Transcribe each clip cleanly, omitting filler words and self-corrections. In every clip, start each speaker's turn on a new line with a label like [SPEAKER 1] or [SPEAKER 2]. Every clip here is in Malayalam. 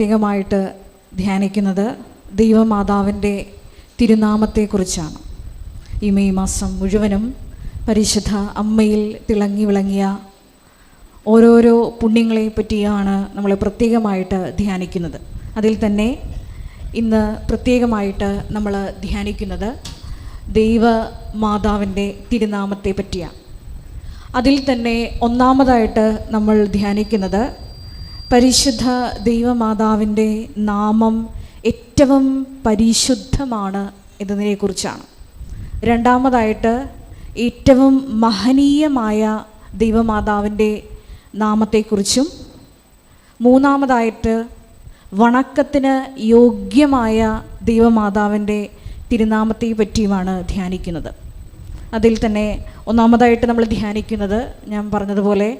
[SPEAKER 1] പ്രത്യേകമായിട്ട് ധ്യാനിക്കുന്നത് ദൈവമാതാവിൻ്റെ തിരുനാമത്തെക്കുറിച്ചാണ്. ഈ മെയ് മാസം മുഴുവനും പരിശുദ്ധ അമ്മയിൽ തിളങ്ങി വിളങ്ങിയ ഓരോരോ പുണ്യങ്ങളെ പറ്റിയാണ് നമ്മൾ പ്രത്യേകമായിട്ട് ധ്യാനിക്കുന്നത്. അതിൽ തന്നെ ഇന്ന് പ്രത്യേകമായിട്ട് നമ്മൾ ധ്യാനിക്കുന്നത് ദൈവമാതാവിൻ്റെ തിരുനാമത്തെ പറ്റിയാണ്. അതിൽ തന്നെ ഒന്നാമതായിട്ട് നമ്മൾ ധ്യാനിക്കുന്നത് പരിശുദ്ധ ദൈവമാതാവിൻ്റെ നാമം ഏറ്റവും പരിശുദ്ധമാണ് എന്നതിനെക്കുറിച്ചാണ്. രണ്ടാമതായിട്ട് ഏറ്റവും മഹനീയമായ ദൈവമാതാവിൻ്റെ നാമത്തെക്കുറിച്ചും, മൂന്നാമതായിട്ട് വണക്കത്തിന് യോഗ്യമായ ദൈവമാതാവിൻ്റെ തിരുനാമത്തെ പറ്റിയുമാണ് ധ്യാനിക്കുന്നത്. അതിൽ തന്നെ ഒന്നാമതായിട്ട് നമ്മൾ ധ്യാനിക്കുന്നത് ഞാൻ പറഞ്ഞതുപോലെ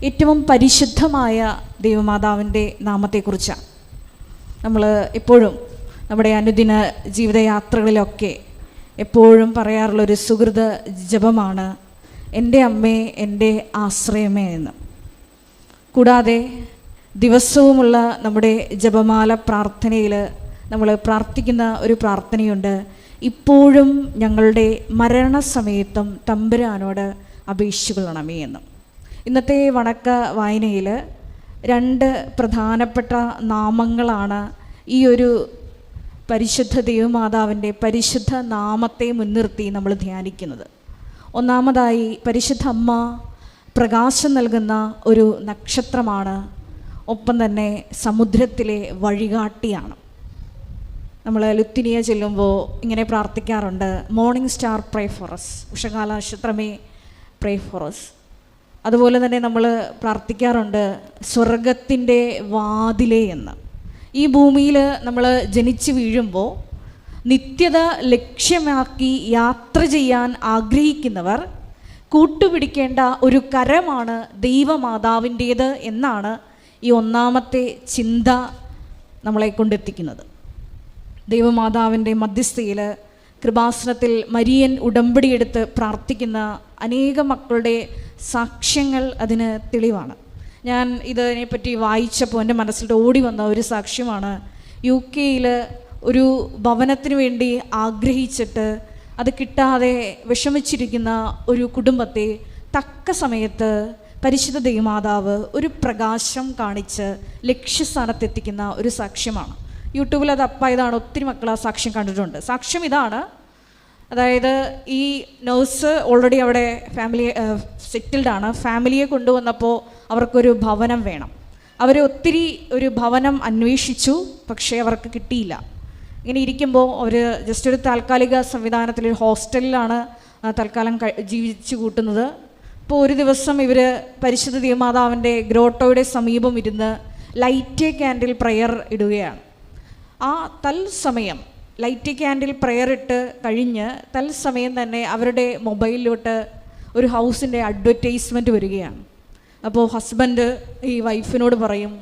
[SPEAKER 1] ഏറ്റവും പരിശുദ്ധമായ ദൈവമാതാവിൻ്റെ നാമത്തെക്കുറിച്ചാണ്. നമ്മൾ എപ്പോഴും നമ്മുടെ അനുദിന ജീവിതയാത്രകളിലൊക്കെ എപ്പോഴും പറയാറുള്ളൊരു സുഹൃത ജപമാണ് എൻ്റെ അമ്മേ, എൻ്റെ ആശ്രയമേ എന്ന്. കൂടാതെ ദിവസവുമുള്ള നമ്മുടെ ജപമാല പ്രാർത്ഥനയിൽ നമ്മൾ പ്രാർത്ഥിക്കുന്ന ഒരു പ്രാർത്ഥനയുണ്ട്, ഇപ്പോഴും ഞങ്ങളുടെ മരണസമയത്തും തമ്പുരാനോട് അപേക്ഷിച്ചുകൊള്ളണമേ എന്ന്. ഇന്നത്തെ വണക്ക വായനയിൽ രണ്ട് പ്രധാനപ്പെട്ട നാമങ്ങളാണ് ഈ ഒരു പരിശുദ്ധ ദൈവമാതാവിൻ്റെ പരിശുദ്ധ നാമത്തെ മുൻനിർത്തി നമ്മൾ ധ്യാനിക്കുന്നത്. ഒന്നാമതായി പരിശുദ്ധ അമ്മ പ്രകാശം നൽകുന്ന ഒരു നക്ഷത്രമാണ്, ഒപ്പം തന്നെ സമുദ്രത്തിലെ വഴികാട്ടിയാണ്. നമ്മൾ ലുത്തിനിയ ചെല്ലുമ്പോൾ ഇങ്ങനെ പ്രാർത്ഥിക്കാറുണ്ട്, morning star pray for us, ഉഷകാല നക്ഷത്രമേ പ്രേ ഫോർ അസ്. അതുപോലെ തന്നെ നമ്മൾ പ്രാർത്ഥിക്കാറുണ്ട് സ്വർഗത്തിൻ്റെ വാതിലേ എന്ന്. ഈ ഭൂമിയിൽ നമ്മൾ ജനിച്ചു വീഴുമ്പോൾ നിത്യത ലക്ഷ്യമാക്കി യാത്ര ചെയ്യാൻ ആഗ്രഹിക്കുന്നവർ കൂട്ടുപിടിക്കേണ്ട ഒരു കരമാണ് ദൈവമാതാവിൻ്റേത് എന്നാണ് ഈ ഒന്നാമത്തെ ചിന്ത നമ്മളെ കൊണ്ടെത്തിക്കുന്നത്. ദൈവമാതാവിൻ്റെ മധ്യസ്ഥയിൽ കൃപാസനത്തിൽ മരിയൻ ഉടമ്പടിയെടുത്ത് പ്രാർത്ഥിക്കുന്ന അനേക മക്കളുടെ സാക്ഷ്യങ്ങൾ അതിന് തെളിവാണ്. ഞാൻ ഇതിനെപ്പറ്റി വായിച്ചപ്പോൾ എൻ്റെ മനസ്സിൽ ഓടി വന്ന ഒരു സാക്ഷ്യമാണ്. UK ഒരു ഭവനത്തിന് വേണ്ടി ആഗ്രഹിച്ചിട്ട് അത് കിട്ടാതെ വിഷമിച്ചിരിക്കുന്ന ഒരു കുടുംബത്തെ തക്ക സമയത്ത് പരിശുദ്ധ ദൈവമാതാവ് ഒരു പ്രകാശം കാണിച്ച് ലക്ഷ്യസ്ഥാനത്തെത്തിക്കുന്ന ഒരു സാക്ഷ്യമാണ്. യൂട്യൂബിൽ അത് അപ്പായതാണ്, ഒത്തിരി മക്കൾ ആ സാക്ഷ്യം കണ്ടിട്ടുണ്ട്. സാക്ഷ്യം ഇതാണ്, അതായത് ഈ നഴ്സ് ഓൾറെഡി അവിടെ ഫാമിലി സെറ്റിൽഡാണ്. ഫാമിലിയെ കൊണ്ടുവന്നപ്പോൾ അവർക്കൊരു ഭവനം വേണം. അവർ ഒത്തിരി ഒരു ഭവനം അന്വേഷിച്ചു, പക്ഷേ അവർക്ക് കിട്ടിയില്ല. ഇങ്ങനെ ഇരിക്കുമ്പോൾ അവർ ജസ്റ്റ് ഒരു താൽക്കാലിക സംവിധാനത്തിൽ ഒരു ഹോസ്റ്റലിലാണ് തൽക്കാലം ജീവിച്ചു കൂട്ടുന്നത്. അപ്പോൾ ഒരു ദിവസം ഇവർ പരിശുദ്ധ ദൈവമാതാവിൻ്റെ ഗ്രോട്ടോയുടെ സമീപം ഇരുന്ന് ലൈറ്റ് ക്യാൻഡിൽ പ്രയർ ഇടുകയാണ്. ആ തത്സമയം ലൈറ്റ് ക്യാൻഡിൽ പ്രയർ ഇട്ട് കഴിഞ്ഞ് തത്സമയം തന്നെ അവരുടെ മൊബൈലിലോട്ട് ഒരു ഹൗസിൻ്റെ അഡ്വർടൈസ്മെൻറ്റ് വരികയാണ്. അപ്പോൾ ഹസ്ബൻഡ് ഈ വൈഫിനോട് പറയും,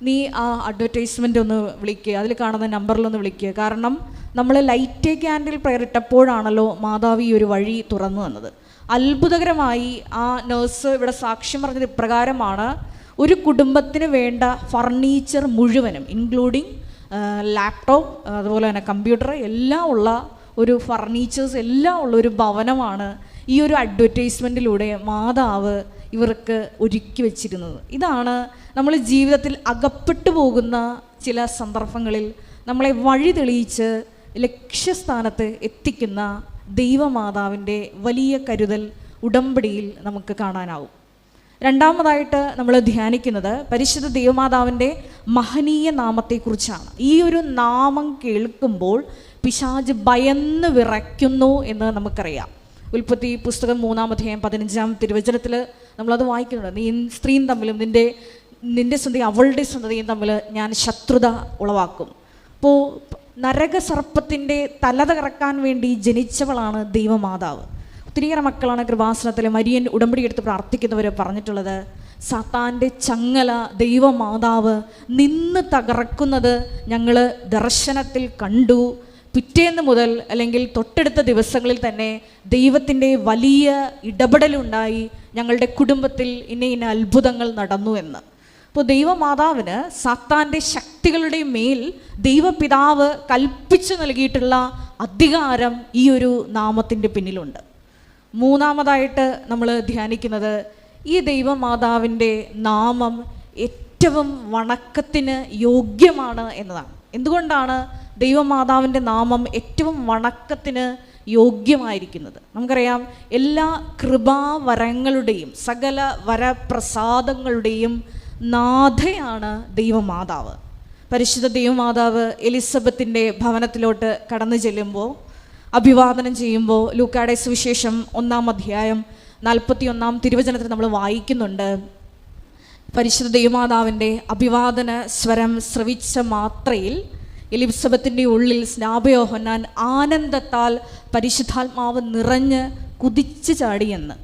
[SPEAKER 1] നീ ആ അഡ്വർടൈസ്മെൻ്റ് ഒന്ന് വിളിക്കുക, അതിൽ കാണുന്ന നമ്പറിലൊന്ന് വിളിക്കുക, കാരണം നമ്മൾ ലൈറ്റ് ക്യാൻഡിൽ പ്രയർ ഇട്ടപ്പോഴാണല്ലോ മാതാവ് ഈ ഒരു വഴി തുറന്നു തന്നത്. അത്ഭുതകരമായി ആ നഴ്സ് ഇവിടെ സാക്ഷ്യം പറഞ്ഞത് ഇപ്രകാരമാണ്, ഒരു കുടുംബത്തിന് വേണ്ട ഫർണിച്ചർ മുഴുവനും ഇൻക്ലൂഡിങ് ലാപ്ടോപ്പ്, അതുപോലെ തന്നെ കമ്പ്യൂട്ടർ എല്ലാം ഉള്ള ഒരു ഫർണിച്ചേഴ്സ് എല്ലാം ഉള്ള ഒരു ഭവനമാണ് ഈ ഒരു അഡ്വർടൈസ്മെൻറ്റിലൂടെ മാതാവ് ഇവർക്ക് ഒരുക്കി വച്ചിരുന്നത്. ഇതാണ് നമ്മൾ ജീവിതത്തിൽ അകപ്പെട്ടു പോകുന്ന ചില സന്ദർഭങ്ങളിൽ നമ്മളെ വഴി തെളിയിച്ച് ലക്ഷ്യസ്ഥാനത്ത് എത്തിക്കുന്ന ദൈവമാതാവിൻ്റെ വലിയ കരുതൽ ഉടമ്പടിയിൽ നമുക്ക് കാണാനാവും. രണ്ടാമതായിട്ട് നമ്മൾ ധ്യാനിക്കുന്നത് പരിശുദ്ധ ദൈവമാതാവിൻ്റെ മഹനീയ നാമത്തെക്കുറിച്ചാണ്. ഈ ഒരു നാമം കേൾക്കുമ്പോൾ പിശാച് ഭയന്ന് വിറയ്ക്കുന്നു എന്ന് നമുക്കറിയാം. ഉൽപ്പത്തി പുസ്തകം 3-ാം അധ്യായം 15-ാം തിരുവചനത്തിൽ നമ്മളത് വായിക്കുന്നുണ്ട്, നീ സ്ത്രീയും തമ്മിലും നിന്റെ സന്തതി അവളുടെ സന്തതിയും തമ്മിൽ ഞാൻ ശത്രുത ഉളവാക്കും. അപ്പോൾ നരകസർപ്പത്തിൻ്റെ തല തകർക്കാൻ വേണ്ടി ജനിച്ചവളാണ് ദൈവമാതാവ്. ഒത്തിരിയേറെ മക്കളാണ് കൃപാസനത്തിൽ മരിയൻ ഉടമ്പടി എടുത്ത് പ്രാർത്ഥിക്കുന്നവർ പറഞ്ഞിട്ടുള്ളത്, സാത്താൻ്റെ ചങ്ങല ദൈവമാതാവ് നിന്ന് തകർക്കുന്നത് ഞങ്ങൾ ദർശനത്തിൽ കണ്ടു. പിറ്റേന്ന് മുതൽ അല്ലെങ്കിൽ തൊട്ടടുത്ത ദിവസങ്ങളിൽ തന്നെ ദൈവത്തിൻ്റെ വലിയ ഇടപെടലുണ്ടായി, ഞങ്ങളുടെ കുടുംബത്തിൽ ഇന്ന അത്ഭുതങ്ങൾ നടന്നു എന്ന്. അപ്പോൾ ദൈവമാതാവിന് സാത്താൻ്റെ ശക്തികളുടെ മേൽ ദൈവപിതാവ് കൽപ്പിച്ചു നൽകിയിട്ടുള്ള അധികാരം ഈ ഒരു നാമത്തിൻ്റെ പിന്നിലുണ്ട്. മൂന്നാമതായിട്ട് നമ്മൾ ധ്യാനിക്കുന്നത് ഈ ദൈവമാതാവിൻ്റെ നാമം ഏറ്റവും വണക്കത്തിന് യോഗ്യമാണ് എന്നതാണ്. എന്തുകൊണ്ടാണ് ദൈവമാതാവിൻ്റെ നാമം ഏറ്റവും വണക്കത്തിന് യോഗ്യമായിരിക്കുന്നത്? നമുക്കറിയാം, എല്ലാ കൃപാവരങ്ങളുടെയും സകല വരപ്രസാദങ്ങളുടെയും നാഥയാണ് ദൈവമാതാവ്. പരിശുദ്ധ ദൈവമാതാവ് എലിസബത്തിൻ്റെ ഭവനത്തിലോട്ട് കടന്നു ചെല്ലുമ്പോൾ, അഭിവാദനം ചെയ്യുമ്പോൾ, ലൂക്കായുടെ സുവിശേഷം 1-ാം അധ്യായം 41-ാം തിരുവചനത്തിൽ നമ്മൾ വായിക്കുന്നുണ്ട്, പരിശുദ്ധ ദൈവമാതാവിൻ്റെ അഭിവാദന സ്വരം ശ്രവിച്ച മാത്രയിൽ എലിസബത്തിൻ്റെ ഉള്ളിൽ സ്നാപയോഹന്നാൻ ആനന്ദത്താൽ പരിശുദ്ധാത്മാവ് നിറഞ്ഞ് കുതിച്ചു ചാടിയെന്ന്.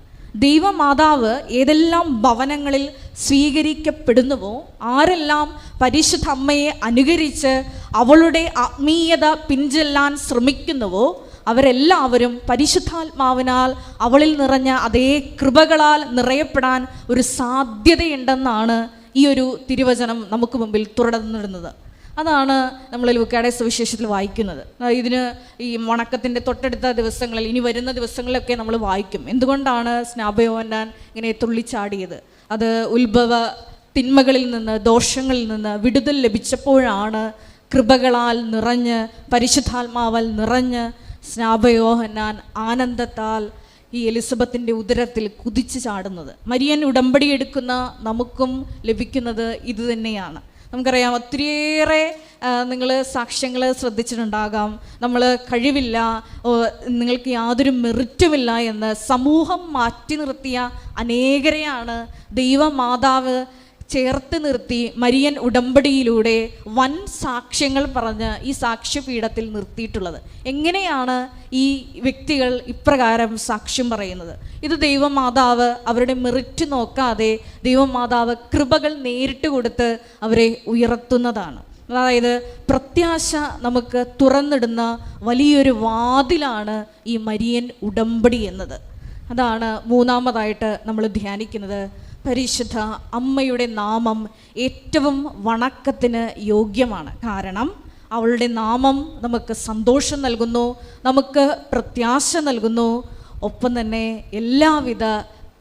[SPEAKER 1] ദൈവമാതാവ് ഏതെല്ലാം ഭവനങ്ങളിൽ സ്വീകരിക്കപ്പെടുന്നുവോ, ആരെല്ലാം പരിശുദ്ധ അമ്മയെ അനുകരിച്ച് അവളുടെ ആത്മീയത പിൻചെല്ലാൻ ശ്രമിക്കുന്നുവോ, അവരെല്ലാവരും പരിശുദ്ധാത്മാവിനാൽ അവളിൽ നിറഞ്ഞ അതേ കൃപകളാൽ നിറയപ്പെടാൻ ഒരു സാധ്യതയുണ്ടെന്നാണ് ഈ ഒരു തിരുവചനം നമുക്ക് മുമ്പിൽ തുറന്നിടുന്നത്. അതാണ് നമ്മൾ ലൂക്കായുടെ സുവിശേഷത്തിൽ വായിക്കുന്നത്. ഇതിന് ഈ വണക്കത്തിൻ്റെ തൊട്ടടുത്ത ദിവസങ്ങളിൽ, ഇനി വരുന്ന ദിവസങ്ങളിലൊക്കെ നമ്മൾ വായിക്കും എന്തുകൊണ്ടാണ് സ്നാപയോഹന്നാൻ ഇങ്ങനെ തുള്ളിച്ചാടിയത്. അത് ഉത്ഭവ തിന്മകളിൽ നിന്ന്, ദോഷങ്ങളിൽ നിന്ന് വിടുതൽ ലഭിച്ചപ്പോഴാണ് കൃപകളാൽ നിറഞ്ഞ് പരിശുദ്ധാത്മാവാൽ നിറഞ്ഞ് സ്നാപയോഹന്നാൻ ആനന്ദത്താൽ ഈ എലിസബത്തിൻ്റെ ഉദരത്തിൽ കുതിച്ചു ചാടുന്നത്. മരിയൻ ഉടമ്പടി എടുക്കുന്ന നമുക്കും ലഭിക്കുന്നത് ഇത് തന്നെയാണ്. നമുക്കറിയാം, ഒത്തിരിയേറെ നിങ്ങൾ സാക്ഷ്യങ്ങൾ ശ്രദ്ധിച്ചിട്ടുണ്ടാകാം. നമ്മൾ കഴിവില്ല, നിങ്ങൾക്ക് യാതൊരു മെറിറ്റുമില്ല എന്ന് സമൂഹം മാറ്റി നിർത്തിയ അനേകരെയാണ് ദൈവമാതാവ് ചേർത്ത് നിർത്തി മരിയൻ ഉടമ്പടിയിലൂടെ വൻ സാക്ഷ്യങ്ങൾ പറഞ്ഞ് ഈ സാക്ഷ്യപീഠത്തിൽ നിർത്തിയിട്ടുള്ളത്. എങ്ങനെയാണ് ഈ വ്യക്തികൾ ഇപ്രകാരം സാക്ഷ്യം പറയുന്നത്? ഇത് ദൈവമാതാവ് അവരുടെ മെറിറ്റ് നോക്കാതെ ദൈവമാതാവ് കൃപകൾ നേരിട്ട് കൊടുത്ത് അവരെ ഉയർത്തുന്നതാണ്. അതായത് പ്രത്യാശ നമുക്ക് തുറന്നിടുന്ന വലിയൊരു വാതിലാണ് ഈ മരിയൻ ഉടമ്പടി എന്നത്. അതാണ് മൂന്നാമതായിട്ട് നമ്മൾ ധ്യാനിക്കുന്നത്. പരിശുദ്ധ അമ്മയുടെ നാമം ഏറ്റവും വണക്കത്തിന് യോഗ്യമാണ്. കാരണം അവളുടെ നാമം നമുക്ക് സന്തോഷം നൽകുന്നു, നമുക്ക് പ്രത്യാശ നൽകുന്നു, ഒപ്പം തന്നെ എല്ലാവിധ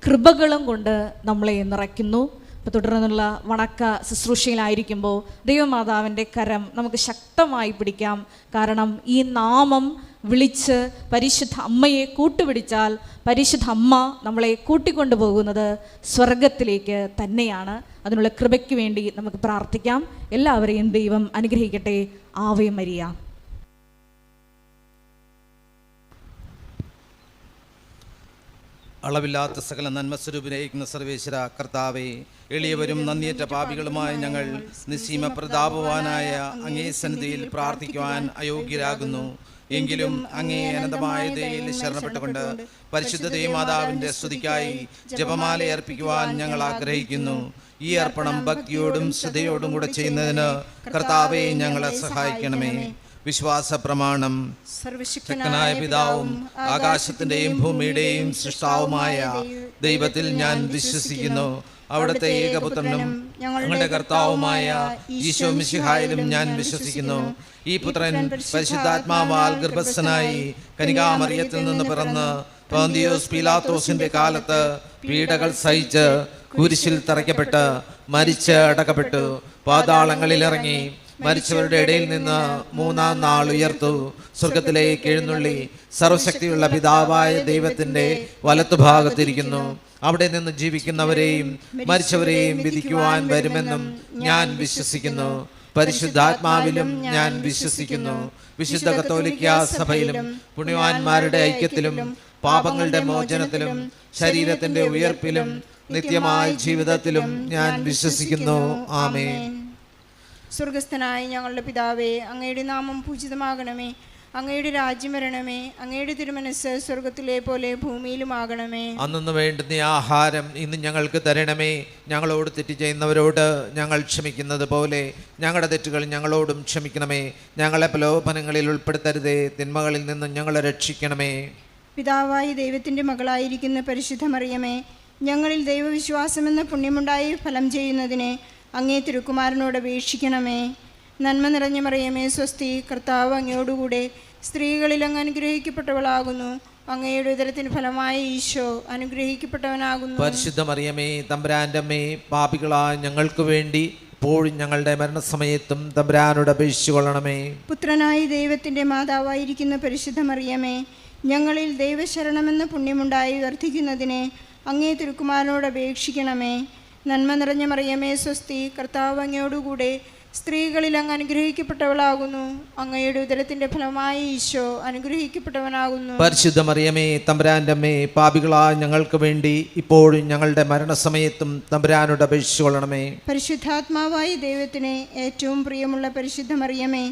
[SPEAKER 1] കൃപകളും കൊണ്ട് നമ്മളെ നിറയ്ക്കുന്നു. ഇപ്പോൾ തുടർന്നുള്ള വണക്ക ശുശ്രൂഷയിലായിരിക്കുമ്പോൾ ദൈവമാതാവിൻ്റെ കരം നമുക്ക് ശക്തമായി പിടിക്കാം. കാരണം ഈ നാമം വിളിച്ച് പരിശുദ്ധ അമ്മയെ കൂട്ടുപിടിച്ചാൽ പരിശുദ്ധ അമ്മ നമ്മളെ കൂട്ടിക്കൊണ്ടു പോകുന്നത് സ്വർഗത്തിലേക്ക് തന്നെയാണ്. അതിനുള്ള കൃപയ്ക്ക് വേണ്ടി നമുക്ക് പ്രാർത്ഥിക്കാം. എല്ലാവരെയും ദൈവം അനുഗ്രഹിക്കട്ടെ. Ave Maria.
[SPEAKER 2] അളവില്ലാത്ത സകല നന്മസ്വരൂപിനയിക്കുന്ന സർവേശ്വര കർത്താവേ, എളിയവരും നന്ദിയേറ്റ പാപികളുമായ ഞങ്ങൾ നിസ്സീമ പ്രതാപവാനായ അങ്ങേ സന്നിധിയിൽ പ്രാർത്ഥിക്കുവാൻ അയോഗ്യരാകുന്നു. എങ്കിലും അങ്ങേ അനന്തമായ ദയയിൽ ശരണപ്പെട്ടുകൊണ്ട് പരിശുദ്ധ ദേവമാതാവിൻ്റെ സ്തുതിക്കായി ജപമാല അർപ്പിക്കുവാൻ ഞങ്ങൾ ആഗ്രഹിക്കുന്നു. ഈ അർപ്പണം ഭക്തിയോടും ശ്രദ്ധയോടും കൂടെ ചെയ്യുന്നതിന് കർത്താവേ ഞങ്ങളെ സഹായിക്കണമേ. വിശ്വാസ പ്രമാണം. സർവശക്തനായ പിതാവും ആകാശത്തിന്റെയും ഭൂമിയുടെയും സൃഷ്ടാവുമായ ദൈവത്തിൽ ഞാൻ വിശ്വസിക്കുന്നു. അവിടുത്തെ ഏകപുത്രനും ഞങ്ങളുടെ കർത്താവുമായ ഈശോ മിശിഹായിലും ഞാൻ വിശ്വസിക്കുന്നു. ഈ പുത്രൻ പരിശുദ്ധാത്മാവാൽ ഗർഭസ്ഥനായി കനികാമറിയത്തിൽ നിന്ന് പിറന്ന് പോന്തിയോസ് പീലാത്തോസിന്റെ കാലത്ത് പീഡകൾ സഹിച്ച് കുരിശിൽ തറയ്ക്കപ്പെട്ട് മരിച്ച് അടക്കപ്പെട്ടു, പാതാളങ്ങളിൽ ഇറങ്ങി മരിച്ചവരുടെ ഇടയിൽ നിന്ന് മൂന്നാം നാൾ ഉയർത്തു, സ്വർഗത്തിലേക്ക് എഴുന്നള്ളി സർവശക്തിയുള്ള പിതാവായ ദൈവത്തിന്റെ വലത്തുഭാഗത്തിരിക്കുന്നു. അവിടെ നിന്ന് ജീവിക്കുന്നവരെയും മരിച്ചവരെയും വിധിക്കുവാൻ വരുമെന്നും ഞാൻ വിശ്വസിക്കുന്നു. പരിശുദ്ധാത്മാവിലും ഞാൻ വിശ്വസിക്കുന്നു. വിശുദ്ധ കത്തോലിക്കാ സഭയിലും പുണ്യവാന്മാരുടെ ഐക്യത്തിലും പാപങ്ങളുടെ മോചനത്തിലും ശരീരത്തിന്റെ ഉയർപ്പിലും നിത്യമായ ജീവിതത്തിലും ഞാൻ വിശ്വസിക്കുന്നു. ആമേൻ.
[SPEAKER 3] സ്വർഗസ്ഥനായ ഞങ്ങളുടെ പിതാവേ, അങ്ങയുടെ നാമം പൂജിതമാകണമേ. അങ്ങയുടെ രാജ്യം വരണമേ. അങ്ങയുടെ തിരുമനസ്സ് സ്വർഗത്തിലെ പോലെ ഭൂമിയിലുമാകണമേ.
[SPEAKER 2] അന്നു വേണ്ടുന്ന ആഹാരം ഇന്ന് ഞങ്ങൾക്ക് തരണമേ. ഞങ്ങളോട് തെറ്റ് ചെയ്യുന്നവരോട് ഞങ്ങൾ ക്ഷമിക്കുന്നത് പോലെ ഞങ്ങളുടെ തെറ്റുകൾ ഞങ്ങളോടും ക്ഷമിക്കണമേ. ഞങ്ങളെ പ്രലോഭനങ്ങളിൽ ഉൾപ്പെടുത്തരുതേ, തിന്മകളിൽ നിന്ന് ഞങ്ങളെ രക്ഷിക്കണമേ.
[SPEAKER 3] പിതാവായി ദൈവത്തിൻ്റെ മകളായിരിക്കുന്ന പരിശുദ്ധ മറിയമേ, ഞങ്ങളിൽ ദൈവവിശ്വാസമെന്ന പുണ്യമുണ്ടായി ഫലം ചെയ്യുന്നതിനെ അങ്ങേ തിരുക്കുമാരനോട് അപേക്ഷിക്കണമേ. നന്മ നിറഞ്ഞ മറിയമേ സ്വസ്തി, കർത്താവ് അങ്ങയോടുകൂടെ സ്ത്രീകളിൽ അങ്ങ് അനുഗ്രഹിക്കപ്പെട്ടവളാകുന്നു. അങ്ങയുടെ ഉദരത്തിന് ഫലമായ ഈശോ അനുഗ്രഹിക്കപ്പെട്ടവനാകുന്നു.
[SPEAKER 2] പരിശുദ്ധ മറിയമേ തമ്പുരാൻ്റെ അമ്മേ, പാപികളായ ഞങ്ങൾക്ക് വേണ്ടി ഇപ്പോഴും ഞങ്ങളുടെ മരണസമയത്തും തമ്പുരാനോട് അപേക്ഷിച്ചു കൊള്ളണമേ.
[SPEAKER 3] പുത്രനായി ദൈവത്തിൻ്റെ മാതാവായിരിക്കുന്ന പരിശുദ്ധ മറിയമേ, ഞങ്ങളിൽ ദൈവശരണമെന്ന പുണ്യമുണ്ടായി വർദ്ധിക്കുന്നതിനെ അങ്ങേ തിരുക്കുമാരനോട് അപേക്ഷിക്കണമേ. നന്മ നിറഞ്ഞ മറിയമേ സ്വസ്തി, കർത്താവ് അങ്ങയോടുകൂടെ സ്ത്രീകളിൽ അങ്ങ് അനുഗ്രഹിക്കപ്പെട്ടവളാകുന്നു. അങ്ങയുടെ ഉദരത്തിൻ്റെ ഫലമായ ഈശോ അനുഗ്രഹിക്കപ്പെട്ടവനാകുന്നു.
[SPEAKER 2] പരിശുദ്ധ മറിയമേ തമ്പുരാൻ്റെ അമ്മേ, പാപികളായ ഞങ്ങൾക്ക് വേണ്ടി ഇപ്പോഴും ഞങ്ങളുടെ മരണസമയത്തും തമ്പുരാനോട് അപേക്ഷിച്ചു കൊള്ളണമേ.
[SPEAKER 3] പരിശുദ്ധാത്മാവായ ദൈവത്തിന് ഏറ്റവും പ്രിയമുള്ള പരിശുദ്ധ മറിയമേ,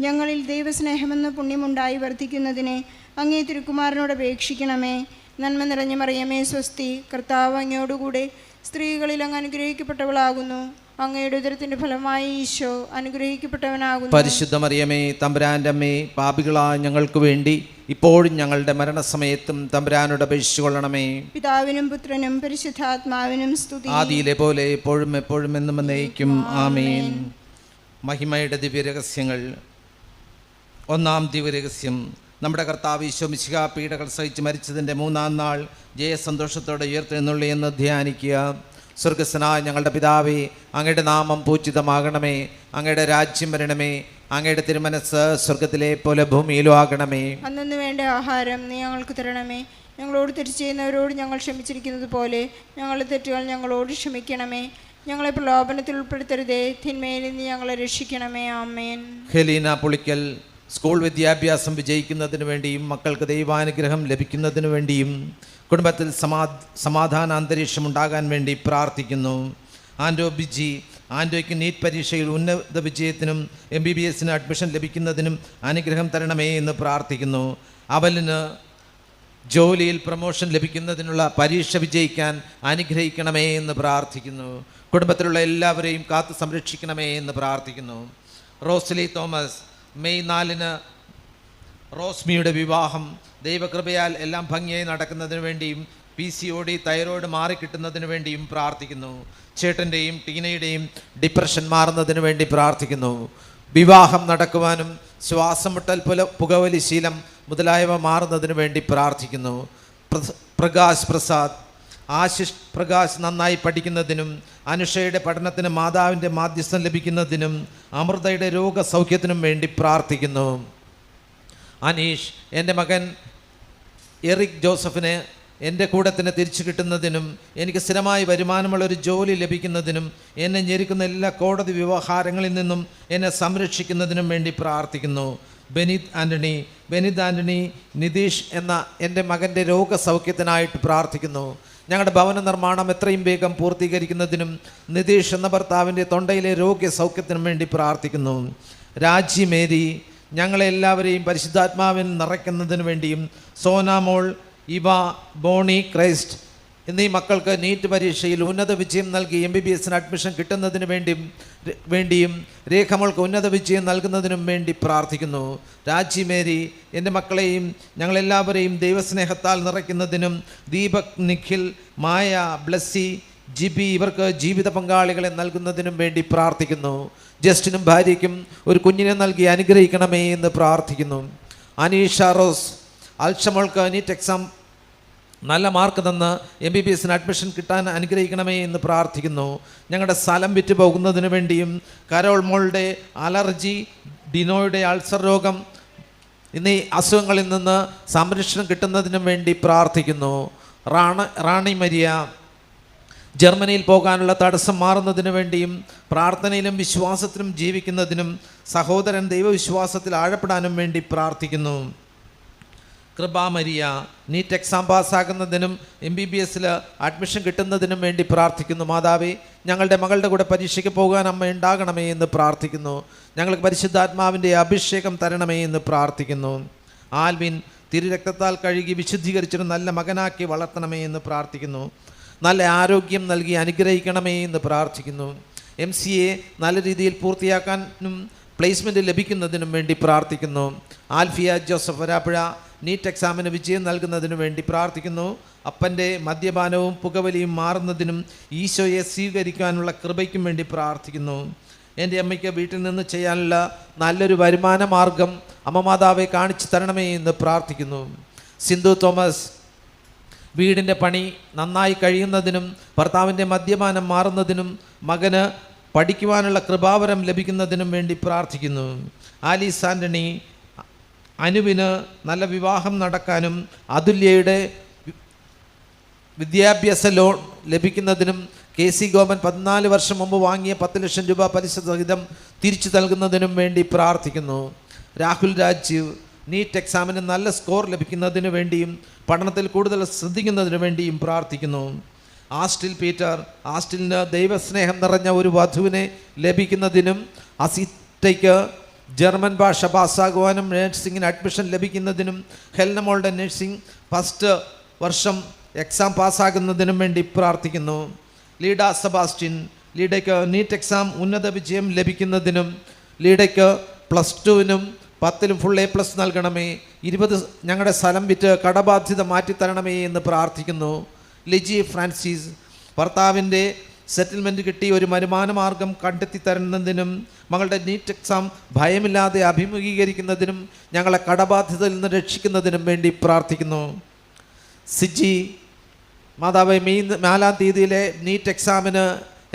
[SPEAKER 3] ഞങ്ങളിൽ ദൈവസ്നേഹമെന്ന പുണ്യമുണ്ടായി വർദ്ധിക്കുന്നതിന് അങ്ങേ തിരുക്കുമാരനോട് അപേക്ഷിക്കണമേ. നന്മ നിറഞ്ഞ മറിയമേ സ്വസ്തി, കർത്താവ് അങ്ങയോടുകൂടെ സ്ത്രീകളിൽ അങ്ങ് അനുഗ്രഹിക്കപ്പെട്ടവളാകുന്നു. അങ്ങയുടെ ഉദരത്തിൻ്റെ ഫലമായി ഈശോ അനുഗ്രഹിക്കപ്പെട്ടവനാകുന്നു.
[SPEAKER 2] പരിശുദ്ധ മറിയമേ തമ്പുരാൻ്റെ അമ്മേ, പാപികളായ ഞങ്ങൾക്ക് വേണ്ടി ഇപ്പോഴും ഞങ്ങളുടെ മരണസമയത്തും തമ്പുരാനോട് അപേക്ഷിച്ചു കൊള്ളണമേ.
[SPEAKER 3] പിതാവിനും പുത്രനും പരിശുദ്ധാത്മാവിനും സ്തുതി,
[SPEAKER 2] ആദിയിലെ പോലെ എപ്പോഴും എപ്പോഴും എന്നും എന്നേക്കും ആമേൻ. മഹിമയുടെ ദിവ്യരഹസ്യങ്ങൾ. ഒന്നാം ദിവ്യരഹസ്യം, നമ്മുടെ കർത്താവ് ഈശോ മിശിഹാ പീഡകൾ സഹിച്ച് മരിച്ചതിൻ്റെ 3-ാം നാൾ ജയസന്തോഷത്തോടെ ഉയർത്തെഴുന്നള്ളി എന്ന് ധ്യാനിക്കുക. സ്വർഗസ്ഥനായ ഞങ്ങളുടെ പിതാവേ, അങ്ങയുടെ നാമം പൂജിതമാകണമേ. അങ്ങയുടെ രാജ്യം വരണമേ. അങ്ങയുടെ തിരുമനസ് സ്വർഗത്തിലെ പോലെ ഭൂമിയിലും ആകണമേ.
[SPEAKER 3] അന്നു വേണ്ട ആഹാരം നീ ഞങ്ങൾക്ക് തരണമേ. ഞങ്ങളോട് തെറ്റ് ചെയ്യുന്നവരോട് ഞങ്ങൾ ക്ഷമിച്ചിരിക്കുന്നത് പോലെ ഞങ്ങളുടെ തെറ്റുകൾ ഞങ്ങളോട് ക്ഷമിക്കണമേ. ഞങ്ങളെ പ്രലോഭനത്തിൽ ഉൾപ്പെടുത്തരുതേ, തിന്മയിൽ നിന്ന് ഞങ്ങളെ രക്ഷിക്കണമേ. ആമേൻ.
[SPEAKER 2] ഹെലീന പുളിക്കൽ സ്കൂൾ വിദ്യാഭ്യാസം വിജയിക്കുന്നതിന് വേണ്ടിയും മക്കൾക്ക് ദൈവാനുഗ്രഹം ലഭിക്കുന്നതിന് വേണ്ടിയും കുടുംബത്തിൽ സമാധാന അന്തരീക്ഷം ഉണ്ടാകാൻ വേണ്ടി പ്രാർത്ഥിക്കുന്നു. ആൻഡോ ബിജി, ആൻഡോയ്ക്ക് നീറ്റ് പരീക്ഷയിൽ ഉന്നത വിജയത്തിനും MBBS അഡ്മിഷൻ ലഭിക്കുന്നതിനും അനുഗ്രഹം തരണമേ എന്ന് പ്രാർത്ഥിക്കുന്നു. അവലിന് ജോലിയിൽ പ്രമോഷൻ ലഭിക്കുന്നതിനുള്ള പരീക്ഷ വിജയിക്കാൻ അനുഗ്രഹിക്കണമേ എന്ന് പ്രാർത്ഥിക്കുന്നു. കുടുംബത്തിലുള്ള എല്ലാവരെയും കാത്തു സംരക്ഷിക്കണമേ എന്ന് പ്രാർത്ഥിക്കുന്നു. റോസ്ലി തോമസ്, മെയ് 4-ന് റോസ്മിയുടെ വിവാഹം ദൈവകൃപയാൽ എല്ലാം ഭംഗിയായി നടക്കുന്നതിന് വേണ്ടിയും PCOD തൈറോയ്ഡ് മാറിക്കിട്ടുന്നതിന് വേണ്ടിയും പ്രാർത്ഥിക്കുന്നു. ചേട്ടൻ്റെയും ടീനയുടെയും ഡിപ്രഷൻ മാറുന്നതിന് വേണ്ടി പ്രാർത്ഥിക്കുന്നു. വിവാഹം നടക്കുവാനും ശ്വാസം മുട്ടൽ പുകവലി ശീലം മുതലായവ മാറുന്നതിന് വേണ്ടി പ്രാർത്ഥിക്കുന്നു. പ്രകാശ് പ്രസാദ്, ആശിഷ് പ്രകാശ് നന്നായി പഠിക്കുന്നതിനും അനുഷയുടെ പഠനത്തിന് മാതാവിൻ്റെ മാധ്യസ്ഥം ലഭിക്കുന്നതിനും അമൃതയുടെ രോഗസൗഖ്യത്തിനും വേണ്ടി പ്രാർത്ഥിക്കുന്നു. അനീഷ്, എൻ്റെ മകൻ എറിക് ജോസഫിന് എൻ്റെ കൂടത്തിന് തിരിച്ചു കിട്ടുന്നതിനും എനിക്ക് സ്ഥിരമായി വരുമാനമുള്ളൊരു ജോലി ലഭിക്കുന്നതിനും എന്നെ ഞെരുക്കുന്ന എല്ലാ കോടതി വ്യവഹാരങ്ങളിൽ നിന്നും എന്നെ സംരക്ഷിക്കുന്നതിനും വേണ്ടി പ്രാർത്ഥിക്കുന്നു. ബെനിത് ആൻ്റണി നിതീഷ് എന്ന എൻ്റെ മകൻ്റെ രോഗസൗഖ്യത്തിനായിട്ട് പ്രാർത്ഥിക്കുന്നു. ഞങ്ങളുടെ ഭവന നിർമ്മാണം എത്രയും വേഗം പൂർത്തീകരിക്കുന്നതിനും നിതീഷ് എന്ന ഭർത്താവിൻ്റെ തൊണ്ടയിലെ രോഗസൗഖ്യത്തിനും വേണ്ടി പ്രാർത്ഥിക്കുന്നു. രാജി മേരി, ഞങ്ങളെല്ലാവരെയും പരിശുദ്ധാത്മാവിൽ നിറയ്ക്കുന്നതിന് വേണ്ടിയും സോനാമോൾ, ഇവ, ബോണി, ക്രൈസ്റ്റ് എന്നീ മക്കൾക്ക് നീറ്റ് പരീക്ഷയിൽ ഉന്നത വിജയം നൽകി MBBS അഡ്മിഷൻ കിട്ടുന്നതിന് വേണ്ടിയും രേഖമോൾക്ക് ഉന്നത വിജയം നൽകുന്നതിനും വേണ്ടി പ്രാർത്ഥിക്കുന്നു. രാജി മേരി, എൻ്റെ മക്കളെയും ഞങ്ങളെല്ലാവരെയും ദൈവസ്നേഹത്താൽ നിറയ്ക്കുന്നതിനും ദീപക്, നിഖിൽ, മായ, ബ്ലസ്സി, ജിബി ഇവർക്ക് ജീവിത പങ്കാളികളെ നൽകുന്നതിനും വേണ്ടി പ്രാർത്ഥിക്കുന്നു. ജസ്റ്റിനും ഭാര്യയ്ക്കും ഒരു കുഞ്ഞിനെ നൽകി അനുഗ്രഹിക്കണമേ എന്ന് പ്രാർത്ഥിക്കുന്നു. അനീഷ റോസ്, അൽഷമോൾക്ക് നീറ്റ് എക്സാം നല്ല മാർക്ക് തന്ന് MBBS അഡ്മിഷൻ കിട്ടാൻ അനുഗ്രഹിക്കണമേ എന്ന് പ്രാർത്ഥിക്കുന്നു. ഞങ്ങളുടെ സ്ഥലം വിറ്റ് പോകുന്നതിന് വേണ്ടിയും കരോൾ മോളുടെ അലർജി, ഡിനോയുടെ അൾസർ രോഗം എന്നീ അസുഖങ്ങളിൽ നിന്ന് സംരക്ഷണം കിട്ടുന്നതിനും വേണ്ടി പ്രാർത്ഥിക്കുന്നു. റാണി മരിയ, ജർമ്മനിയിൽ പോകാനുള്ള തടസ്സം മാറുന്നതിന് വേണ്ടിയും പ്രാർത്ഥനയിലും വിശ്വാസത്തിലും ജീവിക്കുന്നതിനും സഹോദരൻ ദൈവവിശ്വാസത്തിൽ ആഴപ്പെടാനും വേണ്ടി പ്രാർത്ഥിക്കുന്നു. കൃപാ മരിയ, നീറ്റ് എക്സാം പാസ്സാകുന്നതിനും MBBS അഡ്മിഷൻ കിട്ടുന്നതിനും വേണ്ടി പ്രാർത്ഥിക്കുന്നു. മാതാവേ, ഞങ്ങളുടെ മകളുടെ കൂടെ പരീക്ഷയ്ക്ക് പോകാൻ അമ്മ ഉണ്ടാകണമേ എന്ന് പ്രാർത്ഥിക്കുന്നു. ഞങ്ങൾക്ക് പരിശുദ്ധാത്മാവിൻ്റെ അഭിഷേകം തരണമേ എന്ന് പ്രാർത്ഥിക്കുന്നു. ആൽവിൻ, തിരുരക്തത്താൽ കഴുകി വിശുദ്ധീകരിച്ചൊരു നല്ല മകനാക്കി വളർത്തണമേ എന്ന് പ്രാർത്ഥിക്കുന്നു. നല്ല ആരോഗ്യം നൽകി അനുഗ്രഹിക്കണമേ എന്ന് പ്രാർത്ഥിക്കുന്നു. MCA നല്ല രീതിയിൽ പൂർത്തിയാക്കാനും പ്ലേസ്മെൻറ്റ് ലഭിക്കുന്നതിനും വേണ്ടി പ്രാർത്ഥിക്കുന്നു. ആൽഫിയ ജോസഫ് വരാപ്പുഴ, നീറ്റ് എക്സാമിന് വിജയം നൽകുന്നതിനു വേണ്ടി പ്രാർത്ഥിക്കുന്നു. അപ്പൻ്റെ മദ്യപാനവും പുകവലിയും മാറുന്നതിനും ഈശോയെ സ്വീകരിക്കാനുള്ള കൃപയ്ക്കും വേണ്ടി പ്രാർത്ഥിക്കുന്നു. എൻ്റെ അമ്മയ്ക്ക് വീട്ടിൽ നിന്ന് ചെയ്യാനുള്ള നല്ലൊരു വരുമാന മാർഗം അമ്മ മാതാവെ കാണിച്ചു തരണമേ എന്ന് പ്രാർത്ഥിക്കുന്നു. സിന്ധു തോമസ് വീടിൻ്റെ പണി നന്നായി കഴിയുന്നതിനും ഭർത്താവിൻ്റെ മദ്യപാനം മാറുന്നതിനും മകന് പഠിക്കുവാനുള്ള കൃപാവരം ലഭിക്കുന്നതിനും വേണ്ടി പ്രാർത്ഥിക്കുന്നു. ആലീസ് ആൻ്റണി അനുവിന് നല്ല വിവാഹം നടക്കാനും അതുല്യയുടെ വിദ്യാഭ്യാസ ലോൺ ലഭിക്കുന്നതിനും KC ഗോപൻ 14 വർഷം മുമ്പ് വാങ്ങിയ 10 ലക്ഷം രൂപ പലിശ സഹിതം തിരിച്ചു നൽകുന്നതിനും വേണ്ടി പ്രാർത്ഥിക്കുന്നു. രാഹുൽ രാജീവ് നീറ്റ് എക്സാമിന് നല്ല സ്കോർ ലഭിക്കുന്നതിന് വേണ്ടിയും പഠനത്തിൽ കൂടുതൽ ശ്രദ്ധിക്കുന്നതിന് വേണ്ടിയും പ്രാർത്ഥിക്കുന്നു. ആസ്റ്റിൽ പീറ്റർ ആസ്റ്റിലിന് ദൈവസ്നേഹം നിറഞ്ഞ ഒരു വധുവിനെ ലഭിക്കുന്നതിനും അസിറ്റയ്ക്ക് ജർമ്മൻ ഭാഷ പാസ്സാകുവാനും നഴ്സിംഗിന് അഡ്മിഷൻ ലഭിക്കുന്നതിനും ഹെൽനമോളുടെ നഴ്സിംഗ് ഫസ്റ്റ് വർഷം എക്സാം പാസ്സാകുന്നതിനും വേണ്ടി പ്രാർത്ഥിക്കുന്നു. ലീഡ സെബാസ്റ്റ്യൻ ലീഡയ്ക്ക് നീറ്റ് എക്സാം ഉന്നത വിജയം ലഭിക്കുന്നതിനും ലീഡയ്ക്ക് +2-നും 10-ലും ഫുൾ A+ നൽകണമേ. 20 ഞങ്ങളുടെ സ്ഥലം വിറ്റ് കടബാധ്യത മാറ്റിത്തരണമേ എന്ന് പ്രാർത്ഥിക്കുന്നു. ലിജി ഫ്രാൻസിസ് ഭർത്താവിൻ്റെ സെറ്റിൽമെൻറ്റ് കിട്ടി ഒരു വരുമാന മാർഗം കണ്ടെത്തി തരുന്നതിനും മകളുടെ നീറ്റ് എക്സാം ഭയമില്ലാതെ അഭിമുഖീകരിക്കുന്നതിനും ഞങ്ങളെ കടബാധ്യതയിൽ നിന്ന് രക്ഷിക്കുന്നതിനും വേണ്ടി പ്രാർത്ഥിക്കുന്നു. സിജി മാതാവേ, മെയ് 4-ാം തീയതിയിലെ നീറ്റ് എക്സാമിന്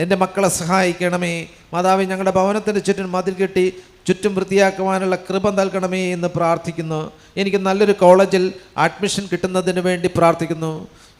[SPEAKER 2] എൻ്റെ മക്കളെ സഹായിക്കണമേ. മാതാവേ, ഞങ്ങളുടെ ഭവനത്തിൻ്റെ ചുറ്റും മതിൽ കെട്ടി ചുറ്റും വൃത്തിയാക്കുവാനുള്ള കൃപ നൽകണമേ എന്ന് പ്രാർത്ഥിക്കുന്നു. എനിക്ക് നല്ലൊരു കോളേജിൽ അഡ്മിഷൻ കിട്ടുന്നതിന് വേണ്ടി പ്രാർത്ഥിക്കുന്നു.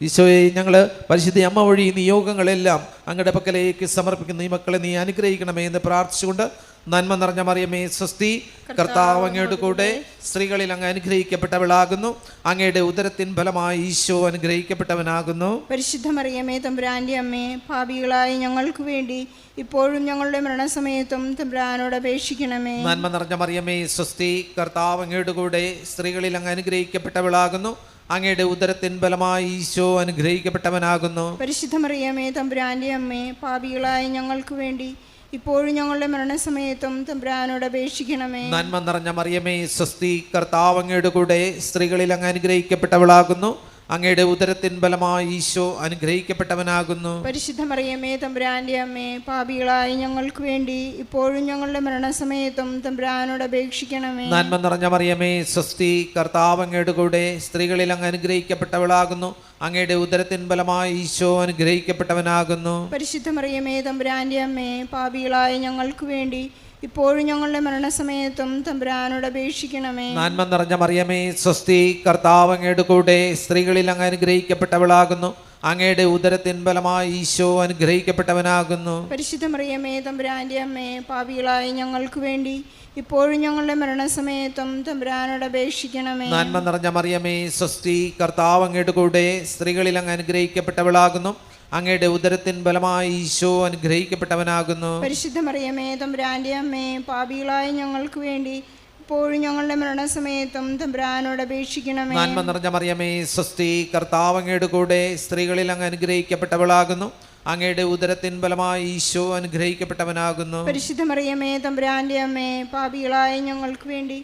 [SPEAKER 2] ഈശോയെ, ഞങ്ങൾ പരിശുദ്ധ അമ്മ വഴി നിയോഗങ്ങളെല്ലാം അങ്ങയുടെ പക്കലേക്ക് സമർപ്പിക്കുന്നു. ഈ മക്കളെ നീ അനുഗ്രഹിക്കണമേ എന്ന് പ്രാർത്ഥിച്ചുകൊണ്ട് നന്മ നിറഞ്ഞ മറിയമേ സ്വസ്തി, കർത്താവ് അങ്ങയുടെ കൂടെ സ്ത്രീകളിൽ അങ്ങ് അനുഗ്രഹിക്കപ്പെട്ടവളാകുന്നു. അങ്ങയുടെ ഉദരത്തിൻ ഫലമായി ഈശോ അനുഗ്രഹിക്കപ്പെട്ടവനാകുന്നു.
[SPEAKER 3] പരിശുദ്ധ മറിയമേ തമ്പുരാന്റെ അമ്മേ, പാപികളായ ഞങ്ങൾക്ക് വേണ്ടി ഇപ്പോഴും ഞങ്ങളുടെ മരണസമയത്തും തമ്പുരാനോട് അപേക്ഷിക്കണമേ.
[SPEAKER 2] നന്മ നിറഞ്ഞ മറിയമേ സ്വസ്തി, കർത്താവ് അങ്ങയുടെ കൂടെ സ്ത്രീകളിൽ അങ്ങ് അനുഗ്രഹിക്കപ്പെട്ടവളാകുന്നു. അങ്ങയുടെ ഉദരത്തിൻ ഫലമായി ഈശോ അനുഗ്രഹിക്കപ്പെട്ടവനാകുന്നു.
[SPEAKER 3] പരിശുദ്ധ മറിയമേ തമ്പുരാന്റെ അമ്മേ, പാപികളായ ഞങ്ങൾക്ക് വേണ്ടി ഇപ്പോഴും ഞങ്ങളുടെ മരണസമയത്തും തമ്പുരാനോട് അപേക്ഷിക്കണമേ.
[SPEAKER 2] നന്മ നിറഞ്ഞ മറിയമേ സ്വസ്തി, കർത്താവ് അങ്ങയുടെ കൂടെ സ്ത്രീകളിൽ അങ്ങ് അനുഗ്രഹിക്കപ്പെട്ടവളാകുന്നു. അങ്ങയുടെ ഉദരത്തിൻ ഫലമായി ഈശോ അനുഗ്രഹിക്കപ്പെട്ടവനാകുന്നു.
[SPEAKER 3] പരിശുദ്ധ മറിയമേ തമ്പുരാന്റെ അമ്മേ, പാപികളായ ഞങ്ങൾക്ക് വേണ്ടി ഇപ്പോഴും ഞങ്ങളുടെ മരണസമയത്തും തമ്പുരാനോട് അപേക്ഷിക്കണമേ.
[SPEAKER 2] നന്മ നിറഞ്ഞ മറിയമേ സ്വസ്തി, കർത്താവ് അങ്ങയുടെ കൂടെ സ്ത്രീകളിൽ അങ്ങ് അനുഗ്രഹിക്കപ്പെട്ടവളാകുന്നു. അങ്ങയുടെ ഉദരത്തിൻ ഫലമായി ഈശോ അനുഗ്രഹിക്കപ്പെട്ടവനാകുന്നു.
[SPEAKER 3] പരിശുദ്ധ മറിയമേ തമ്പുരാന്റെ അമ്മേ, പാപികളായ ഞങ്ങൾക്ക് വേണ്ടി ഇപ്പോഴും ഞങ്ങളുടെ മരണസമയത്തും തമ്പുരാനോട് അപേക്ഷിക്കണമേ.
[SPEAKER 2] നന്മ നിറഞ്ഞ മറിയമേ സ്വസ്തി, കർത്താവ് അങ്ങയുടെ കൂടെ സ്ത്രീകളിൽ അങ്ങ് അനുഗ്രഹിക്കപ്പെട്ടവളാകുന്നു. അങ്ങയുടെ ഉദരത്തിൻ ഫലമായി ഈശോ അനുഗ്രഹിക്കപ്പെട്ടവനാകുന്നു.
[SPEAKER 3] പരിശുദ്ധ മറിയമേ തമ്പുരാന്റെ അമ്മേ, പാപികളായ ഞങ്ങൾക്ക് വേണ്ടി ഇപ്പോഴും ഞങ്ങളുടെ മരണസമയത്തും തമ്പുരാനോട് അപേക്ഷിക്കണമേ.
[SPEAKER 2] നന്മ നിറഞ്ഞ മറിയമേ സ്വസ്തി, കർത്താവ് അങ്ങയുടെ കൂടെ സ്ത്രീകളിൽ അങ്ങ് അനുഗ്രഹിക്കപ്പെട്ടവളാകുന്നു. അങ്ങയുടെ ഉദരത്തിൻ ഫലമായി ഈശോ അനുഗ്രഹിക്കപ്പെട്ടവനാകുന്നു.
[SPEAKER 3] പരിശുദ്ധ മറിയമേ തമ്പുരാന്റെ അമ്മേ, പാപികളായ ഞങ്ങൾക്ക് വേണ്ടി ഇപ്പോഴും ഞങ്ങളുടെ മരണസമയത്തും തമ്പുരാനോട് അപേക്ഷിക്കണമേ.
[SPEAKER 2] നന്മ നിറഞ്ഞ മറിയമേ സ്വസ്തി, കർത്താവ് അങ്ങയുടെ കൂടെ സ്ത്രീകളിൽ അങ്ങ് അനുഗ്രഹിക്കപ്പെട്ടവളാകുന്നു. അങ്ങയുടെ ഉദരത്തിൻ ഫലമായി ഈശോ അനുഗ്രഹിക്കപ്പെട്ടവനാകുന്നു.
[SPEAKER 3] പരിശുദ്ധ മറിയമേ തമ്പുരാന്റെ അമ്മേ, പാപികളായ ഞങ്ങൾക്ക് വേണ്ടി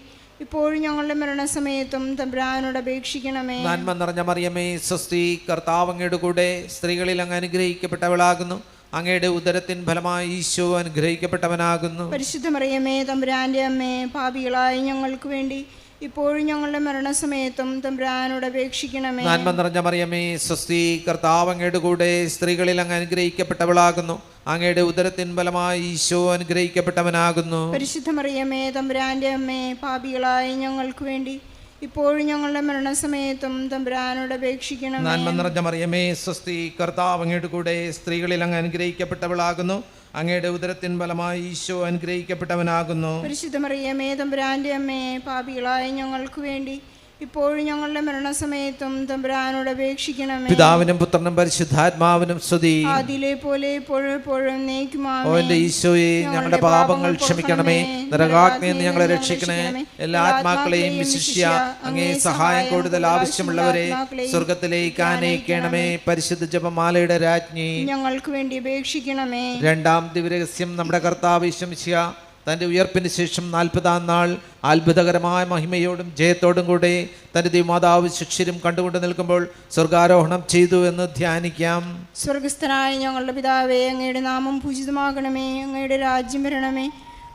[SPEAKER 3] ഇപ്പോഴും ഞങ്ങളുടെ മരണസമയത്തും തമ്പുരാനോട് അപേക്ഷിക്കണമേ.
[SPEAKER 2] നന്മ നിറഞ്ഞ മറിയമേ സ്വസ്തി, കർത്താവ് അങ്ങയുടെ കൂടെ സ്ത്രീകളിൽ അങ്ങ് അനുഗ്രഹിക്കപ്പെട്ടവളാകുന്നു. അങ്ങയുടെ ഉദരത്തിൻ ഫലമായി ഈശോ അനുഗ്രഹിക്കപ്പെട്ടവനാകുന്നു.
[SPEAKER 3] പരിശുദ്ധ മറിയമേ തമ്പുരാന്റെ അമ്മേ, പാപികളായ ഞങ്ങൾക്ക് വേണ്ടി ഇപ്പോഴും ഞങ്ങളുടെ മരണസമയത്തും തമ്പുരാനോട് അപേക്ഷിക്കണമേ.
[SPEAKER 2] നന്മ നിറഞ്ഞ മറിയമേ സ്വസ്തി, കർത്താവ് അങ്ങയുടെ കൂടെ സ്ത്രീകളിൽ അങ്ങ് അനുഗ്രഹിക്കപ്പെട്ടവളാകുന്നു. അങ്ങയുടെ ഉദരത്തിൻ ഫലമായി ഈശോ അനുഗ്രഹിക്കപ്പെട്ടവനാകുന്നു.
[SPEAKER 3] പരിശുദ്ധ മറിയമേ തമ്പുരാന്റെ അമ്മേ, പാപികളായ ഞങ്ങൾക്ക് വേണ്ടി ഇപ്പോഴും ഞങ്ങളുടെ മരണസമയത്തും തമ്പുരാനോട് അപേക്ഷിക്കണമേ.
[SPEAKER 2] നന്മ നിറഞ്ഞ മറിയമേ സ്വസ്തി, കർത്താവ് അങ്ങയുടെ കൂടെ സ്ത്രീകളിൽ അങ്ങ് അനുഗ്രഹിക്കപ്പെട്ടവളാകുന്നു. അങ്ങയുടെ ഉദരത്തിൻ ഫലമായി ഈശോ അനുഗ്രഹിക്കപ്പെട്ടവനാകുന്നു.
[SPEAKER 3] പരിശുദ്ധ മറിയമേ തമ്പുരാന്റെ അമ്മേ, പാപികളായ ഞങ്ങൾക്ക് വേണ്ടി ഇപ്പോഴും ഞങ്ങളുടെ മരണസമയത്തും തമ്പുരാനോട് അപേക്ഷിക്കണമേ.
[SPEAKER 2] പിതാവിനും പുത്രനും പരിശുദ്ധാത്മാവിനും സ്തുതി.
[SPEAKER 3] ആദിയിലെ പോലെ ഇപ്പോഴും എപ്പോഴും എന്നേക്കുമാമേൻ.
[SPEAKER 2] ഓ എൻ്റെ ഈശോയെ, ഞങ്ങളുടെ പാപങ്ങൾ ക്ഷമിക്കണമേ. നരകാഗ്നിയിൽ നിന്ന് ഞങ്ങളെ രക്ഷിക്കണേ. എല്ലാ ആത്മാക്കളെയും വിശിഷ്യ അങ്ങേ സഹായം കൂടുതൽ ആവശ്യമുള്ളവരെ സ്വർഗത്തിലേക്ക് ആനയിക്കണമേ. പരിശുദ്ധ ജപമാലയുടെ രാജ്ഞി,
[SPEAKER 3] ഞങ്ങൾക്ക് വേണ്ടി അപേക്ഷിക്കണമേ.
[SPEAKER 2] രണ്ടാം ദിവ്യരഹസ്യം, നമ്മുടെ കർത്താവ് യേശു മിശിഹാ തൻ്റെ ഉയർപ്പിന് ശേഷം 40-ാം നാൾ അത്ഭുതകരമായ മഹിമയോടും ജയത്തോടും കൂടെ തൻ്റെ ദൈവമാതാവ് ശിഷ്യരും കണ്ടുകൊണ്ട് നിൽക്കുമ്പോൾ സ്വർഗാരോഹണം ചെയ്തു എന്ന് ധ്യാനിക്കാം.
[SPEAKER 3] സ്വർഗസ്ഥനായ ഞങ്ങളുടെ പിതാവേ, അങ്ങയുടെ നാമം പൂജിതമാകണമേ. അങ്ങയുടെ രാജ്യം വരണമേ.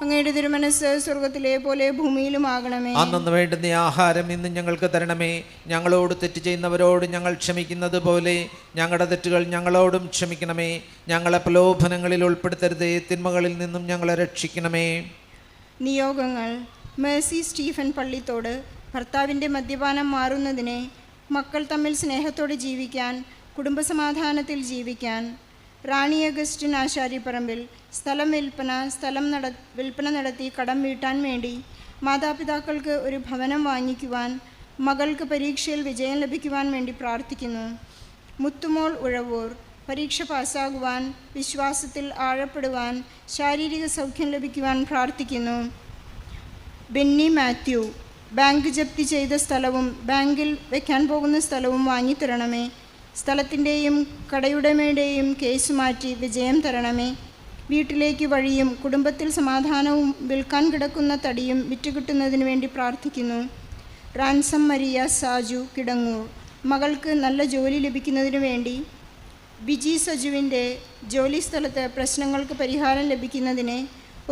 [SPEAKER 3] അങ്ങയുടെ തിരുമനസ് സ്വർഗത്തിലെ പോലെ ഭൂമിയിലുമാകണമേ.
[SPEAKER 2] അന്നു വേണ്ടുന്ന ആഹാരം ഇന്ന് ഞങ്ങൾക്ക് തരണമേ. ഞങ്ങളോട് തെറ്റ് ചെയ്യുന്നവരോട് ഞങ്ങൾ ക്ഷമിക്കുന്നത് പോലെ ഞങ്ങളുടെ തെറ്റുകൾ ഞങ്ങളോടും ക്ഷമിക്കണമേ. ഞങ്ങളെ പ്രലോഭനങ്ങളിൽ ഉൾപ്പെടുത്തരുതേ, തിന്മകളിൽ നിന്നും ഞങ്ങളെ രക്ഷിക്കണമേ.
[SPEAKER 3] നിയോഗങ്ങൾ: മേഴ്സി സ്റ്റീഫൻ പള്ളിത്തോട് ഭർത്താവിൻ്റെ മദ്യപാനം മാറുന്നതിനെ, മക്കൾ തമ്മിൽ സ്നേഹത്തോടെ ജീവിക്കാൻ, കുടുംബസമാധാനത്തിൽ ജീവിക്കാൻ. റാണി അഗസ്റ്റിൻ ആശാരിപ്പറമ്പിൽ സ്ഥലം വിൽപ്പന നടത്തി കടം വീട്ടാൻ വേണ്ടി, മാതാപിതാക്കൾക്ക് ഒരു ഭവനം വാങ്ങിക്കുവാൻ, മകൾക്ക് പരീക്ഷയിൽ വിജയം ലഭിക്കുവാൻ വേണ്ടി പ്രാർത്ഥിക്കുന്നു. മുത്തുമോൾ ഉഴവൂർ പരീക്ഷ പാസ്സാകുവാൻ, വിശ്വാസത്തിൽ ആഴപ്പെടുവാൻ, ശാരീരിക സൗഖ്യം ലഭിക്കുവാൻ പ്രാർത്ഥിക്കുന്നു. ബെന്നി മാത്യു ബാങ്ക് ജപ്തി ചെയ്ത സ്ഥലവും ബാങ്കിൽ വയ്ക്കാൻ പോകുന്ന സ്ഥലവും വാങ്ങിത്തരണമേ. സ്ഥലത്തിൻ്റെയും കടയുടമയുടെയും കേസ് മാറ്റി വിജയം തരണമേ. വീട്ടിലേക്ക് വഴിയും കുടുംബത്തിൽ സമാധാനവും, വിൽക്കാൻ കിടക്കുന്ന തടിയും വിറ്റുകിട്ടുന്നതിന് വേണ്ടി പ്രാർത്ഥിക്കുന്നു. റാൻസം മരിയ സാജു കിടങ്ങൂർ മകൾക്ക് നല്ല ജോലി ലഭിക്കുന്നതിന് വേണ്ടി, ബിജി സജുവിൻ്റെ ജോലി സ്ഥലത്ത് പ്രശ്നങ്ങൾക്ക് പരിഹാരം ലഭിക്കുന്നതിന്,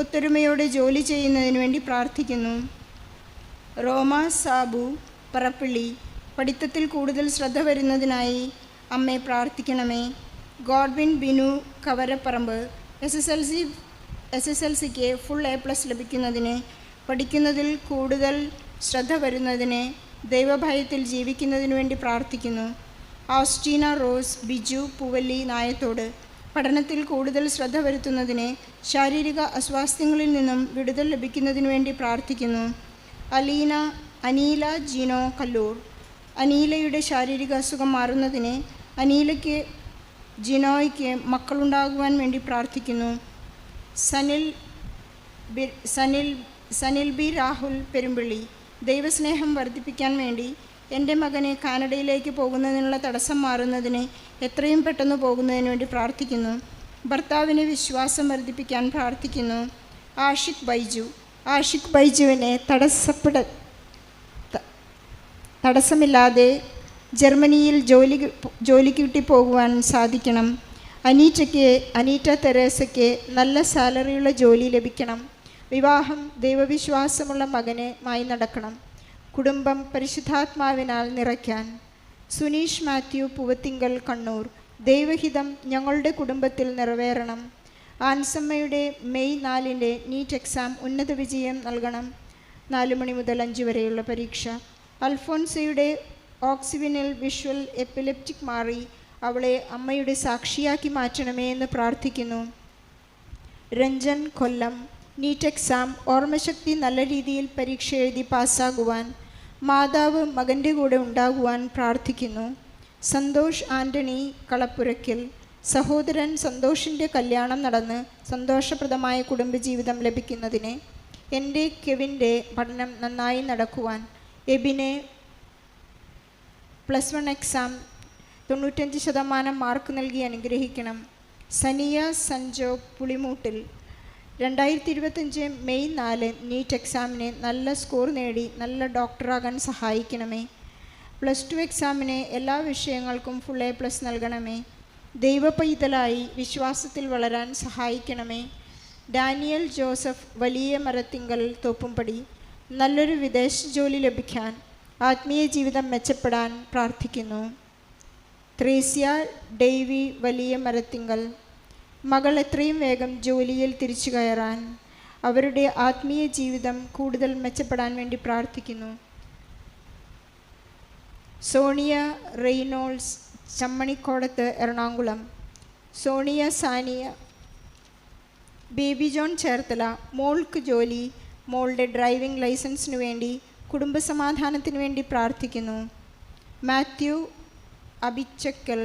[SPEAKER 3] ഒത്തൊരുമയോടെ ജോലി ചെയ്യുന്നതിന് വേണ്ടി പ്രാർത്ഥിക്കുന്നു. റോമ സാബു പറപ്പള്ളി പഠിത്തത്തിൽ കൂടുതൽ ശ്രദ്ധ വരുന്നതിനായി അമ്മേ പ്രാർത്ഥിക്കണമേ. Godwin Binu Kavaraparambu SSLCക്ക് full A+ ലഭിക്കുന്നതിന്, പഠിക്കുന്നതിൽ കൂടുതൽ ശ്രദ്ധ വരുന്നതിന്, ദൈവഭയത്തിൽ ജീവിക്കുന്നതിന് വേണ്ടി പ്രാർത്ഥിക്കുന്നു. ഓസ്റ്റീന റോസ് ബിജു പൂവല്ലി നായത്തോട് പഠനത്തിൽ കൂടുതൽ ശ്രദ്ധ വരുത്തുന്നതിന്, ശാരീരിക അസ്വാസ്ഥ്യങ്ങളിൽ നിന്നും വിടുതൽ ലഭിക്കുന്നതിന് വേണ്ടി പ്രാർത്ഥിക്കുന്നു. അനീല ജീനോ കല്ലൂർ അനീലയുടെ ശാരീരിക അസുഖം മാറുന്നതിന്, അനീലയ്ക്ക് ജിനോയ്ക്ക് മക്കളുണ്ടാകുവാൻ വേണ്ടി പ്രാർത്ഥിക്കുന്നു. സനിൽ ബി രാഹുൽ പെരുമ്പള്ളി ദൈവസ്നേഹം വർദ്ധിപ്പിക്കാൻ വേണ്ടി, എൻ്റെ മകനെ കാനഡയിലേക്ക് പോകുന്നതിനുള്ള തടസ്സം മാറുന്നതിന്, എത്രയും പെട്ടെന്ന് പോകുന്നതിന് വേണ്ടി പ്രാർത്ഥിക്കുന്നു. ഭർത്താവിന് വിശ്വാസം വർദ്ധിപ്പിക്കാൻ പ്രാർത്ഥിക്കുന്നു. ആഷിഖ് ബൈജുവിനെ തടസ്സമില്ലാതെ ജർമ്മനിയിൽ ജോലി കിട്ടി പോകുവാൻ സാധിക്കണം. അനീറ്റ തെരേസയ്ക്ക് നല്ല സാലറിയുള്ള ജോലി ലഭിക്കണം. വിവാഹം ദൈവവിശ്വാസമുള്ള മകനുമായി നടക്കണം. കുടുംബം പരിശുദ്ധാത്മാവിനാൽ നിറയ്ക്കാൻ. സുനീഷ് മാത്യു പൂവത്തിങ്കൽ കണ്ണൂർ ദൈവഹിതം ഞങ്ങളുടെ കുടുംബത്തിൽ നിറവേറണം. ആൻസമ്മയുടെ മെയ് 4 നീറ്റ് എക്സാം ഉന്നത വിജയം നൽകണം. 4 മണി മുതൽ 5 വരെയുള്ള പരീക്ഷ. അൽഫോൻസയുടെ ഓക്സിവിനിൽ വിഷ്വൽ എപ്പിലെപ്റ്റിക് മാറി അവളെ അമ്മയുടെ സാക്ഷിയാക്കി മാറ്റണമേ എന്ന് പ്രാർത്ഥിക്കുന്നു. രഞ്ജൻ കൊല്ലം നീറ്റ് എക്സാം ഓർമ്മശക്തി നല്ല രീതിയിൽ പരീക്ഷ എഴുതി പാസ്സാകുവാൻ, മാതാവ് മകൻ്റെ കൂടെ ഉണ്ടാകുവാൻ പ്രാർത്ഥിക്കുന്നു. സന്തോഷ് ആൻ്റണി കളപ്പുരയ്ക്കൽ സഹോദരൻ സന്തോഷിൻ്റെ കല്യാണം നടന്ന് സന്തോഷപ്രദമായ കുടുംബജീവിതം ലഭിക്കുന്നതിന്, എൻ്റെ കെവിൻ്റെ പഠനം നന്നായി നടക്കുവാൻ, എബിനെ +1 എക്സാം 95% മാർക്ക് നൽകി അനുഗ്രഹിക്കണം. സനിയ സഞ്ജോ പുളിമൂട്ടിൽ 2025 മെയ് 4 നീറ്റ് എക്സാമിന് നല്ല സ്കോർ നേടി നല്ല ഡോക്ടറാകാൻ സഹായിക്കണമേ. +2 എക്സാമിന് എല്ലാ വിഷയങ്ങൾക്കും ഫുൾ A+ നൽകണമേ. ദൈവപൈതലായി വിശ്വാസത്തിൽ വളരാൻ സഹായിക്കണമേ. ഡാനിയൽ ജോസഫ് വലിയ മരത്തിങ്കൽ തോപ്പുംപടി നല്ലൊരു വിദേശ ജോലി ലഭിക്കാൻ, ആത്മീയ ജീവിതം മെച്ചപ്പെടാൻ പ്രാർത്ഥിക്കുന്നു. ത്രേസ്യ ഡേവി വലിയ മരത്തിങ്കൽ മകൾ എത്രയും വേഗം ജോലിയിൽ തിരിച്ചു കയറാൻ, അവരുടെ ആത്മീയ ജീവിതം കൂടുതൽ മെച്ചപ്പെടാൻ വേണ്ടി പ്രാർത്ഥിക്കുന്നു. സോണിയ റെയ്നോൾഡ്സ് ചമ്മണിക്കോടത്ത് എറണാകുളം. സോണിയ സാനിയ ബേബി ജോൺ ചേർത്തല മോൾക്ക് ജോലി, മോളുടെ ഡ്രൈവിംഗ് ലൈസൻസിന് വേണ്ടി, കുടുംബസമാധാനത്തിന് വേണ്ടി പ്രാർത്ഥിക്കുന്നു. മാത്യു അബിച്ചക്കൽ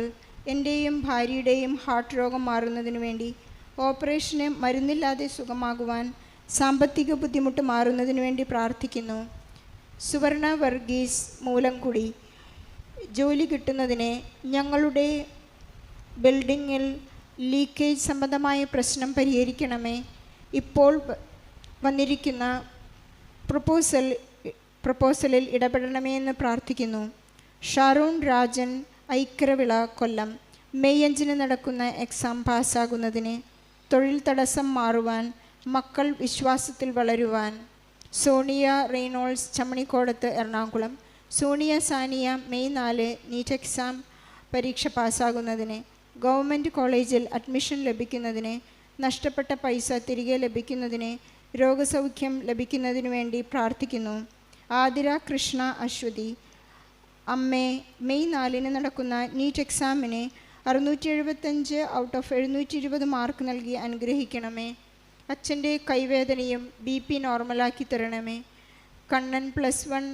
[SPEAKER 3] എൻ്റെയും ഭാര്യയുടെയും ഹാർട്ട് രോഗം മാറുന്നതിന് വേണ്ടി, ഓപ്പറേഷന് മരുന്നില്ലാതെ സുഖമാകുവാൻ, സാമ്പത്തിക ബുദ്ധിമുട്ട് മാറുന്നതിന് വേണ്ടി പ്രാർത്ഥിക്കുന്നു. സുവർണ വർഗീസ് മൂലംകുടി ജോലി കിട്ടുന്നതിന്, ഞങ്ങളുടെ ബിൽഡിങ്ങിൽ ലീക്കേജ് സംബന്ധമായ പ്രശ്നം പരിഹരിക്കണമേ. വന്നിരിക്കുന്ന പ്രപ്പോസലിൽ ഇടപെടണമേ എന്ന് പ്രാർത്ഥിക്കുന്നു. ഷാറൂൺ രാജൻ, ഐക്യവിള, കൊല്ലം. മെയ് 5 നടക്കുന്ന എക്സാം പാസ്സാകുന്നതിന്, തൊഴിൽ തടസ്സം മാറുവാൻ, മക്കൾ വിശ്വാസത്തിൽ വളരുവാൻ. Sonia Reynolds, Chammanikodath, Ernakulam. Sonia Saniya, May 4 NEET exam പരീക്ഷ പാസ്സാകുന്നതിന്, ഗവൺമെൻറ് കോളേജിൽ അഡ്മിഷൻ ലഭിക്കുന്നതിന്, നഷ്ടപ്പെട്ട പൈസ തിരികെ ലഭിക്കുന്നതിന്, രോഗസൗഖ്യം ലഭിക്കുന്നതിനു വേണ്ടി പ്രാർത്ഥിക്കുന്നു. ആതിര കൃഷ്ണ, അശ്വതി. അമ്മേ, മെയ് 4 നടക്കുന്ന നീറ്റ് എക്സാമിന് 675 ഔട്ട് ഓഫ് 720 മാർക്ക് നൽകി അനുഗ്രഹിക്കണമേ. അച്ഛൻ്റെ കൈവേദനയും BP നോർമലാക്കി തരണമേ. കണ്ണൻ +1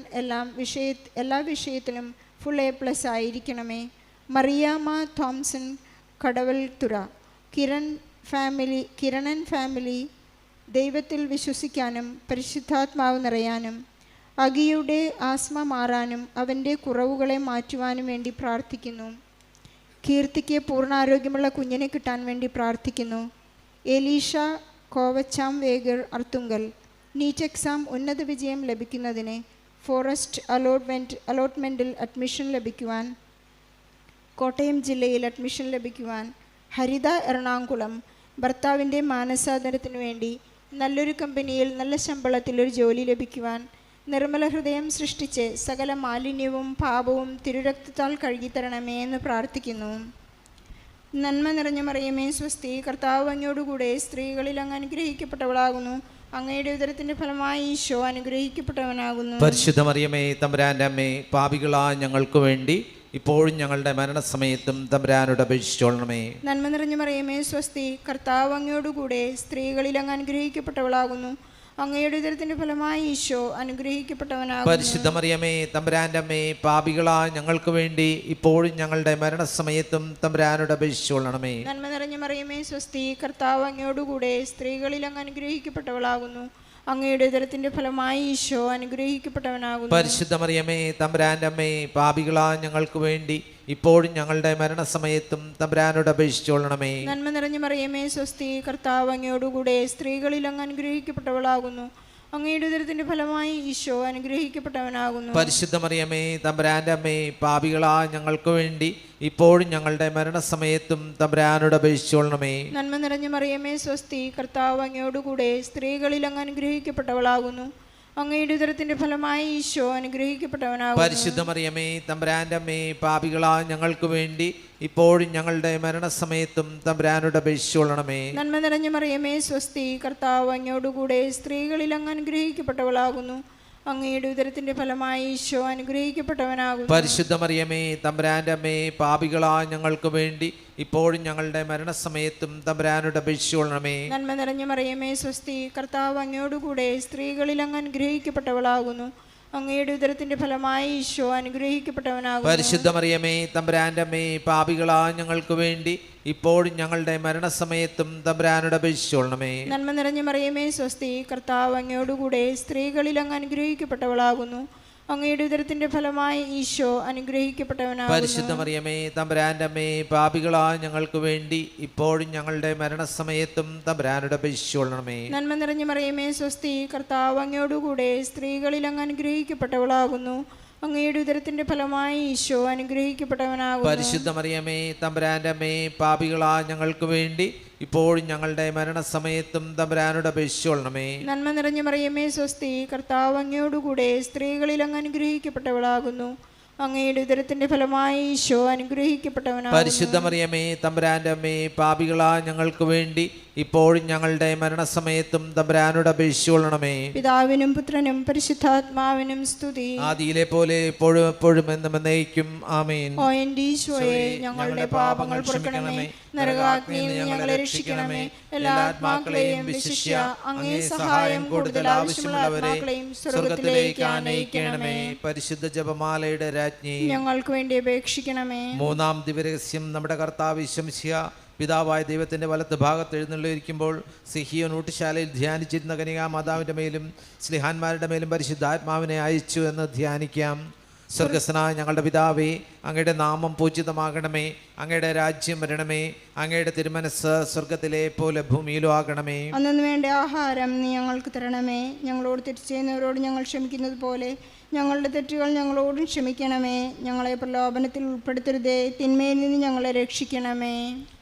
[SPEAKER 3] എല്ലാ വിഷയത്തിലും ഫുൾ A+ ആയിരിക്കണമേ. മറിയാമ്മ തോംസൺ, കടവൽത്തുറ. കിരണൻ ഫാമിലി ദൈവത്തിൽ വിശ്വസിക്കാനും പരിശുദ്ധാത്മാവ് നിറയാനും അഗിയുടെ ആസ്മ മാറാനും അവൻ്റെ കുറവുകളെ മാറ്റുവാനും വേണ്ടി പ്രാർത്ഥിക്കുന്നു. കീർത്തിക്ക് പൂർണ്ണാരോഗ്യമുള്ള കുഞ്ഞിനെ കിട്ടാൻ വേണ്ടി പ്രാർത്ഥിക്കുന്നു. എലീഷ കോവച്ചാം വേഗർ, അർത്തുങ്കൽ. നീറ്റ് എക്സാം ഉന്നത വിജയം ലഭിക്കുന്നതിന്, ഫോറസ്റ്റ് അലോട്ട്മെൻറ്റിൽ അഡ്മിഷൻ ലഭിക്കുവാൻ, കോട്ടയം ജില്ലയിൽ അഡ്മിഷൻ ലഭിക്കുവാൻ. ഹരിത, എറണാകുളം. ഭർത്താവിൻ്റെ മാനസാന്തരത്തിനു വേണ്ടി നല്ലൊരു കമ്പനിയിൽ നല്ല ശമ്പളത്തിൽ ഒരു ജോലി ലഭിക്കുവാൻ. നിർമ്മല ഹൃദയം സൃഷ്ടിച്ച് സകല മാലിന്യവും പാപവും തിരുരക്തത്താൽ കഴുകിത്തരണമേ എന്ന് പ്രാർത്ഥിക്കുന്നു. നന്മ നിറഞ്ഞ മറിയമേ സ്വസ്തി, കർത്താവ് അങ്ങയോടുകൂടെ സ്ത്രീകളിൽ അങ്ങ് അനുഗ്രഹിക്കപ്പെട്ടവളാകുന്നു. അങ്ങയുടെ ഉദരത്തിൻ്റെ ഫലമായി ഈശോ അനുഗ്രഹിക്കപ്പെട്ടവനാകുന്നു.
[SPEAKER 2] പരിശുദ്ധ മറിയമേ തമ്പുരാൻ്റെ അമ്മേ, പാപികളായ ഞങ്ങൾക്ക് വേണ്ടി ഇപ്പോഴും ഞങ്ങളുടെ മരണസമയത്തും തമ്പുരാനോട് അപേക്ഷിച്ചോളണമേ.
[SPEAKER 3] നന്മ നിറഞ്ഞ മറിയമേ സ്വസ്തി, കർത്താവ് അങ്ങയോടുകൂടെ സ്ത്രീകളിൽ അങ്ങ് അനുഗ്രഹിക്കപ്പെട്ടവളാകുന്നു. അങ്ങയുടെ ഉദരത്തിൻ്റെ ഫലമായി ഈശോ അനുഗ്രഹിക്കപ്പെട്ടവനാകുന്നു.
[SPEAKER 2] പരിശുദ്ധ മറിയമേ തമ്പുരാൻ്റെ അമ്മേ, പാപികളായ ഞങ്ങൾക്ക് വേണ്ടി ഇപ്പോഴും ഞങ്ങളുടെ മരണസമയത്തും തമ്പുരാനോട് അപേക്ഷിച്ചോളണമേ.
[SPEAKER 3] നന്മ നിറഞ്ഞ മറിയമേ സ്വസ്തി, കർത്താവ് അങ്ങയോടുകൂടെ സ്ത്രീകളിൽ അങ്ങ് അനുഗ്രഹിക്കപ്പെട്ടവളാകുന്നു. അങ്ങയുടെ ഉദരത്തിൻ്റെ ഫലമായി ഈശോ അനുഗ്രഹിക്കപ്പെട്ടവനാകുന്നു.
[SPEAKER 2] പരിശുദ്ധ മറിയമേ തമ്പുരാൻ്റെ അമ്മേ, പാപികളായ ഞങ്ങൾക്ക് വേണ്ടി ഇപ്പോഴും ഞങ്ങളുടെ മരണസമയത്തും തമ്പുരാനോട് അപേക്ഷിച്ചോളണമേ.
[SPEAKER 3] നന്മ നിറഞ്ഞ മറിയമേ സ്വസ്തി, കർത്താവ് അങ്ങയോടുകൂടെ സ്ത്രീകളിൽ അങ്ങ് അനുഗ്രഹിക്കപ്പെട്ടവളാകുന്നു. അങ്ങയുടെ ഉദരത്തിൻ്റെ ഫലമായി ഈശോ അനുഗ്രഹിക്കപ്പെട്ടവനാകുന്നു.
[SPEAKER 2] പരിശുദ്ധ മറിയമേ തമ്പുരാൻ്റെ അമ്മേ, പാപികളായ ഞങ്ങൾക്ക് വേണ്ടി ഇപ്പോഴും ഞങ്ങളുടെ മരണസമയത്തും തമ്പുരാനോട് അപേക്ഷിച്ചോളണമേ.
[SPEAKER 3] നന്മ നിറഞ്ഞ മറിയമേ സ്വസ്തി, കർത്താവ് അങ്ങയോടുകൂടെ സ്ത്രീകളിൽ അങ്ങ് അനുഗ്രഹിക്കപ്പെട്ടവളാകുന്നു. അങ്ങയുടെ ഉദരത്തിൻ്റെ ഫലമായി ഈശോ അനുഗ്രഹിക്കപ്പെട്ടവനാകുന്നു.
[SPEAKER 2] പരിശുദ്ധ മറിയമേ തമ്പുരാൻ്റെ അമ്മേ, പാപികളായ ഞങ്ങൾക്ക് വേണ്ടി ഇപ്പോഴും ഞങ്ങളുടെ മരണസമയത്തും തമ്പുരാനോട് അപേക്ഷിച്ചോളണമേ.
[SPEAKER 3] നന്മ നിറഞ്ഞ മറിയമേ സ്വസ്തി, കർത്താവ് അങ്ങയോടുകൂടെ സ്ത്രീകളിൽ അങ്ങ് അനുഗ്രഹിക്കപ്പെട്ടവളാകുന്നു. അങ്ങയുടെ ഉദരത്തിൻ്റെ ഫലമായി ഈശോ അനുഗ്രഹിക്കപ്പെട്ടവനാകുന്നു.
[SPEAKER 2] പരിശുദ്ധ മറിയമേ തമ്പുരാൻ്റെ അമ്മേ, പാപികളായ ഞങ്ങൾക്ക് വേണ്ടി ഇപ്പോഴും ഞങ്ങളുടെ മരണസമയത്തും തമ്പുരാനോട് അപേക്ഷിച്ചോളണമേ.
[SPEAKER 3] നന്മ നിറഞ്ഞ മറിയമേ സ്വസ്തി, കർത്താവ് അങ്ങയോടുകൂടെ സ്ത്രീകളിൽ അങ്ങ് അനുഗ്രഹിക്കപ്പെട്ടവളാകുന്നു. അങ്ങയുടെ ഉദരത്തിൻ്റെ ഫലമായി ഈശോ അനുഗ്രഹിക്കപ്പെട്ടവനാകുന്നു.
[SPEAKER 2] പരിശുദ്ധ മറിയമേ തമ്പുരാൻ്റെ അമ്മേ, പാപികളായ ഞങ്ങൾക്ക് വേണ്ടി ഇപ്പോഴും ഞങ്ങളുടെ മരണസമയത്തും തമ്പുരാനോട് അപേക്ഷിച്ചോളണമേ.
[SPEAKER 3] നന്മ നിറഞ്ഞ മറിയമേ സ്വസ്തി, കർത്താവ് അങ്ങയോടുകൂടെ സ്ത്രീകളിൽ അങ്ങ് അനുഗ്രഹിക്കപ്പെട്ടവളാകുന്നു. അങ്ങയുടെ ഉദരത്തിൻ്റെ ഫലമായി ഈശോ അനുഗ്രഹിക്കപ്പെട്ടവനാകുന്നു.
[SPEAKER 2] പരിശുദ്ധ മറിയമേ തമ്പുരാൻ്റെ അമ്മേ, പാപികളായ ഞങ്ങൾക്ക് വേണ്ടി ഇപ്പോഴും ഞങ്ങളുടെ മരണസമയത്തും തമ്പുരാനോട് അപേക്ഷിച്ചോളണമേ.
[SPEAKER 3] നന്മ നിറഞ്ഞ മറിയമേ സ്വസ്തി, കർത്താവ് അങ്ങയോടുകൂടെ സ്ത്രീകളിൽ അങ്ങ് അനുഗ്രഹിക്കപ്പെട്ടവളാകുന്നു. അങ്ങയുടെ ഉദരത്തിൻ്റെ ഫലമായി ഈശോ അനുഗ്രഹിക്കപ്പെട്ടവനാകുന്നു.
[SPEAKER 2] പരിശുദ്ധ മറിയമേ തമ്പുരാൻ്റെ അമ്മേ, പാപികളായ ഞങ്ങൾക്ക് വേണ്ടി ഇപ്പോഴും ഞങ്ങളുടെ മരണസമയത്തും തമ്പുരാനോട് അപേക്ഷിച്ചോളണമേ.
[SPEAKER 3] നന്മ നിറഞ്ഞ മറിയമേ സ്വസ്തി, കർത്താവ് അങ്ങയോടുകൂടെ സ്ത്രീകളിൽ അങ്ങ് അനുഗ്രഹിക്കപ്പെട്ടവളാകുന്നു. അങ്ങയുടെ ഉദരത്തിൻ്റെ ഫലമായി ഈശോ അനുഗ്രഹിക്കപ്പെട്ടവനാകുന്നു.
[SPEAKER 2] പരിശുദ്ധ മറിയമേ തമ്പുരാൻ്റെ അമ്മേ, പാപികളായ ഞങ്ങൾക്ക് വേണ്ടി ഇപ്പോഴും ഞങ്ങളുടെ മരണസമയത്തും തമ്പുരാനോട് അപേക്ഷിച്ചോളണമേ.
[SPEAKER 3] പിതാവിനും പുത്രനും പരിശുദ്ധാത്മാവിനും സ്തുതി,
[SPEAKER 2] ആദിയിലെ പോലെ എപ്പോഴും എപ്പോഴും എന്നും എന്നേക്കും. ആമേൻ.
[SPEAKER 3] ഓ എൻ്റെ ഈശോയെ, ഞങ്ങളുടെ പാപങ്ങൾ പൊറുക്കണമേ, നരകാഗ്നിയിൽ നിന്ന് ഞങ്ങളെ രക്ഷിക്കണമേ. എല്ലാ ആത്മാക്കളെയും വിശിഷ്യ അങ്ങേ സഹായം കൂടുതൽ ആവശ്യമുള്ള ആത്മാക്കളെയും സ്വർഗ്ഗത്തിലേക്ക് ആനയിക്കണമേ.
[SPEAKER 2] പരിശുദ്ധ ജപമാലയുടെ രാജ്ഞി,
[SPEAKER 3] ഞങ്ങൾക്ക് വേണ്ടി അപേക്ഷിക്കണമേ.
[SPEAKER 2] മൂന്നാം ദിവരഹസ്യം. നമ്മുടെ കർത്താവ് ഈശോമിശിഹാ പിതാവായ ദൈവത്തിൻ്റെ വലത്ത് ഭാഗത്ത് എഴുന്നള്ളിയിരിക്കുമ്പോൾ സിഹിയോൻ ഊട്ടുശാലയിൽ ധ്യാനിച്ചിരുന്ന കന്യകാ മാതാവിൻ്റെ മേലും സ്ലിഹാന്മാരുടെ മേലും പരിശുദ്ധാത്മാവിനെ അയച്ചു എന്ന് ധ്യാനിക്കാം. സ്വർഗസ്ഥനായ ഞങ്ങളുടെ പിതാവേ, അങ്ങയുടെ നാമം പൂജിതമാകണമേ, അങ്ങയുടെ രാജ്യം വരണമേ, അങ്ങയുടെ തിരുമനസ് സ്വർഗത്തിലെ പോലെ ഭൂമിയിലും ആകണമേ.
[SPEAKER 3] അന്നു വേണ്ട ആഹാരം നീ ഞങ്ങൾക്ക് തരണമേ. ഞങ്ങളോട് തെറ്റ് ചെയ്യുന്നവരോട് ഞങ്ങൾ ക്ഷമിക്കുന്നത് പോലെ ഞങ്ങളുടെ തെറ്റുകൾ ഞങ്ങളോടും ക്ഷമിക്കണമേ. ഞങ്ങളെ പ്രലോഭനത്തിൽ ഉൾപ്പെടുത്തരുതേ, തിന്മയിൽ നിന്ന് ഞങ്ങളെ രക്ഷിക്കണമേ.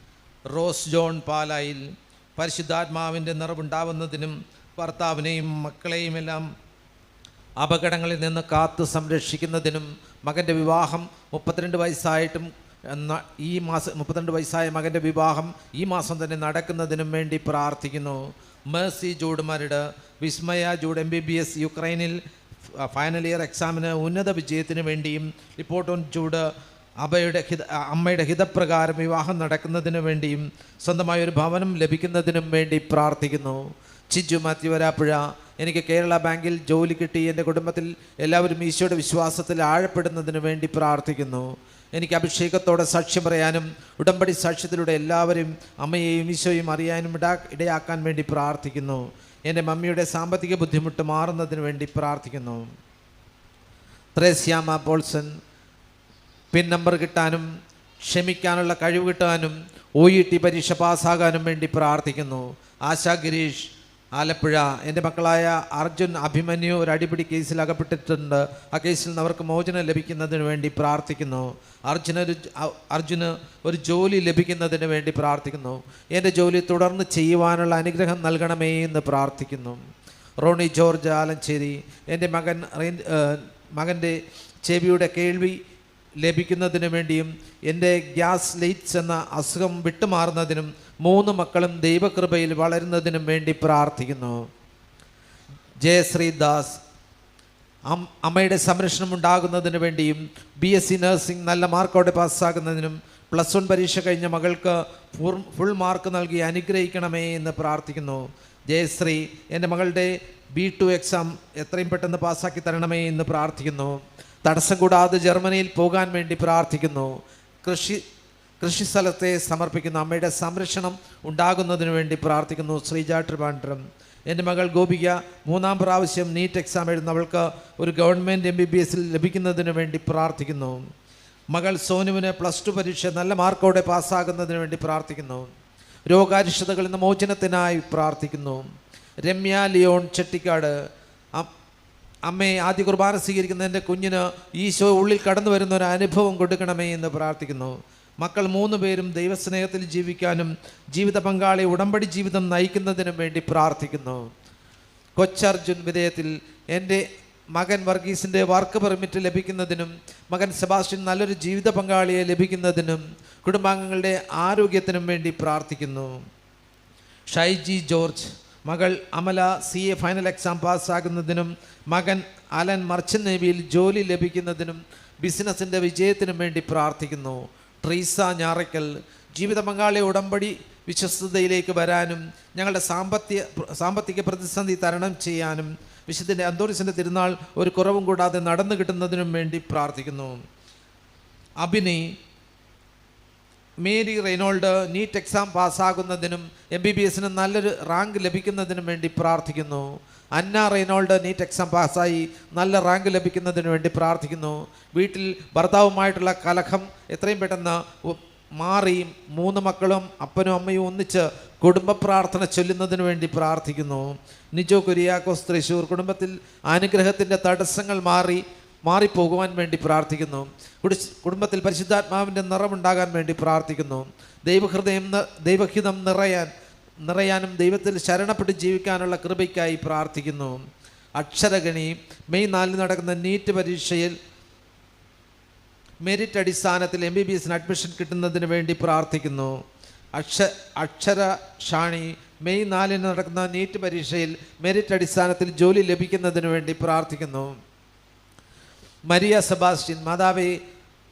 [SPEAKER 2] റോസ് ജോൺ പാലായിൽ പരിശുദ്ധാത്മാവിൻ്റെ നിറവുണ്ടാവുന്നതിനും ഭർത്താവിനെയും മക്കളെയുമെല്ലാം അപകടങ്ങളിൽ നിന്ന് കാത്തു സംരക്ഷിക്കുന്നതിനും മകൻ്റെ വിവാഹം 32 വയസ്സായിട്ടും ഈ മാസം 32 വയസ്സായ മകൻ്റെ വിവാഹം ഈ മാസം തന്നെ നടക്കുന്നതിനും വേണ്ടി പ്രാർത്ഥിക്കുന്നു. മേഴ്സി ജൂഡ് മരട്, വിസ്മയ ജൂഡ് MBBS യുക്രൈനിൽ ഫൈനൽ ഇയർ എക്സാമിന് ഉന്നത വിജയത്തിന് വേണ്ടിയും, റിപ്പോർട്ടോൺ ജൂഡ് അമ്മയുടെ ഹിതപ്രകാരം വിവാഹം നടക്കുന്നതിന് വേണ്ടിയും സ്വന്തമായ ഒരു ഭവനം ലഭിക്കുന്നതിനും വേണ്ടി പ്രാർത്ഥിക്കുന്നു. ചിജു മാത്യു വരാപ്പുഴ, എനിക്ക് കേരള ബാങ്കിൽ ജോലി കിട്ടി. എൻ്റെ കുടുംബത്തിൽ എല്ലാവരും ഈശോയുടെ വിശ്വാസത്തിൽ ആഴപ്പെടുന്നതിന് വേണ്ടി പ്രാർത്ഥിക്കുന്നു. എനിക്ക് അഭിഷേകത്തോടെ സാക്ഷ്യം പറയാനും ഉടമ്പടി സാക്ഷ്യത്തിലൂടെ എല്ലാവരും അമ്മയെയും ഈശോയും അറിയാനും ഇടയാക്കാൻ വേണ്ടി പ്രാർത്ഥിക്കുന്നു. എൻ്റെ മമ്മിയുടെ സാമ്പത്തിക ബുദ്ധിമുട്ട് മാറുന്നതിന് വേണ്ടി പ്രാർത്ഥിക്കുന്നു. ത്രേസ്യാമ പോൾസൺ, പിൻ നമ്പർ കിട്ടാനും ക്ഷമിക്കാനുള്ള കഴിവ് കിട്ടാനും OET പരീക്ഷ പാസ്സാകാനും വേണ്ടി പ്രാർത്ഥിക്കുന്നു. ആശാ ഗിരീഷ്, ആലപ്പുഴ, എൻ്റെ മക്കളായ അർജുൻ, അഭിമന്യു ഒരു അടിപിടി കേസിൽ അകപ്പെട്ടിട്ടുണ്ട്. ആ കേസിൽ നിന്ന് അവർക്ക് മോചനം ലഭിക്കുന്നതിന് വേണ്ടി പ്രാർത്ഥിക്കുന്നു. അർജുന് ഒരു ജോലി ലഭിക്കുന്നതിന് വേണ്ടി പ്രാർത്ഥിക്കുന്നു. എൻ്റെ ജോലി തുടർന്ന് ചെയ്യുവാനുള്ള അനുഗ്രഹം നൽകണമേ എന്ന് പ്രാർത്ഥിക്കുന്നു. റോണി ജോർജ്, ആലഞ്ചേരി, എൻ്റെ മകൻ്റെ ചെവിയുടെ കേൾവി ലഭിക്കുന്നതിന് വേണ്ടിയും എൻ്റെ ഗ്യാസ് ലൈറ്റ്സ് എന്ന അസുഖം വിട്ടുമാറുന്നതിനും 3 മക്കളും ദൈവകൃപയിൽ വളരുന്നതിനും വേണ്ടി പ്രാർത്ഥിക്കുന്നു. ജയശ്രീ ദാസ്, അമ്മയുടെ സംരക്ഷണം ഉണ്ടാകുന്നതിന് വേണ്ടിയും BSc നഴ്സിംഗ് നല്ല മാർക്കോടെ പാസ്സാകുന്നതിനും +1 പരീക്ഷ കഴിഞ്ഞ മകൾക്ക് ഫുൾ മാർക്ക് നൽകി അനുഗ്രഹിക്കണമേ എന്ന് പ്രാർത്ഥിക്കുന്നു. ജയശ്രീ, എൻ്റെ മകളുടെ B2 എക്സാം എത്രയും പെട്ടെന്ന് പാസ്സാക്കി തരണമേ എന്ന് പ്രാർത്ഥിക്കുന്നു. തടസ്സം കൂടാതെ ജർമ്മനിയിൽ പോകാൻ വേണ്ടി പ്രാർത്ഥിക്കുന്നു. കൃഷി സ്ഥലത്തെ സമർപ്പിക്കുന്നു. അമ്മയുടെ സംരക്ഷണം ഉണ്ടാകുന്നതിന് വേണ്ടി പ്രാർത്ഥിക്കുന്നു. ശ്രീജ ട്രിവാൻഡ്രം, എൻ്റെ മകൾ ഗോപിക 3ാം പ്രാവശ്യം നീറ്റ് എക്സാം എഴുതുന്നവൾക്ക് ഒരു ഗവൺമെൻറ് MBBS ലഭിക്കുന്നതിന് വേണ്ടി പ്രാർത്ഥിക്കുന്നു. മകൾ സോനുവിന് +2 പരീക്ഷ നല്ല മാർക്കോടെ പാസ്സാകുന്നതിന് വേണ്ടി പ്രാർത്ഥിക്കുന്നു. രോഗാരിഷ്ടതകളിൽ നിന്ന് മോചനത്തിനായി പ്രാർത്ഥിക്കുന്നു. രമ്യ ലിയോൺ, ചെട്ടിക്കാട്, അമ്മേ, ആദ്യ കുർബാന സ്വീകരിക്കുന്ന എൻ്റെ കുഞ്ഞിന് ഈശോ ഉള്ളിൽ കടന്നു വരുന്ന ഒരു അനുഭവം കൊടുക്കണമേ എന്ന് പ്രാർത്ഥിക്കുന്നു. മക്കൾ 3 പേരും ദൈവസ്നേഹത്തിൽ ജീവിക്കാനും ജീവിത പങ്കാളി ഉടമ്പടി ജീവിതം നയിക്കുന്നതിനും വേണ്ടി പ്രാർത്ഥിക്കുന്നു. കൊച്ചർജുൻ, വിധേയത്തിൽ, എൻ്റെ മകൻ വർഗീസിൻ്റെ വർക്ക് പെർമിറ്റ് ലഭിക്കുന്നതിനും മകൻ സെബാസ്റ്റ്യൻ നല്ലൊരു ജീവിത പങ്കാളിയെ ലഭിക്കുന്നതിനും കുടുംബാംഗങ്ങളുടെ ആരോഗ്യത്തിനും വേണ്ടി പ്രാർത്ഥിക്കുന്നു. ഷൈജി ജോർജ്, മകൾ അമല CA ഫൈനൽ എക്സാം പാസ്സാകുന്നതിനും മകൻ അലൻ മർച്ചൻ്റ് നേവിയിൽ ജോലി ലഭിക്കുന്നതിനും ബിസിനസ്സിൻ്റെ വിജയത്തിനും വേണ്ടി പ്രാർത്ഥിക്കുന്നു. ട്രീസ ഞാറയ്ക്കൽ, ജീവിത പങ്കാളി ഉടമ്പടി വിശ്വസ്തതയിലേക്ക് വരാനും ഞങ്ങളുടെ സാമ്പത്തിക പ്രതിസന്ധി തരണം ചെയ്യാനും വിശുദ്ധ അന്തോണിസിൻ്റെ തിരുനാൾ ഒരു കുറവും കൂടാതെ നടന്നു കിട്ടുന്നതിനും വേണ്ടി പ്രാർത്ഥിക്കുന്നു. Abhinay, Mary Reynold NEET exam പാസ്സാകുന്നതിനും MBBSന് നല്ലൊരു റാങ്ക് ലഭിക്കുന്നതിനും വേണ്ടി പ്രാർത്ഥിക്കുന്നു. അന്ന റെയ്നോൾഡ് നീറ്റ് എക്സാം പാസ്സായി നല്ല റാങ്ക് ലഭിക്കുന്നതിന് വേണ്ടി പ്രാർത്ഥിക്കുന്നു. വീട്ടിൽ ഭർത്താവുമായിട്ടുള്ള കലഹം എത്രയും പെട്ടെന്ന് മാറി 3 മക്കളും അപ്പനും അമ്മയും ഒന്നിച്ച് കുടുംബ പ്രാർത്ഥന ചൊല്ലുന്നതിന് വേണ്ടി പ്രാർത്ഥിക്കുന്നു. നിജോ കുര്യാക്കോസ്, തൃശ്ശൂർ, കുടുംബത്തിൽ അനുഗ്രഹത്തിൻ്റെ തടസ്സങ്ങൾ മാറിപ്പോകുവാൻ വേണ്ടി പ്രാർത്ഥിക്കുന്നു. കുടുംബത്തിൽ പരിശുദ്ധാത്മാവിൻ്റെ നിറമുണ്ടാകാൻ വേണ്ടി പ്രാർത്ഥിക്കുന്നു. ദൈവഹിതം നിറയാനും ദൈവത്തിൽ ശരണപ്പെട്ട് ജീവിക്കാനുള്ള കൃപയ്ക്കായി പ്രാർത്ഥിക്കുന്നു. അക്ഷരഗണി, മെയ് 4 നടക്കുന്ന നീറ്റ് പരീക്ഷയിൽ മെറിറ്റ് അടിസ്ഥാനത്തിൽ MBBSന് അഡ്മിഷൻ കിട്ടുന്നതിന് വേണ്ടി പ്രാർത്ഥിക്കുന്നു. അക്ഷര ഷാണി, മെയ് 4 നടക്കുന്ന നീറ്റ് പരീക്ഷയിൽ മെറിറ്റ് അടിസ്ഥാനത്തിൽ ജോലി ലഭിക്കുന്നതിന് വേണ്ടി പ്രാർത്ഥിക്കുന്നു. മരിയ സെബാസ്റ്റ്യൻ, മാതാവേ,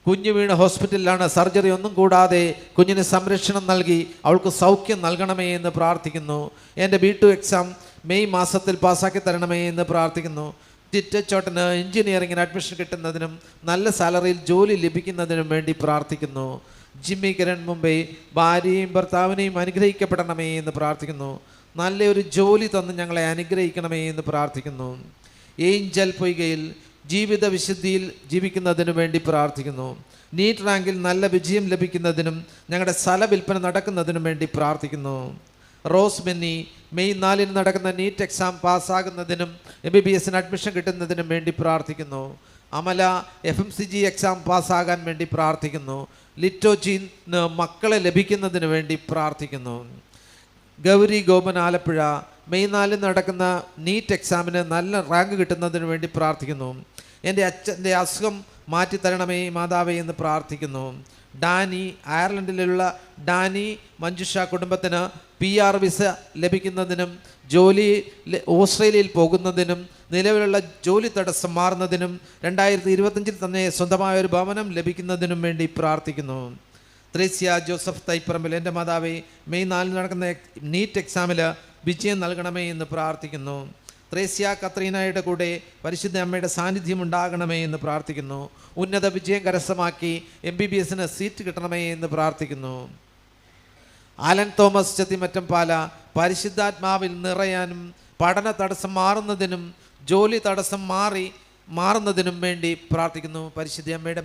[SPEAKER 2] കുഞ്ഞു വീണ് ഹോസ്പിറ്റലിലാണ്, സർജറി ഒന്നും കൂടാതെ കുഞ്ഞിന് സംരക്ഷണം നൽകി അവൾക്ക് സൗഖ്യം നൽകണമേ എന്ന് പ്രാർത്ഥിക്കുന്നു. എൻ്റെ B2 എക്സാം മെയ് മാസത്തിൽ പാസ്സാക്കി തരണമേ എന്ന് പ്രാർത്ഥിക്കുന്നു. ടിറ്റച്ചോട്ടന് എഞ്ചിനീയറിങ്ങിന് അഡ്മിഷൻ കിട്ടുന്നതിനും നല്ല സാലറിയിൽ ജോലി ലഭിക്കുന്നതിനും വേണ്ടി പ്രാർത്ഥിക്കുന്നു. ജിമ്മി കിരൺ, മുംബൈ, ഭാര്യയും ഭർത്താവിനെയും അനുഗ്രഹിക്കപ്പെടണമേ എന്ന് പ്രാർത്ഥിക്കുന്നു. നല്ലൊരു ജോലി തന്ന് ഞങ്ങളെ അനുഗ്രഹിക്കണമേ എന്ന് പ്രാർത്ഥിക്കുന്നു. ഏഞ്ചൽ പൊയ്കയിൽ, ജീവിത വിശുദ്ധിയിൽ ജീവിക്കുന്നതിനു വേണ്ടി പ്രാർത്ഥിക്കുന്നു. നീറ്റ് റാങ്കിൽ നല്ല വിജയം ലഭിക്കുന്നതിനും ഞങ്ങളുടെ സ്ഥല വിൽപ്പന നടക്കുന്നതിനും വേണ്ടി പ്രാർത്ഥിക്കുന്നു. റോസ് ബെന്നി മെയ് 4 നടക്കുന്ന നീറ്റ് എക്സാം പാസ്സാകുന്നതിനും MBBS അഡ്മിഷൻ കിട്ടുന്നതിനും വേണ്ടി പ്രാർത്ഥിക്കുന്നു. അമല FMCG എക്സാം പാസ്സാകാൻ വേണ്ടി പ്രാർത്ഥിക്കുന്നു. ലിറ്റോജിന് മക്കളെ ലഭിക്കുന്നതിന് വേണ്ടി പ്രാർത്ഥിക്കുന്നു. ഗൗരി ഗോപൻ ആലപ്പുഴ മെയ് 4 നടക്കുന്ന നീറ്റ് എക്സാമിന് നല്ല റാങ്ക് കിട്ടുന്നതിന് വേണ്ടി പ്രാർത്ഥിക്കുന്നു. എൻ്റെ അച്ഛൻ്റെ അസുഖം മാറ്റിത്തരണമേ മാതാവേ എന്ന് പ്രാർത്ഥിക്കുന്നു. ഡാനി അയർലൻഡിലുള്ള ഡാനി മഞ്ജുഷ കുടുംബത്തിന് PR വിസ ലഭിക്കുന്നതിനും ജോലി ഓസ്ട്രേലിയയിൽ പോകുന്നതിനും നിലവിലുള്ള ജോലി തടസ്സം മാറുന്നതിനും 2025 തന്നെ സ്വന്തമായ ഒരു ഭവനം ലഭിക്കുന്നതിനും വേണ്ടി പ്രാർത്ഥിക്കുന്നു. ത്രേസ്യ ജോസഫ് തൈപ്പറമ്പിൽ എൻ്റെ മാതാവേ മെയ് 4 നടക്കുന്ന നീറ്റ് എക്സാമിൽ വിജയം നൽകണമേ എന്ന് പ്രാർത്ഥിക്കുന്നു. ത്രേസ്യ കത്രീനയുടെ കൂടെ പരിശുദ്ധ അമ്മയുടെ സാന്നിധ്യം ഉണ്ടാകണമേ എന്ന് പ്രാർത്ഥിക്കുന്നു. ഉന്നത വിജയം കരസ്ഥമാക്കി MBBS സീറ്റ് കിട്ടണമേ എന്ന് പ്രാർത്ഥിക്കുന്നു. ആലൻ തോമസ് ചെത്തിമറ്റം പാല പരിശുദ്ധാത്മാവിൽ നിറയാനും പഠന തടസ്സം മാറുന്നതിനും ജോലി തടസ്സം മാറുന്നതിനും വേണ്ടി പ്രാർത്ഥിക്കുന്നു. പരിശുദ്ധ അമ്മയുടെ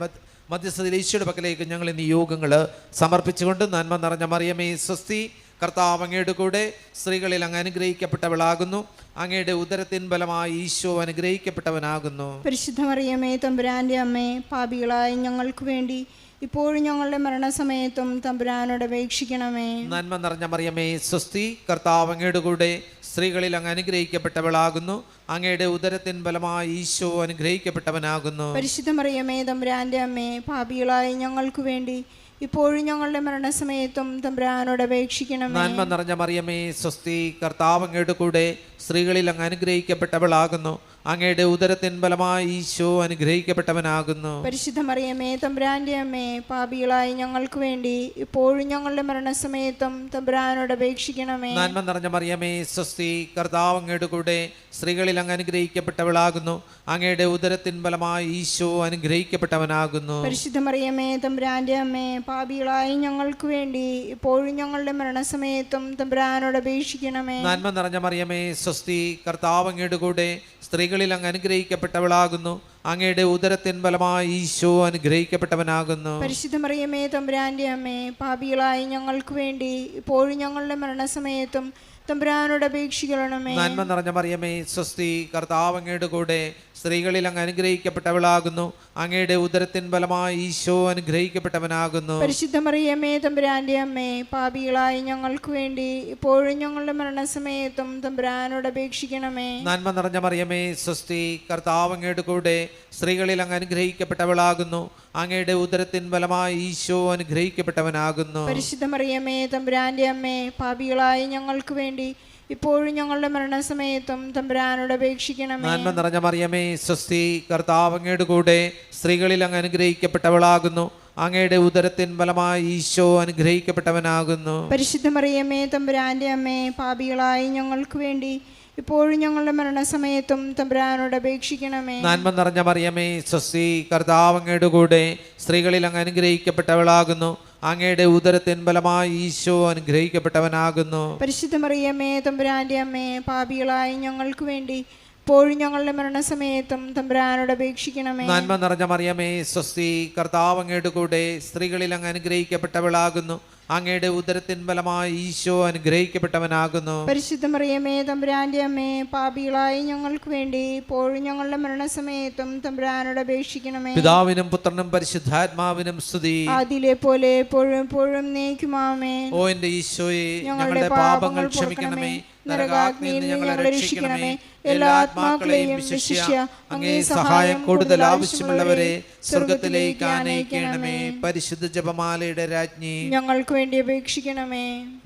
[SPEAKER 2] മധ്യസ്ഥതയിൽ ഈശോയുടെ പക്കലേക്ക് ഞങ്ങൾ ഇന്ന് യോഗങ്ങൾ സമർപ്പിച്ചുകൊണ്ട് നന്മ നിറഞ്ഞ മറിയമേ സ്വസ്തി, കർത്താവ് അങ്ങയുടെ കൂടെ സ്ത്രീകളിൽ അങ്ങ് അനുഗ്രഹിക്കപ്പെട്ടവളാകുന്നു. അങ്ങയുടെ ഉദരത്തിൻ ഫലമായി ഈശോ അനുഗ്രഹിക്കപ്പെട്ടവനാകുന്നു.
[SPEAKER 3] പരിശുദ്ധ മറിയമേ തമ്പുരാന്റെ അമ്മേ, പാപികളായ ഞങ്ങൾക്ക് വേണ്ടി ഇപ്പോഴും ഞങ്ങളുടെ മരണസമയത്തും തമ്പുരാനോട് അപേക്ഷിക്കണമേ.
[SPEAKER 2] നന്മ നിറഞ്ഞ മറിയമേ സ്വസ്തി, കർത്താവ് അങ്ങയുടെ കൂടെ സ്ത്രീകളിൽ അങ്ങ് അനുഗ്രഹിക്കപ്പെട്ടവളാകുന്നു. അങ്ങയുടെ ഉദരത്തിൻ ഫലമായി ഈശോ അനുഗ്രഹിക്കപ്പെട്ടവനാകുന്നു.
[SPEAKER 3] പരിശുദ്ധ മറിയമേ തമ്പുരാന്റെ അമ്മേ, പാപികളായ ഞങ്ങൾക്ക് വേണ്ടി ഇപ്പോഴും ഞങ്ങളുടെ മരണസമയത്തും തമ്പുരാനോട് അപേക്ഷിക്കണമേ.
[SPEAKER 2] നന്മ നിറഞ്ഞ മറിയമേ സ്വസ്തി, കർത്താവ് അങ്ങയുടെ കൂടെ സ്ത്രീകളിൽ അങ്ങ് അനുഗ്രഹിക്കപ്പെട്ടവളാകുന്നു. അങ്ങയുടെ ഉദരത്തിൻ ഫലമായി ഈശോ അനുഗ്രഹിക്കപ്പെട്ടവനാകുന്നു.
[SPEAKER 3] പരിശുദ്ധ മറിയമേ തമ്പുരാന്റെ അമ്മേ, പാപികളായ ഞങ്ങൾക്ക് വേണ്ടി ഇപ്പോഴും ഞങ്ങളുടെ മരണസമയത്തും തമ്പുരാനോട് അപേക്ഷിക്കണമേ.
[SPEAKER 2] നന്മ നിറഞ്ഞ മറിയമേ സ്വസ്തി, കർത്താവ് അങ്ങയുടെ കൂടെ സ്ത്രീകളിൽ അങ്ങ് അനുഗ്രഹിക്കപ്പെട്ടവളാകുന്നു. അങ്ങയുടെ ഉദരത്തിൻ ഫലമായി ഈശോ അനുഗ്രഹിക്കപ്പെട്ടവനാകുന്നു.
[SPEAKER 3] പരിശുദ്ധ മറിയമേ തമ്പുരാന്റെ അമ്മേ, പാപികളായ ഞങ്ങൾക്ക് വേണ്ടി ഇപ്പോഴും ഞങ്ങളുടെ മരണസമയത്തും തമ്പുരാനോട് അപേക്ഷിക്കണമേ.
[SPEAKER 2] നന്മ നിറഞ്ഞ മറിയമേ സ്വസ്തി, കർത്താവ് അങ്ങയുടെ കൂടെ സ്ത്രീകളിൽ അങ്ങ് അനുഗ്രഹിക്കപ്പെട്ടവളാകുന്നു. അങ്ങയുടെ ഉദരത്തിൻ ഫലമായി ഈശോ അനുഗ്രഹിക്കപ്പെട്ടവനാകുന്നു.
[SPEAKER 3] പരിശുദ്ധ മറിയമേ തമ്പുരാന്റെ അമ്മേ, പാപികളായ ഞങ്ങൾക്ക് വേണ്ടി ഇപ്പോഴും ഞങ്ങളുടെ മരണസമയത്തും തമ്പുരാനോട് അപേക്ഷിക്കണമേ.
[SPEAKER 2] നന്മ നിറഞ്ഞ മറിയമേ സ്വസ്തി, കർത്താവ് അങ്ങയുടെ കൂടെ സ്ത്രീകളിൽ അങ്ങ് അനുഗ്രഹിക്കപ്പെട്ടവളാകുന്നു. അങ്ങയുടെ ഉദരത്തിൻ ഫലമായി ഈശോ അനുഗ്രഹിക്കപ്പെട്ടവനാകുന്നു.
[SPEAKER 3] പരിശുദ്ധ മറിയമേ തമ്പുരാന്റെ അമ്മേ, പാപികളായ ഞങ്ങൾക്ക് വേണ്ടി ഇപ്പോഴും ഞങ്ങളുടെ മരണസമയത്തും തമ്പുരാനോട് അപേക്ഷിക്കണമേ.
[SPEAKER 2] നന്മ നിറഞ്ഞ മറിയമേ സ്വസ്തി, കർത്താവ് അങ്ങയുടെ കൂടെ സ്ത്രീകളിൽ അങ്ങ് അനുഗ്രഹിക്കപ്പെട്ടവളാകുന്നു. അങ്ങയുടെ ഉദരത്തിൻ ഫലമായി ഈശോ അനുഗ്രഹിക്കപ്പെട്ടവനാകുന്നു.
[SPEAKER 3] പരിശുദ്ധ മറിയമേ തമ്പുരാന്റെ അമ്മേ, പാപികളായ ഞങ്ങൾക്ക് വേണ്ടി ഇപ്പോഴും ഞങ്ങളുടെ മരണസമയത്തും തമ്പുരാനോട് അപേക്ഷിക്കണമേ.
[SPEAKER 2] നന്മ നിറഞ്ഞ മറിയമേ സ്വസ്തി, കർത്താവ് അങ്ങയുടെ കൂടെ സ്ത്രീകളിൽ അങ്ങ് അനുഗ്രഹിക്കപ്പെട്ടവളാകുന്നു. അങ്ങയുടെ ഉദരത്തിൻ ഫലമായി ഈശോ അനുഗ്രഹിക്കപ്പെട്ടവനാകുന്നു.
[SPEAKER 3] പരിശുദ്ധ മറിയമേ തമ്പുരാന്റെ അമ്മേ, പാപികളായ ഞങ്ങൾക്ക് വേണ്ടി ഇപ്പോഴും ഞങ്ങളുടെ മരണസമയത്തും തമ്പുരാനോട് അപേക്ഷിക്കണമേ.
[SPEAKER 2] നന്മ നിറഞ്ഞ മറിയമേ സ്വസ്തി, കർത്താവ് അങ്ങയുടെ കൂടെ സ്ത്രീകളിൽ അങ്ങ് അനുഗ്രഹിക്കപ്പെട്ടവളാകുന്നു. അങ്ങയുടെ ഉദരത്തിൻ ഫലമായി ഈശോ അനുഗ്രഹിക്കപ്പെട്ടവനാകുന്നു.
[SPEAKER 3] പരിശുദ്ധ മറിയമേ തമ്പുരാന്റെ അമ്മേ, പാപികളായ ഞങ്ങൾക്ക് വേണ്ടി ഇപ്പോഴും ഞങ്ങളുടെ മരണസമയത്തും തമ്പുരാനോട് അപേക്ഷിക്കണമേ.
[SPEAKER 2] നന്മ നിറഞ്ഞ മറിയമേ സ്വസ്തി, കർത്താവ് അങ്ങയുടെ കൂടെ സ്ത്രീകളിൽ അങ്ങ് അനുഗ്രഹിക്കപ്പെട്ടവളാകുന്നു. അങ്ങയുടെ ഉദരത്തിൻ ഫലമായി ഈശോ അനുഗ്രഹിക്കപ്പെട്ടവനാകുന്നു.
[SPEAKER 3] പരിശുദ്ധ മറിയമേ തമ്പുരാന്റെ അമ്മേ, പാപികളായ ഞങ്ങൾക്ക് വേണ്ടി ഇപ്പോഴും ഞങ്ങളുടെ മരണസമയത്തും തമ്പുരാനോട് അപേക്ഷിക്കണമേ.
[SPEAKER 2] പിതാവിനും പുത്രനും പരിശുദ്ധാത്മാവിനും സ്തുതി,
[SPEAKER 3] ആദിയിലെ പോലെ എപ്പോഴും എപ്പോഴും നീക്കുമാമേ.
[SPEAKER 2] ഓ എന്റെ ഈശോയെ, ഞങ്ങളുടെ പാപങ്ങൾ ക്ഷമിക്കണമേ, നരകാഗ്നിയിൽ നിന്ന് ഞങ്ങളെ രക്ഷിക്കണമേ. എല്ലാ ആത്മാക്കളെയും വിശിഷ്യ അങ്ങേ സഹായം കൂടുതൽ ആവശ്യമുള്ളവരെ സ്വർഗത്തിലേക്ക് ആനയിക്കണമേ. പരിശുദ്ധ ജപമാലയുടെ രാജ്ഞി,
[SPEAKER 3] ഞങ്ങൾക്ക് വേണ്ടി അപേക്ഷിക്കണമേ.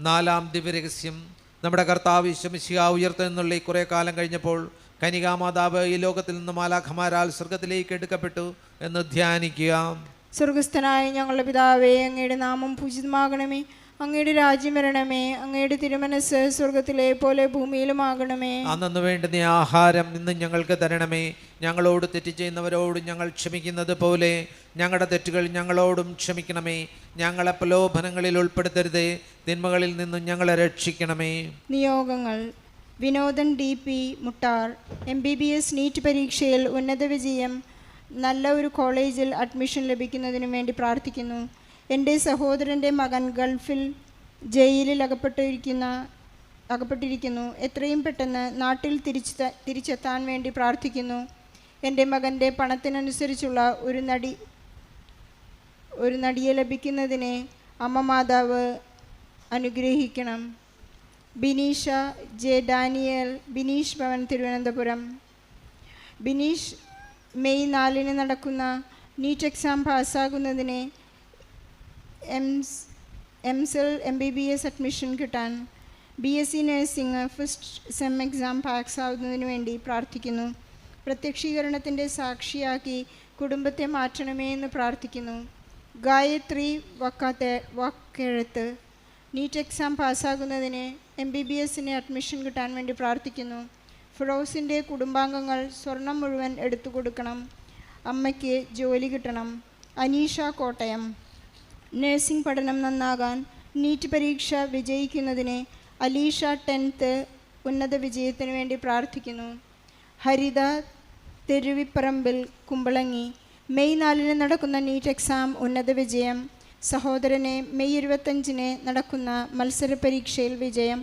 [SPEAKER 2] 4-ാം ദിവ്യരഹസ്യം. നമ്മുടെ കർത്താവ് യേശു മിശിഹാ ഉയർത്തെഴുന്നള്ളി കുറെ കാലം കഴിഞ്ഞപ്പോൾ കന്യകാമാതാവ് ഈ ലോകത്തിൽ നിന്ന് മാലാഖമാരാൽ സ്വർഗത്തിലേക്ക് എടുക്കപ്പെട്ടു എന്ന് ധ്യാനിക്കുക.
[SPEAKER 3] സ്വർഗസ്ഥനായ ഞങ്ങളുടെ പിതാവേ, അങ്ങയുടെ നാമം പൂജിതമാകണമേ. അങ്ങയുടെ രാജ്യം വരണമേ. അങ്ങയുടെ തിരുമനസ് സ്വർഗത്തിലെ പോലെ ഭൂമിയിലുമാകണമേ.
[SPEAKER 2] അന്നു വേണ്ടുന്ന ആഹാരം ഇന്ന് ഞങ്ങൾക്ക് തരണമേ. ഞങ്ങളോട് തെറ്റ് ചെയ്യുന്നവരോട് ഞങ്ങൾ ക്ഷമിക്കുന്നത് പോലെ ഞങ്ങളുടെ തെറ്റുകൾ ഞങ്ങളോടും ക്ഷമിക്കണമേ. ഞങ്ങളെ പ്രലോഭനങ്ങളിൽ ഉൾപ്പെടുത്തരുതേ, തിന്മകളിൽ നിന്നും ഞങ്ങളെ രക്ഷിക്കണമേ.
[SPEAKER 3] നിയോഗങ്ങൾ. Vinodan DP Muttar. MBBS NEET പരീക്ഷയിൽ ഉന്നത വിജയം, നല്ല ഒരു കോളേജിൽ അഡ്മിഷൻ ലഭിക്കുന്നതിനു വേണ്ടി പ്രാർത്ഥിക്കുന്നു. എൻ്റെ സഹോദരൻ്റെ മകൻ ഗൾഫിൽ ജയിലിൽ അകപ്പെട്ടിരിക്കുന്നു. എത്രയും പെട്ടെന്ന് നാട്ടിൽ തിരിച്ചെത്താൻ വേണ്ടി പ്രാർത്ഥിക്കുന്നു. എൻ്റെ മകൻ്റെ പണത്തിനനുസരിച്ചുള്ള ഒരു നടിയെ ലഭിക്കുന്നതിനെ അമ്മ മാതാവ് അനുഗ്രഹിക്കണം. Bineesha J Daniel, Bineesh Bhavan, Thiruvananthapuram. Bineesh May 4 നടക്കുന്ന നീറ്റ് എക്സാം പാസ്സാകുന്നതിന് MSEL MBBS അഡ്മിഷൻ കിട്ടാൻ BSc nursing first sem exam പാസ്സാകുന്നതിന് വേണ്ടി പ്രാർത്ഥിക്കുന്നു. പ്രത്യക്ഷീകരണത്തിൻ്റെ സാക്ഷിയാക്കി കുടുംബത്തെ മാറ്റണമേ എന്ന് പ്രാർത്ഥിക്കുന്നു. ഗായത്രി വാക്കെഴുത്ത് നീറ്റ് എക്സാം പാസ്സാകുന്നതിന് MBBSന് അഡ്മിഷൻ കിട്ടാൻ വേണ്ടി പ്രാർത്ഥിക്കുന്നു. ഫിറോസിൻ്റെ കുടുംബാംഗങ്ങൾ സ്വർണം മുഴുവൻ എടുത്തു കൊടുക്കണം. അമ്മയ്ക്ക് ജോലി കിട്ടണം. അനീഷ കോട്ടയം, നഴ്സിംഗ് പഠനം നന്നാകാൻ നീറ്റ് പരീക്ഷ വിജയിക്കുന്നതിന് അലീഷ 10th ഉന്നത വിജയത്തിന് വേണ്ടി പ്രാർത്ഥിക്കുന്നു. ഹരിത തെരുവിപ്പറമ്പിൽ, കുമ്പളങ്ങി, മെയ് 4 നടക്കുന്ന നീറ്റ് എക്സാം ഉന്നത വിജയം. സഹോദരനെ മെയ് 25 നടക്കുന്ന മത്സര പരീക്ഷയിൽ വിജയം.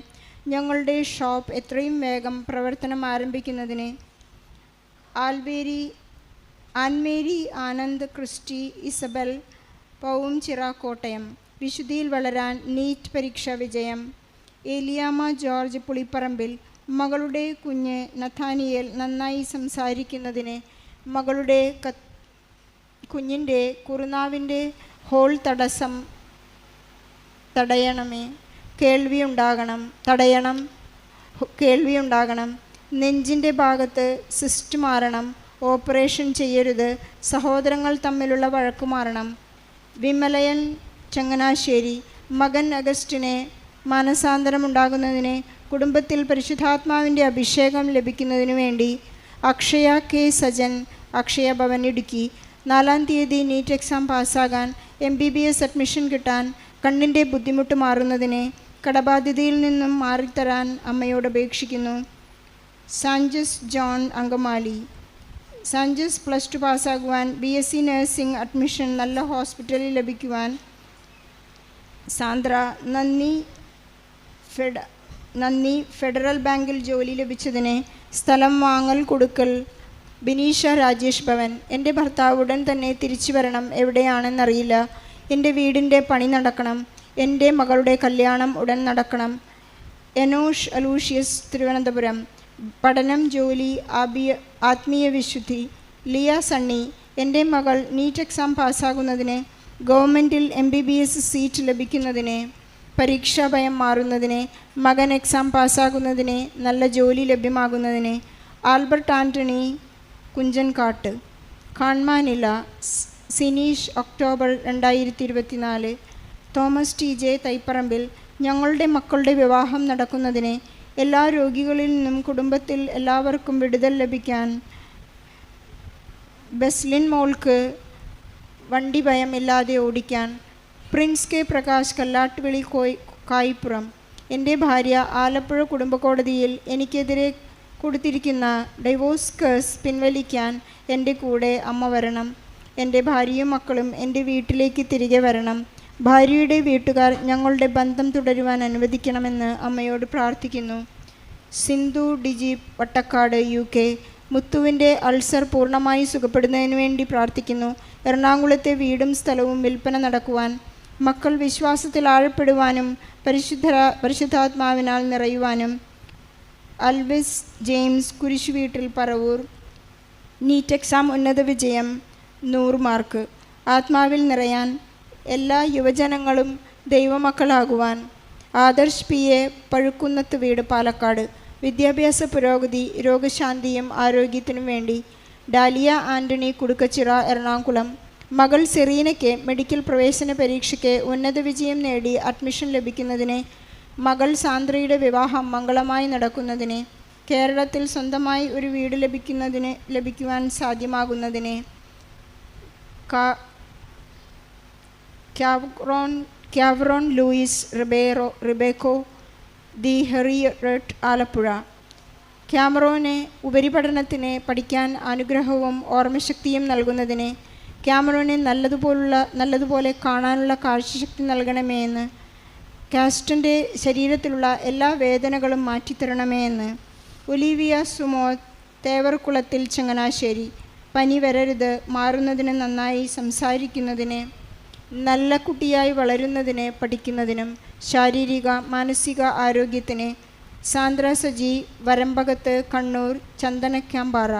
[SPEAKER 3] ഞങ്ങളുടെ ഷോപ്പ് എത്രയും വേഗം പ്രവർത്തനം ആരംഭിക്കുന്നതിന് ആൻമേരി ആനന്ദ്, ക്രിസ്റ്റി ഇസബൽ, പൗംചിറ, കോട്ടയം. വിശുദ്ധിയിൽ വളരാൻ നീറ്റ് പരീക്ഷ വിജയം. ഏലിയാമ്മ ജോർജ്, പുളിപ്പറമ്പിൽ, മകളുടെ കുഞ്ഞ് നഥാനിയേൽ നന്നായി സംസാരിക്കുന്നതിന് മകളുടെ കുഞ്ഞിൻ്റെ കുറുനാവിൻ്റെ ഹോൾ തടയണം. കേൾവിയുണ്ടാകണം. നെഞ്ചിൻ്റെ ഭാഗത്ത് സിസ്റ്റ് മാറണം. ഓപ്പറേഷൻ ചെയ്യരുത്. സഹോദരങ്ങൾ തമ്മിലുള്ള വഴക്കു മാറണം. വിമലയൻ, ചങ്ങനാശ്ശേരി, മകൻ അഗസ്റ്റിനെ മാനസാന്തരമുണ്ടാകുന്നതിന് കുടുംബത്തിൽ പരിശുദ്ധാത്മാവിൻ്റെ അഭിഷേകം ലഭിക്കുന്നതിനു വേണ്ടി അക്ഷയ K സജൻ, അക്ഷയ ഭവൻ, ഇടുക്കി. 4 തീയതി നീറ്റ് എക്സാം പാസ്സാകാൻ MBBS അഡ്മിഷൻ കിട്ടാൻ കണ്ണിൻ്റെ ബുദ്ധിമുട്ട് മാറുന്നതിന് കടബാധ്യതയിൽ നിന്നും മാറിത്തരാൻ അമ്മയോട് അപേക്ഷിക്കുന്നു. Sanchez John, Angamaly. സാഞ്ചസ് +2 പാസ്സാകുവാൻ BSc നഴ്സിംഗ് അഡ്മിഷൻ നല്ല ഹോസ്പിറ്റലിൽ ലഭിക്കുവാൻ സാന്ദ്ര. നന്ദി. ഫെഡറൽ ബാങ്കിൽ ജോലി ലഭിച്ചതിന് സ്ഥലം വാങ്ങൽ കൊടുക്കൽ. ബിനീഷ രാജേഷ് ഭവൻ. എൻ്റെ ഭർത്താവ് ഉടൻ തന്നെ തിരിച്ചു വരണം. എവിടെയാണെന്നറിയില്ല. എൻ്റെ വീടിൻ്റെ പണി നടക്കണം. എൻ്റെ മകളുടെ കല്യാണം ഉടൻ നടക്കണം. എനോഷ് അലൂഷ്യസ്, തിരുവനന്തപുരം. പഠനം, ജോലി, ആത്മീയ വിശുദ്ധി. ലിയ സണ്ണി. എൻ്റെ മകൾ നീറ്റ് എക്സാം പാസ്സാകുന്നതിന്, ഗവൺമെൻറ്റിൽ MBBS സീറ്റ് ലഭിക്കുന്നതിന്, പരീക്ഷാ ഭയം മാറുന്നതിന്, മകൻ എക്സാം പാസ്സാകുന്നതിന്, നല്ല ജോലി ലഭ്യമാകുന്നതിന്. ആൽബർട്ട് ആൻ്റണി, കുഞ്ചൻകാട്ട്. കാണാനില്ല. Sineesh, October 2024. Thomas TJ, Thaiparambil. ഞങ്ങളുടെ മക്കളുടെ വിവാഹം നടക്കുന്നതിന്, എല്ലാ രോഗികളിൽ നിന്നും കുടുംബത്തിൽ എല്ലാവർക്കും വിടുതൽ ലഭിക്കാൻ, ബെസ്ലിൻ മോൾക്ക് വണ്ടി ഭയം ഇല്ലാതെ ഓടിക്കാൻ. Prince K Prakash, Kallattuvili, Kayippuram. എൻ്റെ ഭാര്യ ആലപ്പുഴ കുടുംബ കോടതിയിൽ എനിക്കെതിരെ കൊടുത്തിരിക്കുന്ന ഡൈവോഴ്സ് കേസ് പിൻവലിക്കാൻ എൻ്റെ കൂടെ അമ്മ വരണം. എൻ്റെ ഭാര്യയും മക്കളും എൻ്റെ വീട്ടിലേക്ക് തിരികെ വരണം. ഭാര്യയുടെ വീട്ടുകാർ ഞങ്ങളുടെ ബന്ധം തുടരുവാൻ അനുവദിക്കണമെന്ന് അമ്മയോട് പ്രാർത്ഥിക്കുന്നു. സിന്ധു ഡിജി, വട്ടക്കാട്, UK. മുത്തുവിൻ്റെ അൾസർ പൂർണ്ണമായി സുഖപ്പെടുന്നതിന് വേണ്ടി പ്രാർത്ഥിക്കുന്നു. എറണാകുളത്തെ വീടും സ്ഥലവും വിൽപ്പന നടക്കുവാൻ, മക്കൾ വിശ്വാസത്തിൽ ആഴപ്പെടുവാനും പരിശുദ്ധാത്മാവിനാൽ നിറയുവാനും. Alwis James, കുരിശുവീട്ടിൽ, Paravur. NEET exam ഉന്നത വിജയം, 100 മാർക്ക്. ആത്മാവിൽ നിറയാൻ, എല്ലാ യുവജനങ്ങളും ദൈവമക്കളാകുവാൻ. ആദർശ് PA, പഴുക്കുന്നത്ത് വീട്, പാലക്കാട്. വിദ്യാഭ്യാസ പുരോഗതി, രോഗശാന്തിയും ആരോഗ്യത്തിനും വേണ്ടി. ഡാലിയ ആൻ്റണി, കുടുക്കച്ചിറ, എറണാകുളം. മകൾ സെറീനയ്ക്ക് മെഡിക്കൽ പ്രവേശന പരീക്ഷയ്ക്ക് ഉന്നത വിജയം നേടി അഡ്മിഷൻ ലഭിക്കുന്നതിന്, മകൾ സാന്ദ്രയുടെ വിവാഹം മംഗളമായി നടക്കുന്നതിന്, കേരളത്തിൽ സ്വന്തമായി ഒരു വീട് ലഭിക്കുവാൻ സാധ്യമാകുന്നതിന്. ക്യാവറോൺ ലൂയിസ് റിബേക്കോ, ദി ഹെറിയറ്റ്, ആലപ്പുഴ. ക്യാമറോന് ഉപരിപഠനത്തിന് പഠിക്കാൻ അനുഗ്രഹവും ഓർമ്മശക്തിയും നൽകുന്നതിന് ക്യാമറോനെ നല്ലതുപോലെ കാണാനുള്ള കാഴ്ചശക്തി നൽകണമേ എന്ന്. കാസ്റ്റൻ്റെ ശരീരത്തിലുള്ള എല്ലാ വേദനകളും മാറ്റിത്തരണമേ എന്ന്. ഒലീവിയ സുമോ, തേവർകുളത്തിൽ, ചങ്ങനാശ്ശേരി. പനി വരരുത്, മാറുന്നതിന്, നന്നായി സംസാരിക്കുന്നതിന്, നല്ല കുട്ടിയായി വളരുന്നതിന്, പഠിക്കുന്നതിനും ശാരീരിക മാനസിക ആരോഗ്യത്തിന്. സാന്ദ്ര സജി, വരമ്പകത്ത്, കണ്ണൂർ, ചന്ദനക്കാമ്പാറ.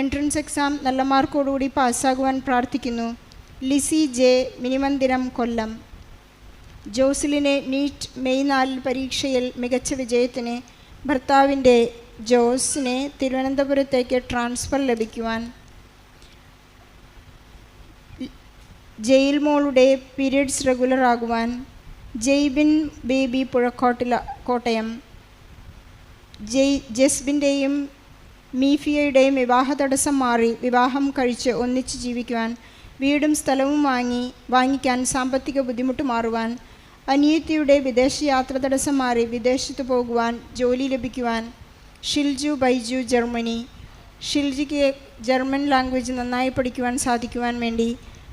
[SPEAKER 3] എൻട്രൻസ് എക്സാം നല്ല മാർക്കോടുകൂടി പാസ്സാകുവാൻ പ്രാർത്ഥിക്കുന്നു. ലിസി ജെ, മിനിമന്ദിരം, കൊല്ലം. ജോസിലിനെ നീറ്റ് മെയ് 4 പരീക്ഷയിൽ മികച്ച വിജയത്തിന്. ഭർത്താവിൻ്റെ ജോസിനെ തിരുവനന്തപുരത്തേക്ക് ട്രാൻസ്ഫർ ലഭിക്കുവാൻ. ജയിൽ മോളുടെ പീരിയഡ്സ് റെഗുലർ ആകുവാൻ. ജെയ്ബിൻ ബേബി, കോട്ടയം. ജസ്ബിൻ്റെയും മീഫിയയുടെയും വിവാഹ തടസ്സം മാറി വിവാഹം കഴിച്ച് ഒന്നിച്ച് ജീവിക്കുവാൻ. വീടും സ്ഥലവും വാങ്ങിക്കാൻ സാമ്പത്തിക ബുദ്ധിമുട്ട് മാറുവാൻ. അനിയത്തിയുടെ വിദേശയാത്ര തടസ്സം മാറി വിദേശത്ത് പോകുവാൻ, ജോലി ലഭിക്കുവാൻ. Shilju Baiju, Germany. ഷിൽജിക്ക് German language നന്നായി പഠിക്കുവാൻ സാധിക്കുവാൻ വേണ്ടി.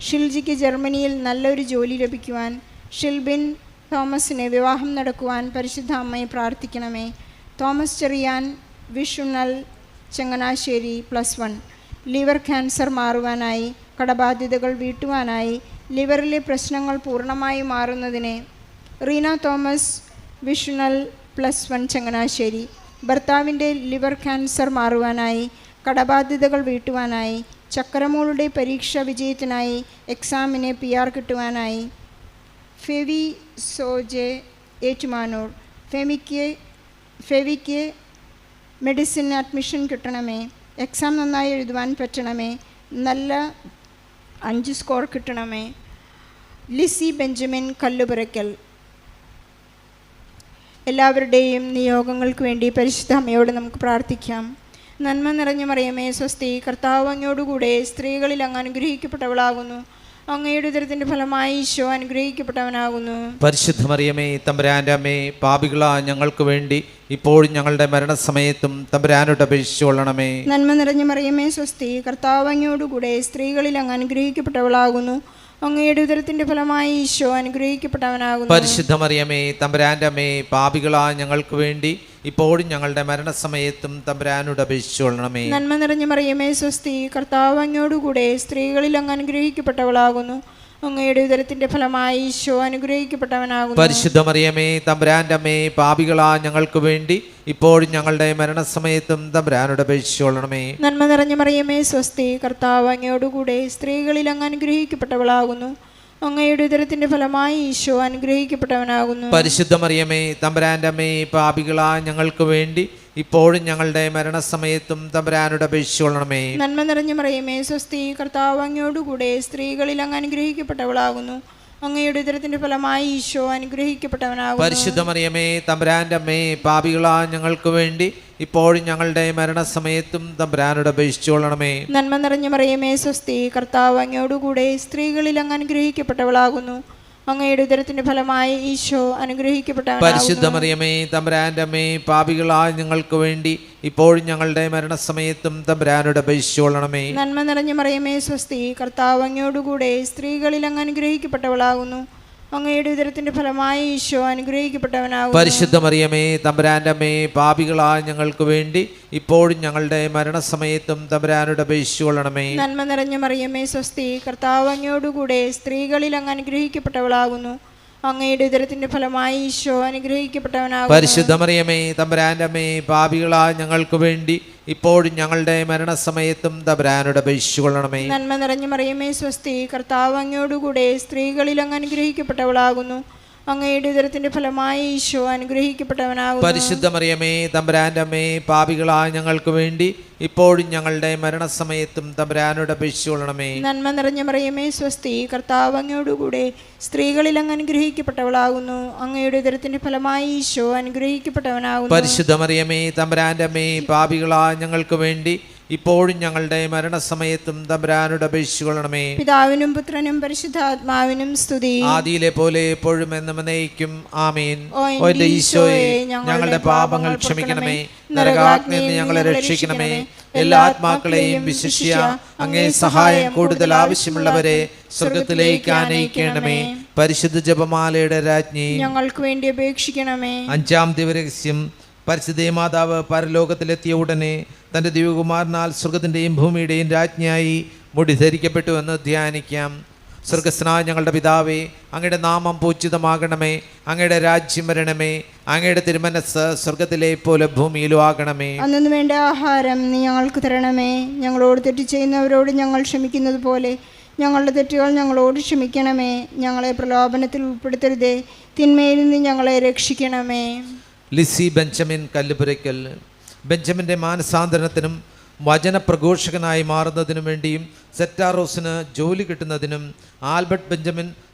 [SPEAKER 3] ഷിൽജിക്ക് ജർമ്മനിയിൽ നല്ലൊരു ജോലി ലഭിക്കുവാൻ. ഷിൽബിൻ തോമസിന് വിവാഹം നടക്കുവാൻ പരിശുദ്ധ അമ്മയെ പ്രാർത്ഥിക്കണമേ. Thomas Cherian, Vishunal, Changanassery, +1. Liver cancer മാറുവാനായി, കടബാധ്യതകൾ വീട്ടുവാനായി, ലിവറിലെ പ്രശ്നങ്ങൾ പൂർണ്ണമായി മാറുന്നതിന്. റീന തോമസ്, വിഷുണൽ, +1, ചങ്ങനാശ്ശേരി. ഭർത്താവിൻ്റെ ലിവർ ക്യാൻസർ മാറുവാനായി, കടബാധ്യതകൾ വീട്ടുവാനായി, ചക്രമോളുടെ പരീക്ഷ വിജയത്തിനായി, എക്സാമിന് PR കിട്ടുവാനായി. ഫെവി സോജെ, ഏറ്റുമാനൂർ. ഫെവിക്ക് മെഡിസിൻ അഡ്മിഷൻ കിട്ടണമേ. എക്സാം നന്നായി എഴുതുവാൻ പറ്റണമേ. നല്ല 5 സ്കോർ കിട്ടണമേ. Lizzy Benjamin, Kallupurakkal. എല്ലാവരുടെയും നിയോഗങ്ങൾക്ക് വേണ്ടി പരിശുദ്ധ അമ്മയോട് നമുക്ക് പ്രാർത്ഥിക്കാം. നന്മ നിറഞ്ഞ മറിയമേ സ്വസ്തി, കർത്താവ് അങ്ങയോടുകൂടെ സ്ത്രീകളിൽ അങ്ങ് അനുഗ്രഹിക്കപ്പെട്ടവളാകുന്നു. അങ്ങയുടെ ഉദരത്തിൻ്റെ ഫലമായി ഈശോ അനുഗ്രഹിക്കപ്പെട്ടവനാകുന്നു.
[SPEAKER 2] പരിശുദ്ധ മറിയമേ തമ്പുരാൻ്റെ അമ്മേ, പാപികളാ ഞങ്ങൾക്ക് വേണ്ടി ഇപ്പോഴും ഞങ്ങളുടെ മരണസമയത്തും തമ്പുരാനോട് അപേക്ഷിച്ചുകൊള്ളണമേ.
[SPEAKER 3] നന്മ നിറഞ്ഞ മറിയമേ സ്വസ്തി, കർത്താവ് അങ്ങയോടുകൂടെ സ്ത്രീകളിൽ അങ്ങ് അനുഗ്രഹിക്കപ്പെട്ടവളാകുന്നു. അങ്ങയുടെ ഉദരത്തിൻ്റെ ഫലമായി ഈശോ അനുഗ്രഹിക്കപ്പെട്ടവനാകുന്നു.
[SPEAKER 2] പരിശുദ്ധ മറിയമേ തമ്പുരാൻ്റെ അമ്മേ, പാപികളാ ഞങ്ങൾക്ക് വേണ്ടി ഇപ്പോഴും ഞങ്ങളുടെ മരണസമയത്തും തമ്പുരാനോട് അപേക്ഷിച്ചുകൊള്ളണമേ.
[SPEAKER 3] നന്മ നിറഞ്ഞ മറിയമേ സ്വസ്തി, കർത്താവ് അങ്ങയോടുകൂടെ സ്ത്രീകളിൽ അങ്ങ് അനുഗ്രഹിക്കപ്പെട്ടവളാകുന്നു. അങ്ങയുടെ ഉദരത്തിൻ്റെ ഫലമായി ഈശോ അനുഗ്രഹിക്കപ്പെട്ടവനാകുന്നു.
[SPEAKER 2] പരിശുദ്ധ മറിയമേ തമ്പുരാൻ്റെ അമ്മേ, പാപികളാ ഞങ്ങൾക്ക് വേണ്ടി ഇപ്പോഴും ഞങ്ങളുടെ മരണസമയത്തും തമ്പുരാനോട് അപേക്ഷിച്ചുകൊള്ളണമേ.
[SPEAKER 3] നന്മ നിറഞ്ഞ മറിയമേ സ്വസ്തി, കർത്താവ് അങ്ങയോടുകൂടെ സ്ത്രീകളിൽ അങ്ങ് അനുഗ്രഹിക്കപ്പെട്ടവളാകുന്നു. അങ്ങയുടെ ഉദരത്തിൻ്റെ ഫലമായി ഈശോ അനുഗ്രഹിക്കപ്പെട്ടവനാകുന്നു.
[SPEAKER 2] പരിശുദ്ധ മറിയമേ തമ്പുരാൻ്റെ അമ്മേ, പാപികളാ ഞങ്ങൾക്ക് വേണ്ടി ഇപ്പോഴും ഞങ്ങളുടെ മരണസമയത്തും തമ്പുരാനോട് അപേക്ഷിച്ചുകൊള്ളണമേ.
[SPEAKER 3] നന്മ നിറഞ്ഞ മറിയമേ സ്വസ്തി, കർത്താവ് അങ്ങയോടുകൂടെ സ്ത്രീകളിൽ അങ്ങ് അനുഗ്രഹിക്കപ്പെട്ടവളാകുന്നു. അങ്ങയുടെ ഉദരത്തിൻ്റെ ഫലമായി ഈശോ അനുഗ്രഹിക്കപ്പെട്ടവനാകുന്നു.
[SPEAKER 2] പരിശുദ്ധ മറിയമേ തമ്പുരാൻ്റെ അമ്മേ, പാപികളാ ഞങ്ങൾക്ക് വേണ്ടി ഇപ്പോഴും ഞങ്ങളുടെ മരണസമയത്തും തമ്പുരാനോട് അപേക്ഷിച്ചുകൊള്ളണമേ.
[SPEAKER 3] നന്മ നിറഞ്ഞ മറിയമേ സ്വസ്തി, കർത്താവ് അങ്ങയോടുകൂടെ സ്ത്രീകളിൽ അങ്ങ് അനുഗ്രഹിക്കപ്പെട്ടവളാകുന്നു. അങ്ങയുടെ ഉദരത്തിൻ്റെ ഫലമായി ഈശോ അനുഗ്രഹിക്കപ്പെട്ടവനാകുന്നു.
[SPEAKER 2] പരിശുദ്ധ മറിയമേ തമ്പുരാൻ്റെ അമ്മേ, പാപികളാ ഞങ്ങൾക്ക് വേണ്ടി ഇപ്പോഴും ഞങ്ങളുടെ മരണസമയത്തും തമ്പുരാനോട് അപേക്ഷിച്ചുകൊള്ളണമേ.
[SPEAKER 3] നന്മ നിറഞ്ഞ മറിയമേ സ്വസ്തി, കർത്താവ് അങ്ങയോടുകൂടെ സ്ത്രീകളിൽ അങ്ങ് അനുഗ്രഹിക്കപ്പെട്ടവളാകുന്നു. അങ്ങയുടെ ഉദരത്തിൻ്റെ ഫലമായി ഈശോ അനുഗ്രഹിക്കപ്പെട്ടവനാകുന്നു.
[SPEAKER 2] പരിശുദ്ധ മറിയമേ തമ്പുരാൻ്റെ അമ്മേ, പാപികളാ ഞങ്ങൾക്ക് വേണ്ടി ഇപ്പോഴും ഞങ്ങളുടെ മരണസമയത്തും തമ്പുരാനോട് അപേക്ഷിച്ചുകൊള്ളണമേ.
[SPEAKER 3] നന്മ നിറഞ്ഞ മറിയമേ സ്വസ്തി, കർത്താവ് അങ്ങയോടുകൂടെ സ്ത്രീകളിൽ അങ്ങ് അനുഗ്രഹിക്കപ്പെട്ടവളാകുന്നു. അങ്ങയുടെ ഉദരത്തിൻ്റെ ഫലമായി ഈശോ അനുഗ്രഹിക്കപ്പെട്ടവനാകുന്നു.
[SPEAKER 2] പരിശുദ്ധ മറിയമേ തമ്പുരാൻ്റെ അമ്മേ, പാപികളാ ഞങ്ങൾക്ക് വേണ്ടി ഇപ്പോഴും ഞങ്ങളുടെ മരണസമയത്തും തമ്പുരാനോട് അപേക്ഷിച്ചുകൊള്ളണമേ.
[SPEAKER 3] നന്മ നിറഞ്ഞ മറിയമേ സ്വസ്തി, കർത്താവ് അങ്ങയോടുകൂടെ സ്ത്രീകളിൽ അങ്ങ് അനുഗ്രഹിക്കപ്പെട്ടവളാകുന്നു. അങ്ങയുടെ ഉദരത്തിൻ്റെ ഫലമായി ഈശോ അനുഗ്രഹിക്കപ്പെട്ടവനാകുന്നു.
[SPEAKER 2] പരിശുദ്ധ മറിയമേ തമ്പുരാൻ്റെ അമ്മേ, പാപികളാ ഞങ്ങൾക്ക് വേണ്ടി ഇപ്പോഴും ഞങ്ങളുടെ മരണസമയത്തും തമ്പുരാനോട് അപേക്ഷിച്ചുകൊള്ളണമേ.
[SPEAKER 3] നന്മ നിറഞ്ഞ മറിയമേ സ്വസ്തി, കർത്താവ് അങ്ങയോടുകൂടെ സ്ത്രീകളിൽ അങ്ങ് അനുഗ്രഹിക്കപ്പെട്ടവളാകുന്നു. അങ്ങയുടെ ഉദരത്തിൻ്റെ ഫലമായി ഈശോ അനുഗ്രഹിക്കപ്പെട്ടവനാകുന്നു.
[SPEAKER 2] പരിശുദ്ധ മറിയമേ തമ്പുരാൻ്റെ അമ്മേ, പാപികളാ ഞങ്ങൾക്ക് വേണ്ടി ഇപ്പോഴും ഞങ്ങളുടെ മരണസമയത്തും തമ്പുരാനോട് അപേക്ഷിച്ചുകൊള്ളണമേ.
[SPEAKER 3] പിതാവിനും പുത്രനും പരിശുദ്ധാത്മാവിനും സ്തുതി.
[SPEAKER 2] ആദിയിലെ പോലെ എപ്പോഴും എന്നും എന്നേക്കും ആമേൻ.
[SPEAKER 3] ഓ
[SPEAKER 2] എന്റെ ഈശോയെ, ഞങ്ങളുടെ പാപങ്ങൾ ക്ഷമിക്കണമേ, നരകാഗ്നിയിൽ നിന്ന് ഞങ്ങളെ രക്ഷിക്കണമേ, എല്ലാ ആത്മാക്കളെയും വിശിഷ്യ അങ്ങേ സഹായം കൂടുതൽ ആവശ്യമുള്ളവരെ സ്വർഗത്തിലേക്ക് ആനയിക്കണമേ. പരിശുദ്ധ ജപമാലയുടെ രാജ്ഞി,
[SPEAKER 3] ഞങ്ങൾക്ക് വേണ്ടി അപേക്ഷിക്കണമേ.
[SPEAKER 2] അഞ്ചാം ദിവരഹസ്യം. പരിശുദ്ധ മാതാവ് പരലോകത്തിലെത്തിയ ഉടനെ തൻ്റെ ദിവ്യകുമാരനാൽ സ്വർഗത്തിൻ്റെയും ഭൂമിയുടെയും രാജ്ഞിയായി മുടി ധരിക്കപ്പെട്ടു എന്ന് ധ്യാനിക്കാം. സ്വർഗസ്നായ ഞങ്ങളുടെ പിതാവേ, അങ്ങയുടെ നാമം പൂജിതമാകണമേ, അങ്ങയുടെ രാജ്യം വരണമേ, അങ്ങയുടെ തിരുമനസ് സ്വർഗത്തിലെ പോലെ ഭൂമിയിലും ആകണമേ.
[SPEAKER 3] അന്നു വേണ്ട ആഹാരം നീ ഞങ്ങൾക്ക് തരണമേ. ഞങ്ങളോട് തെറ്റ് ചെയ്യുന്നവരോട് ഞങ്ങൾ ക്ഷമിക്കുന്നത് പോലെ ഞങ്ങളുടെ തെറ്റുകൾ ഞങ്ങളോട് ക്ഷമിക്കണമേ. ഞങ്ങളെ പ്രലോഭനത്തിൽ ഉൾപ്പെടുത്തരുതേ, തിന്മയിൽ നിന്ന് ഞങ്ങളെ രക്ഷിക്കണമേ.
[SPEAKER 2] ലിസി ബെഞ്ചമിൻ കല്ലുപുരയ്ക്കൽ. ബെഞ്ചമിൻ്റെ മാനസാന്തരണത്തിനും വചനപ്രഘോഷകനായി മാറുന്നതിനും വേണ്ടിയും സെറ്റാറോസിന് ജോലി കിട്ടുന്നതിനും ആൽബർട്ട് ബെഞ്ചമിൻ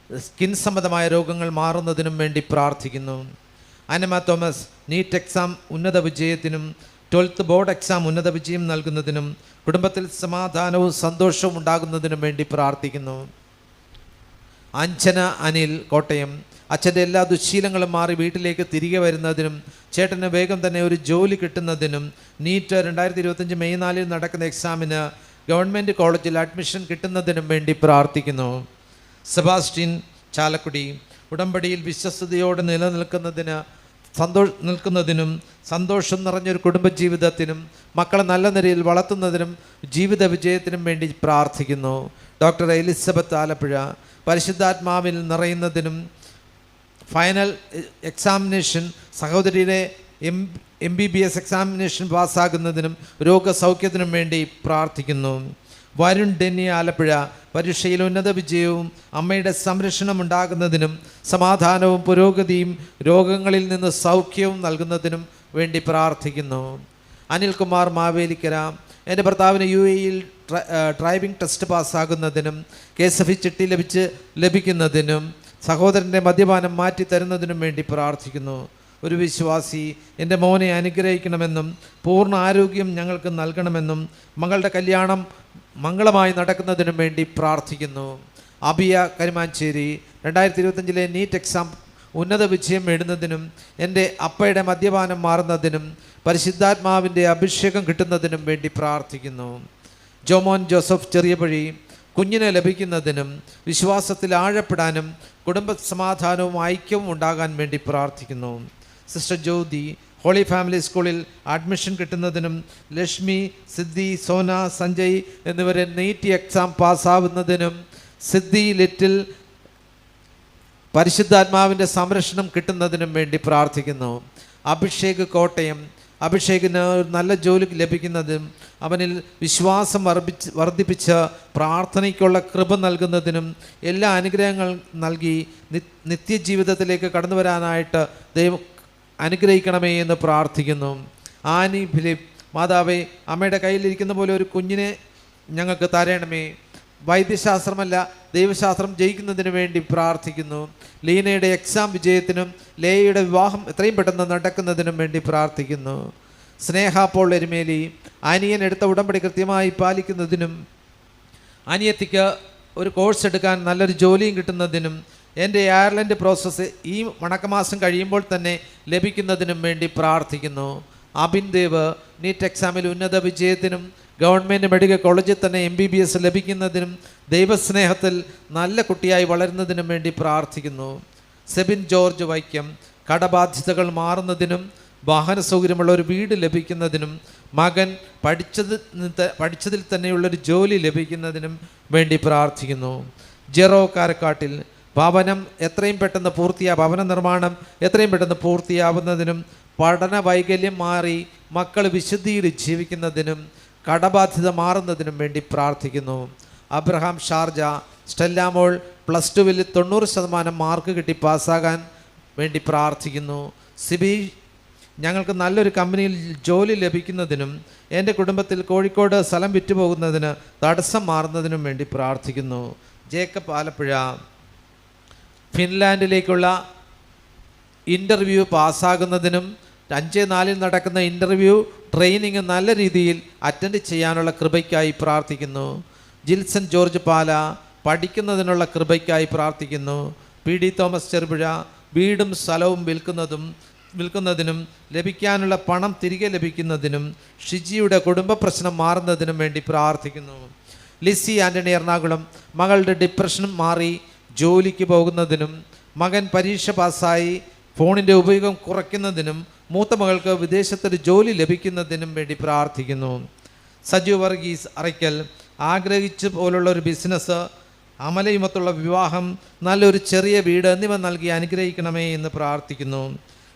[SPEAKER 2] സ്കിൻ സംബന്ധമായ രോഗങ്ങൾ മാറുന്നതിനും വേണ്ടി പ്രാർത്ഥിക്കുന്നു. അനമ തോമസ് നീറ്റ് എക്സാം ഉന്നത വിജയത്തിനും 12th ബോർഡ് എക്സാം ഉന്നത വിജയം നൽകുന്നതിനും കുടുംബത്തിൽ സമാധാനവും സന്തോഷവും ഉണ്ടാകുന്നതിനും വേണ്ടി പ്രാർത്ഥിക്കുന്നു. അഞ്ജന അനിൽ കോട്ടയം. അച്ഛൻ്റെ എല്ലാ ദുശ്ശീലങ്ങളും മാറി വീട്ടിലേക്ക് തിരികെ വരുന്നതിനും ചേട്ടന് വേഗം തന്നെ ഒരു ജോലി കിട്ടുന്നതിനും നീറ്റ് 2025 മെയ് 4 നടക്കുന്ന എക്സാമിന് ഗവൺമെൻറ് കോളേജിൽ അഡ്മിഷൻ കിട്ടുന്നതിനും വേണ്ടി പ്രാർത്ഥിക്കുന്നു. സെബാസ്റ്റ്യൻ ചാലക്കുടി. ഉടമ്പടിയിൽ വിശ്വസ്തയോടെ നിൽക്കുന്നതിനും സന്തോഷം നിറഞ്ഞൊരു കുടുംബജീവിതത്തിനും മക്കളെ നല്ല നിലയിൽ വളർത്തുന്നതിനും ജീവിത വിജയത്തിനും വേണ്ടി പ്രാർത്ഥിക്കുന്നു. Doctor Elizabeth Alappuzha. പരിശുദ്ധാത്മാവിൽ നിറയുന്നതിനും ഫൈനൽ എക്സാമിനേഷൻ സഹോദരിയുടെ MBBS എക്സാമിനേഷൻ പാസ്സാകുന്നതിനും രോഗസൗഖ്യത്തിനും വേണ്ടി പ്രാർത്ഥിക്കുന്നു. വരുൺ ഡെന്നി ആലപ്പുഴ. പരീക്ഷയിൽ ഉന്നത വിജയവും അമ്മയുടെ സംരക്ഷണം ഉണ്ടാകുന്നതിനും സമാധാനവും പുരോഗതിയും രോഗങ്ങളിൽ നിന്ന് സൗഖ്യവും നൽകുന്നതിനും വേണ്ടി പ്രാർത്ഥിക്കുന്നു. അനിൽകുമാർ മാവേലിക്കര. എൻ്റെ ഭർത്താവിന് UAE-യിൽ ഡ്രൈവിംഗ് ടെസ്റ്റ് പാസ്സാകുന്നതിനും KSFE ചിട്ടി ലഭിക്കുന്നതിനും സഹോദരൻ്റെ മദ്യപാനം മാറ്റി തരുന്നതിനും വേണ്ടി പ്രാർത്ഥിക്കുന്നു. ഒരു വിശ്വാസി എൻ്റെ മോനെ അനുഗ്രഹിക്കണമെന്നും പൂർണ്ണ ആരോഗ്യം ഞങ്ങൾക്ക് നൽകണമെന്നും മകളുടെ കല്യാണം മംഗളമായി നടക്കുന്നതിനും വേണ്ടി പ്രാർത്ഥിക്കുന്നു. അബിയ കരുമാഞ്ചേരി. 2025 നീറ്റ് എക്സാം ഉന്നത വിജയം നേടുന്നതിനും എൻ്റെ അപ്പയുടെ മദ്യപാനം മാറുന്നതിനും പരിശുദ്ധാത്മാവിൻ്റെ അഭിഷേകം കിട്ടുന്നതിനും വേണ്ടി പ്രാർത്ഥിക്കുന്നു. ജോമോൻ ജോസഫ് ചെറിയപഴി. കുഞ്ഞിനെ ലഭിക്കുന്നതിനും വിശ്വാസത്തിൽ ആഴപ്പെടാനും കുടുംബ സമാധാനവും ഐക്യവും ഉണ്ടാകാൻ വേണ്ടി പ്രാർത്ഥിക്കുന്നു. സിസ്റ്റർ ജ്യോതി. ഹോളി ഫാമിലി സ്കൂളിൽ അഡ്മിഷൻ കിട്ടുന്നതിനും ലക്ഷ്മി, സിദ്ധി, സോന, സഞ്ജയ് എന്നിവരെ നീറ്റ് എക്സാം പാസ്സാവുന്നതിനും സിദ്ധി ലിറ്റിൽ പരിശുദ്ധാത്മാവിൻ്റെ സംരക്ഷണം കിട്ടുന്നതിനും വേണ്ടി പ്രാർത്ഥിക്കുന്നു. അഭിഷേക് കോട്ടയം. അഭിഷേകിന് ഒരു നല്ല ജോലി ലഭിക്കുന്നതും അവനിൽ വിശ്വാസം വർദ്ധിപ്പിച്ച് പ്രാർത്ഥനയ്ക്കുള്ള കൃപ നൽകുന്നതിനും എല്ലാ അനുഗ്രഹങ്ങൾ നൽകി നിത്യജീവിതത്തിലേക്ക് കടന്നു വരാനായിട്ട് ദൈവം അനുഗ്രഹിക്കണമേ എന്ന് പ്രാർത്ഥിക്കുന്നു. Annie Philip. മാതാവേ, അമ്മയുടെ കയ്യിലിരിക്കുന്ന പോലെ ഒരു കുഞ്ഞിനെ ഞങ്ങൾക്ക് തരണമേ. വൈദ്യശാസ്ത്രമല്ല ദൈവശാസ്ത്രം ജയിക്കുന്നതിന് വേണ്ടി പ്രാർത്ഥിക്കുന്നു. ലീനയുടെ എക്സാം വിജയത്തിനും ലേയയുടെ വിവാഹം എത്രയും പെട്ടെന്ന് നടക്കുന്നതിനും വേണ്ടി പ്രാർത്ഥിക്കുന്നു. സ്നേഹ പോൾ എരുമേലി. അനിയൻ എടുത്ത ഉടമ്പടി കൃത്യമായി പാലിക്കുന്നതിനും അനിയത്തിക്ക് ഒരു കോഴ്സ് എടുക്കാൻ നല്ലൊരു ജോലിയും കിട്ടുന്നതിനും എൻ്റെ അയർലൻഡ് പ്രോസസ്സ് ഈ വണക്കമാസം കഴിയുമ്പോൾ തന്നെ ലഭിക്കുന്നതിനും വേണ്ടി പ്രാർത്ഥിക്കുന്നു. അബിൻ ദേവ്. നീറ്റ് എക്സാമിൽ ഉന്നത വിജയത്തിനും ഗവൺമെൻറ് മെഡിക്കൽ കോളേജിൽ തന്നെ MBBS ലഭിക്കുന്നതിനും ദൈവസ്നേഹത്തിൽ നല്ല കുട്ടിയായി വളരുന്നതിനും വേണ്ടി പ്രാർത്ഥിക്കുന്നു. സെബിൻ ജോർജ് വൈക്കം. കടബാധ്യതകൾ മാറുന്നതിനും വാഹന സൗകര്യമുള്ള ഒരു വീട് ലഭിക്കുന്നതിനും മകൻ പഠിച്ചതിൽ തന്നെയുള്ളൊരു ജോലി ലഭിക്കുന്നതിനും വേണ്ടി പ്രാർത്ഥിക്കുന്നു. ജെറോ കാരക്കാട്ടിൽ. ഭവന നിർമ്മാണം എത്രയും പെട്ടെന്ന് പൂർത്തിയാവുന്നതിനും പഠന വൈകല്യം മാറി മക്കൾ വിശുദ്ധിയിൽ ജീവിക്കുന്നതിനും കടബാധ്യത മാറുന്നതിനും വേണ്ടി പ്രാർത്ഥിക്കുന്നു. Abraham Sharjah. സ്റ്റെല്ലാമോൾ +2-ൽ 90% മാർക്ക് കിട്ടി പാസ്സാകാൻ വേണ്ടി പ്രാർത്ഥിക്കുന്നു. സിബി. ഞങ്ങൾക്ക് നല്ലൊരു കമ്പനിയിൽ ജോലി ലഭിക്കുന്നതിനും എൻ്റെ കുടുംബത്തിൽ കോഴിക്കോട് സ്ഥലം വിറ്റുപോകുന്നതിന് തടസ്സം മാറുന്നതിനും വേണ്ടി പ്രാർത്ഥിക്കുന്നു. ജേക്കബ് ആലപ്പുഴ. ഫിൻലാൻഡിലേക്കുള്ള ഇൻ്റർവ്യൂ പാസ്സാകുന്നതിനും 5-4 നടക്കുന്ന ഇൻ്റർവ്യൂ ട്രെയിനിങ് നല്ല രീതിയിൽ അറ്റൻഡ് ചെയ്യാനുള്ള കൃപയ്ക്കായി പ്രാർത്ഥിക്കുന്നു. ജിൽസൺ ജോർജ് പാല പഠിക്കുന്നതിനുള്ള കൃപയ്ക്കായി പ്രാർത്ഥിക്കുന്നു. PD തോമസ് ചെറുപുഴ വീടും സ്ഥലവും വിൽക്കുന്നതിനും ലഭിക്കാനുള്ള പണം തിരികെ ലഭിക്കുന്നതിനും ഷിജിയുടെ കുടുംബ പ്രശ്നം മാറുന്നതിനും വേണ്ടി പ്രാർത്ഥിക്കുന്നു. ലിസി ആൻ്റണി എറണാകുളം മകളുടെ ഡിപ്രഷനും മാറി ജോലിക്ക് പോകുന്നതിനും മകൻ പരീക്ഷ പാസ്സായി ഫോണിൻ്റെ ഉപയോഗം കുറയ്ക്കുന്നതിനും മൂത്ത മകൾക്ക് വിദേശത്തൊരു ജോലി ലഭിക്കുന്നതിനും വേണ്ടി പ്രാർത്ഥിക്കുന്നു. സജു വർഗീസ് അറയ്ക്കൽ ആഗ്രഹിച്ചു പോലുള്ള ഒരു ബിസിനസ്, അമലയുമൊത്തുള്ള വിവാഹം, നല്ലൊരു ചെറിയ വീട് എന്നിവ നൽകി അനുഗ്രഹിക്കണമേ എന്ന് പ്രാർത്ഥിക്കുന്നു.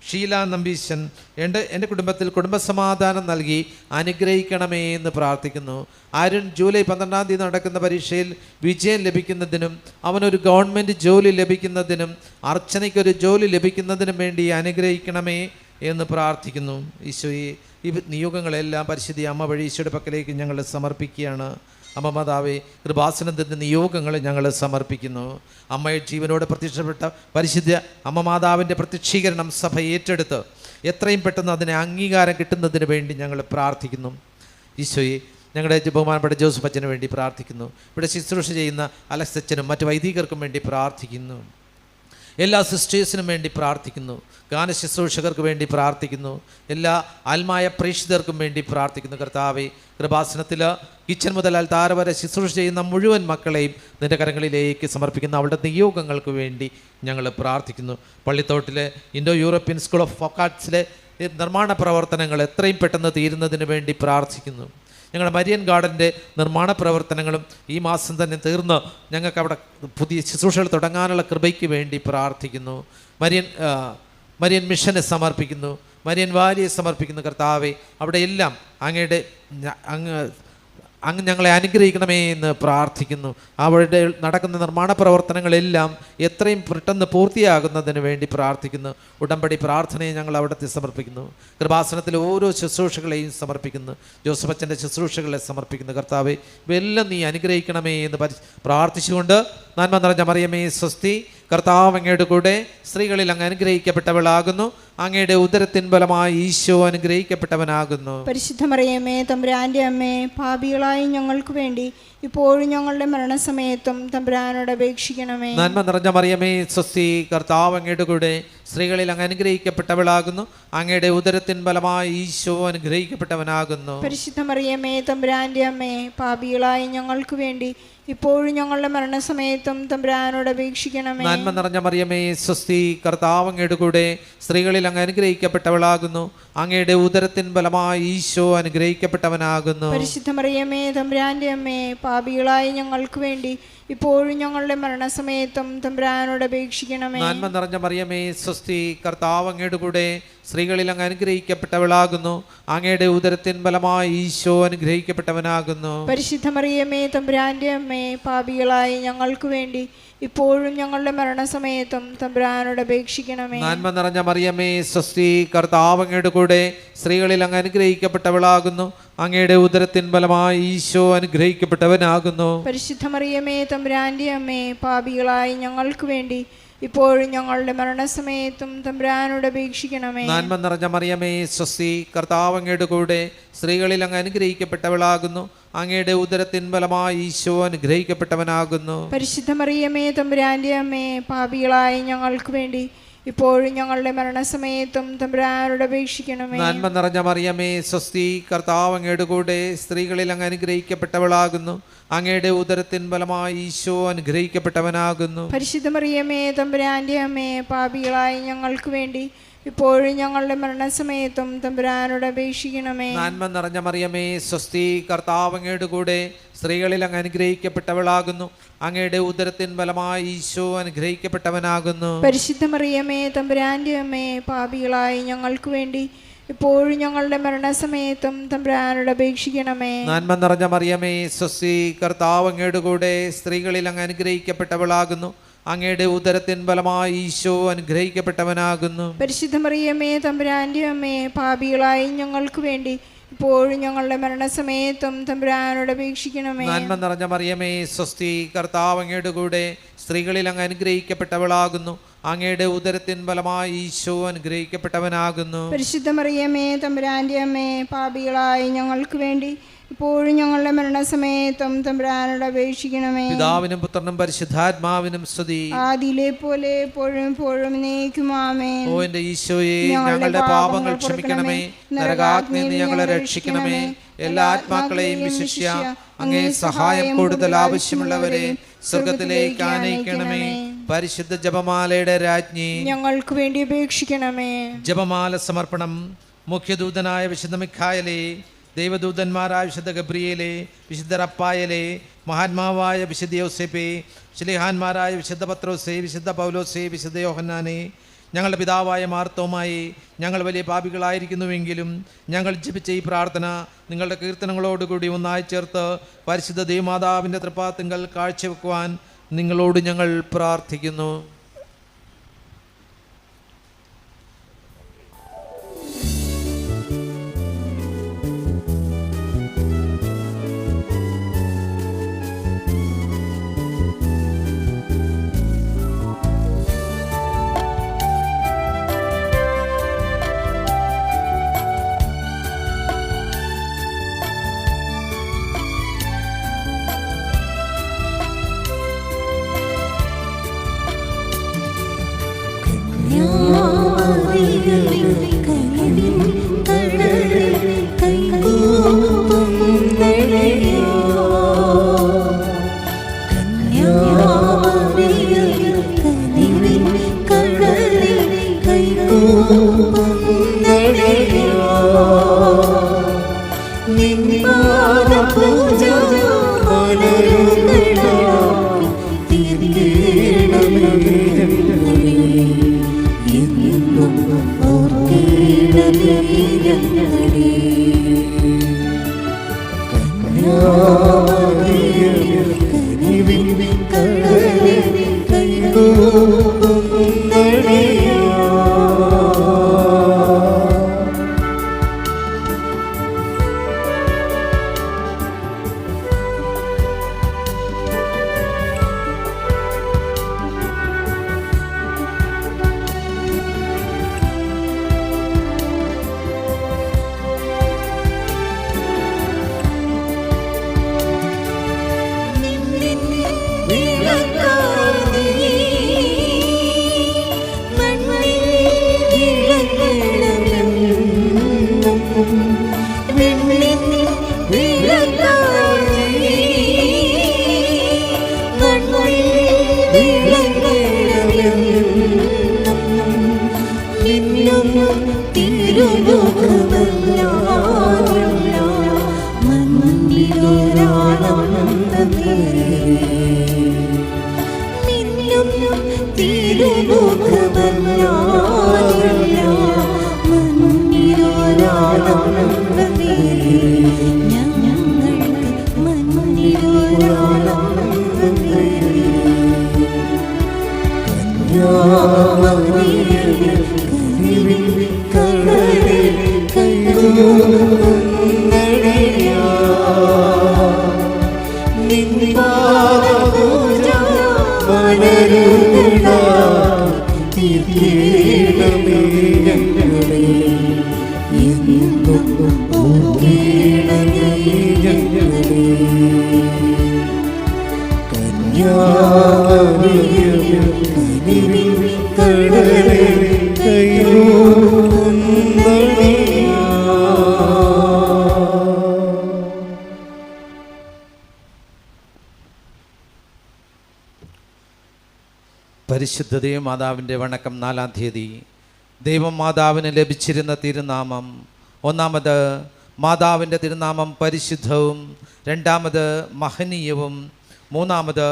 [SPEAKER 2] ഷീല നമ്പീശൻ എൻ്റെ കുടുംബത്തിൽ കുടുംബസമാധാനം നൽകി അനുഗ്രഹിക്കണമേ എന്ന് പ്രാർത്ഥിക്കുന്നു. അരുൺ ജൂലൈ 12-ാം തീയതി നടക്കുന്ന പരീക്ഷയിൽ വിജയം ലഭിക്കുന്നതിനും അവനൊരു ഗവൺമെൻറ് ജോലി ലഭിക്കുന്നതിനും അർച്ചനയ്ക്കൊരു ജോലി ലഭിക്കുന്നതിനും വേണ്ടി അനുഗ്രഹിക്കണമേ എന്ന് പ്രാർത്ഥിക്കുന്നു. ഈശോയെ, ഈ നിയോഗങ്ങളെല്ലാം പരിശുദ്ധ അമ്മ വഴി ഈശോയുടെ പക്കലേക്ക് ഞങ്ങൾ സമർപ്പിക്കുകയാണ്. അമ്മ മാതാവേ, കൃപാസനത്തിൻ്റെ നിയോഗങ്ങൾ ഞങ്ങൾ സമർപ്പിക്കുന്നു. അമ്മയെ ജീവനോടെ പ്രത്യക്ഷപ്പെട്ട പരിശുദ്ധ അമ്മ മാതാവിൻ്റെ പ്രത്യക്ഷീകരണം സഭ ഏറ്റെടുത്ത് എത്രയും പെട്ടെന്ന് അതിന് അംഗീകാരം കിട്ടുന്നതിന് വേണ്ടി ഞങ്ങൾ പ്രാർത്ഥിക്കുന്നു. ഈശോയെ, ഞങ്ങളുടെ ബഹുമാനപ്പെട്ട ജോസഫ് അച്ഛന് വേണ്ടി പ്രാർത്ഥിക്കുന്നു. ഇവിടെ ശുശ്രൂഷ ചെയ്യുന്ന അലക്സ് അച്ഛനും മറ്റു വൈദികർക്കും വേണ്ടി പ്രാർത്ഥിക്കുന്നു. എല്ലാ സിസ്റ്റേഴ്സിനും വേണ്ടി പ്രാർത്ഥിക്കുന്നു. ഗാന ശുശ്രൂഷകർക്ക് വേണ്ടി പ്രാർത്ഥിക്കുന്നു. എല്ലാ ആത്മായ പ്രേക്ഷിതർക്കും വേണ്ടി പ്രാർത്ഥിക്കുന്നു. കർത്താവേ, കൃപാസനത്തിൽ കിച്ചൻ മുതൽ അൽത്താര വരെ ശുശ്രൂഷ ചെയ്യുന്ന മുഴുവൻ മക്കളെയും നിൻ്റെ കരങ്ങളിലേക്ക് സമർപ്പിക്കുന്ന അവളുടെ നിയോഗങ്ങൾക്ക് വേണ്ടി ഞങ്ങൾ പ്രാർത്ഥിക്കുന്നു. പള്ളിത്തോട്ടിലെ ഇൻഡോ യൂറോപ്യൻ സ്കൂൾ ഓഫ് ഫോക്കാർട്സിലെ നിർമ്മാണ പ്രവർത്തനങ്ങൾ എത്രയും പെട്ടെന്ന് തീരുന്നതിന് വേണ്ടി പ്രാർത്ഥിക്കുന്നു. ഞങ്ങളുടെ മരിയൻ ഗാർഡൻ്റെ നിർമ്മാണ പ്രവർത്തനങ്ങളും ഈ മാസം തന്നെ തീർന്ന് ഞങ്ങൾക്ക് അവിടെ പുതിയ ശുശ്രൂഷകൾ തുടങ്ങാനുള്ള കൃപയ്ക്ക് വേണ്ടി പ്രാർത്ഥിക്കുന്നു. മരിയൻ മിഷനെ സമർപ്പിക്കുന്നു. മരിയൻ വാലിയെ സമർപ്പിക്കുന്നു. കർത്താവെ, അവിടെ എല്ലാം അങ്ങ് ഞങ്ങളെ അനുഗ്രഹിക്കണമേ എന്ന് പ്രാർത്ഥിക്കുന്നു. അവിടെ നടക്കുന്ന നിർമ്മാണ പ്രവർത്തനങ്ങളെല്ലാം എത്രയും പെട്ടെന്ന് പൂർത്തിയാകുന്നതിന് വേണ്ടി പ്രാർത്ഥിക്കുന്നു. ഉടമ്പടി പ്രാർത്ഥനയെ ഞങ്ങൾ അവിടത്തെ സമർപ്പിക്കുന്നു. കൃപാസനത്തിലെ ഓരോ ശുശ്രൂഷകളെയും സമർപ്പിക്കുന്നു. ജോസഫ് അച്ഛൻ്റെ ശുശ്രൂഷകളെ സമർപ്പിക്കുന്നു. കർത്താവെ, ഇവയെല്ലാം നീ അനുഗ്രഹിക്കണമേ എന്ന് പ്രാർത്ഥിച്ചുകൊണ്ട്, നന്മ നിറഞ്ഞ മറിയമേ സ്വസ്തി, കർത്താവ് അങ്ങയുടെ കൂടെ സ്ത്രീകളിൽ അങ്ങ് അനുഗ്രഹിക്കപ്പെട്ടവളാകുന്നു. അങ്ങയുടെ ഉദരത്തിൻ ഫലമായി ഈശോ അനുഗ്രഹിക്കപ്പെട്ടവനാകുന്നു.
[SPEAKER 3] പരിശുദ്ധ മറിയമേ, തമ്പുരാന്റെ അമ്മേ, പാപികളായി ഞങ്ങൾക്ക് വേണ്ടി ഇപ്പോഴും ഞങ്ങളുടെ മരണസമയത്തും തമ്പുരാനോട് അപേക്ഷിക്കണമേ.
[SPEAKER 2] നന്മ നിറഞ്ഞ മറിയമേ സ്വസ്തി, കർത്താവ് അങ്ങയുടെ കൂടെ സ്ത്രീകളിൽ അങ്ങ് അനുഗ്രഹിക്കപ്പെട്ടവളാകുന്നു. അങ്ങയുടെ ഉദരത്തിൻ ഫലമായി ഈശോ അനുഗ്രഹിക്കപ്പെട്ടവനാകുന്നു.
[SPEAKER 3] പരിശുദ്ധ മറിയമേ, തമ്പുരാന്റെ അമ്മേ, പാപികളായി ഞങ്ങൾക്ക് വേണ്ടി ഇപ്പോഴും ഞങ്ങളുടെ മരണസമയത്തും തമ്പുരാനോട് അപേക്ഷിക്കണമേ.
[SPEAKER 2] നന്മ നിറഞ്ഞ മറിയമേ സ്വസ്തി, കർത്താവ് അങ്ങയുടെ കൂടെ സ്ത്രീകളിൽ അങ്ങ് അനുഗ്രഹിക്കപ്പെട്ടവളാകുന്നു. അങ്ങയുടെ ഉദരത്തിൻ ഫലമായി ഈശോ അനുഗ്രഹിക്കപ്പെട്ടവനാകുന്നു.
[SPEAKER 3] പരിശുദ്ധ മറിയമേ, തമ്പുരാന്റെ അമ്മേ, പാപികളായി ഞങ്ങൾക്ക് വേണ്ടി ഇപ്പോഴും ഞങ്ങളുടെ മരണസമയത്തും തമ്പുരാനോട് അപേക്ഷിക്കണമേ.
[SPEAKER 2] നന്മ നിറഞ്ഞ മറിയമേ സ്വസ്തി, കർത്താവ് അങ്ങയുടെ കൂടെ സ്ത്രീകളിൽ അങ്ങ് അനുഗ്രഹിക്കപ്പെട്ടവളാകുന്നു. അങ്ങയുടെ ഉദരത്തിൻ ഫലമായി ഈശോ അനുഗ്രഹിക്കപ്പെട്ടവനാകുന്നു.
[SPEAKER 3] പരിശുദ്ധ മറിയമേ, തമ്പുരാന്റെ അമ്മേ, പാപികളായി ഞങ്ങൾക്ക് വേണ്ടി ഇപ്പോഴും ഞങ്ങളുടെ മരണസമയത്തും തമ്പുരാനോട് അപേക്ഷിക്കണമേ.
[SPEAKER 2] നന്മ നിറഞ്ഞ മറിയമേ സ്വസ്തി, കർത്താവ് അങ്ങയുടെ കൂടെ സ്ത്രീകളിൽ അങ്ങ് അനുഗ്രഹിക്കപ്പെട്ടവളാകുന്നു. അങ്ങയുടെ ഉദരത്തിൻ ഫലമായി ഈശോ അനുഗ്രഹിക്കപ്പെട്ടവനാകുന്നു.
[SPEAKER 3] പരിശുദ്ധ മറിയമേ, തമ്പുരാന്റെ അമ്മേ, പാപികളായി ഞങ്ങൾക്ക് വേണ്ടി ഇപ്പോഴും ഞങ്ങളുടെ മരണസമയത്തും തമ്പുരാനോട് അപേക്ഷിക്കണമേ.
[SPEAKER 2] നന്മ നിറഞ്ഞ മറിയമേ സ്വസ്തി, കർത്താവ് അങ്ങയുടെ കൂടെ സ്ത്രീകളിൽ അങ്ങ് അനുഗ്രഹിക്കപ്പെട്ടവളാകുന്നു. അങ്ങയുടെ ഉദരത്തിൻ ഫലമായി ഈശോ അനുഗ്രഹിക്കപ്പെട്ടവനാകുന്നു.
[SPEAKER 3] പരിശുദ്ധ മറിയമേ, തമ്പുരാന്റെ അമ്മേ, പാപികളായി ഞങ്ങൾക്ക് വേണ്ടി ഇപ്പോഴും ഞങ്ങളുടെ മരണസമയത്തും തമ്പുരാനോട് അപേക്ഷിക്കണമേ.
[SPEAKER 2] നന്മ നിറഞ്ഞ മറിയമേ സ്വസ്തി, കർത്താവ് അങ്ങയുടെ കൂടെ സ്ത്രീകളിൽ അങ്ങ് അനുഗ്രഹിക്കപ്പെട്ടവളാകുന്നു. അങ്ങയുടെ ഉദരത്തിൻ ഫലമായി ഈശോ അനുഗ്രഹിക്കപ്പെട്ടവനാകുന്നു.
[SPEAKER 3] പരിശുദ്ധ മറിയമേ, തമ്പുരാന്റെ അമ്മേ, പാപികളായി ഞങ്ങൾക്ക് വേണ്ടി ഇപ്പോഴും ഞങ്ങളുടെ മരണസമയത്തും തമ്പുരാനോട് അപേക്ഷിക്കണമേ.
[SPEAKER 2] നന്മ നിറഞ്ഞ മറിയമേ സ്വസ്തി, കർത്താവ് അങ്ങയുടെ കൂടെ സ്ത്രീകളിൽ അങ്ങ് അനുഗ്രഹിക്കപ്പെട്ടവളാകുന്നു. അങ്ങയുടെ ഉദരത്തിൻ ഫലമായി ഈശോ അനുഗ്രഹിക്കപ്പെട്ടവനാകുന്നു.
[SPEAKER 3] പരിശുദ്ധ മറിയമേ, തമ്പുരാന്റെ അമ്മേ, പാപികളായി ഞങ്ങൾക്ക് വേണ്ടി ഇപ്പോഴും ഞങ്ങളുടെ മരണസമയത്തും തമ്പുരാനോട് അപേക്ഷിക്കണമേ.
[SPEAKER 2] നന്മ നിറഞ്ഞ മറിയമേ സ്വസ്തി, കർത്താവ് അങ്ങയുടെ കൂടെ സ്ത്രീകളിൽ അങ്ങ് അനുഗ്രഹിക്കപ്പെട്ടവളാകുന്നു. അങ്ങയുടെ ഉദരത്തിൻ ഫലമായി ഈശോ അനുഗ്രഹിക്കപ്പെട്ടവനാകുന്നു.
[SPEAKER 3] പരിശുദ്ധ മറിയമേ, തമ്പുരാന്റെ അമ്മേ, പാപികളായി ഞങ്ങൾക്ക് വേണ്ടി ഇപ്പോഴും ഞങ്ങളുടെ മരണസമയത്തും തമ്പുരാനോട് അപേക്ഷിക്കണമേ.
[SPEAKER 2] നന്മ നിറഞ്ഞ മറിയമേ സ്വസ്തി, കർത്താവ് അങ്ങയുടെ കൂടെ സ്ത്രീകളിൽ അങ്ങ് അനുഗ്രഹിക്കപ്പെട്ടവളാകുന്നു. അങ്ങയുടെ ഉദരത്തിൻ ഫലമായി ഈശോ അനുഗ്രഹിക്കപ്പെട്ടവനാകുന്നു.
[SPEAKER 3] പരിശുദ്ധ മറിയമേ, തമ്പുരാന്റെ അമ്മേ, പാപികളായി ഞങ്ങൾക്ക് വേണ്ടി ഇപ്പോഴും ഞങ്ങളുടെ മരണസമയത്തും തമ്പുരാനോട് അപേക്ഷിക്കണമേ.
[SPEAKER 2] പിതാവിനും പുത്രനും പരിശുദ്ധാത്മാവിനും സ്തുതി.
[SPEAKER 3] ആദിയിലെ പോലെ എപ്പോഴും എപ്പോഴും എന്നേക്കും ആമേൻ.
[SPEAKER 2] ഓ എന്റെ ഈശോയെ, ഞങ്ങളുടെ പാപങ്ങൾ ക്ഷമിക്കണമേ, നരകാഗ്നിയിൽ നിന്ന് ഞങ്ങളെ രക്ഷിക്കണമേ. എല്ലാ ആത്മാക്കളെയും വിശിഷ്യ അങ്ങേ സഹായം കൂടുതൽ ആവശ്യമുള്ളവരെ സ്വർഗത്തിലേക്ക് ആനയിക്കണമേ. പരിശുദ്ധ ജപമാലയുടെ രാജ്ഞി,
[SPEAKER 3] ഞങ്ങൾക്ക് വേണ്ടി അപേക്ഷിക്കണമേ.
[SPEAKER 2] ജപമാല സമർപ്പണം. മുഖ്യദൂതനായ വിശുദ്ധ മിഖായേലേ, ദൈവദൂതന്മാരായ വിശുദ്ധ ഗബ്രിയേലേ, വിശുദ്ധ റപ്പായേലേ, മഹാത്മാവായ വിശുദ്ധ യോസേപ്പേ, ശ്ലീഹാന്മാരായ വിശുദ്ധ പത്രോസേ, വിശുദ്ധ പൗലോസേ, വിശുദ്ധ യോഹന്നാനേ, ഞങ്ങളുടെ പിതാവായ മാർത്തോമായി, ഞങ്ങൾ വലിയ പാപികളായിരിക്കുന്നുവെങ്കിലും ഞങ്ങൾ ജപിച്ച ഈ പ്രാർത്ഥന നിങ്ങളുടെ കീർത്തനങ്ങളോടുകൂടി ഒന്നായി ചേർത്ത് പരിശുദ്ധ ദേവമാതാവിൻ്റെ തൃപ്പാത്തിങ്കൽ കാഴ്ചവെക്കുവാൻ നിങ്ങളോട് ഞങ്ങൾ പ്രാർത്ഥിക്കുന്നു. പരിശുദ്ധ ദേവമാതാവിൻ്റെ വണക്കം. 4-ാം തീയതി ദൈവമാതാവിന് ലഭിച്ചിരുന്ന തിരുനാമം. ഒന്നാമത് മാതാവിൻ്റെ തിരുനാമം പരിശുദ്ധവും, രണ്ടാമത് മഹനീയവും, മൂന്നാമത്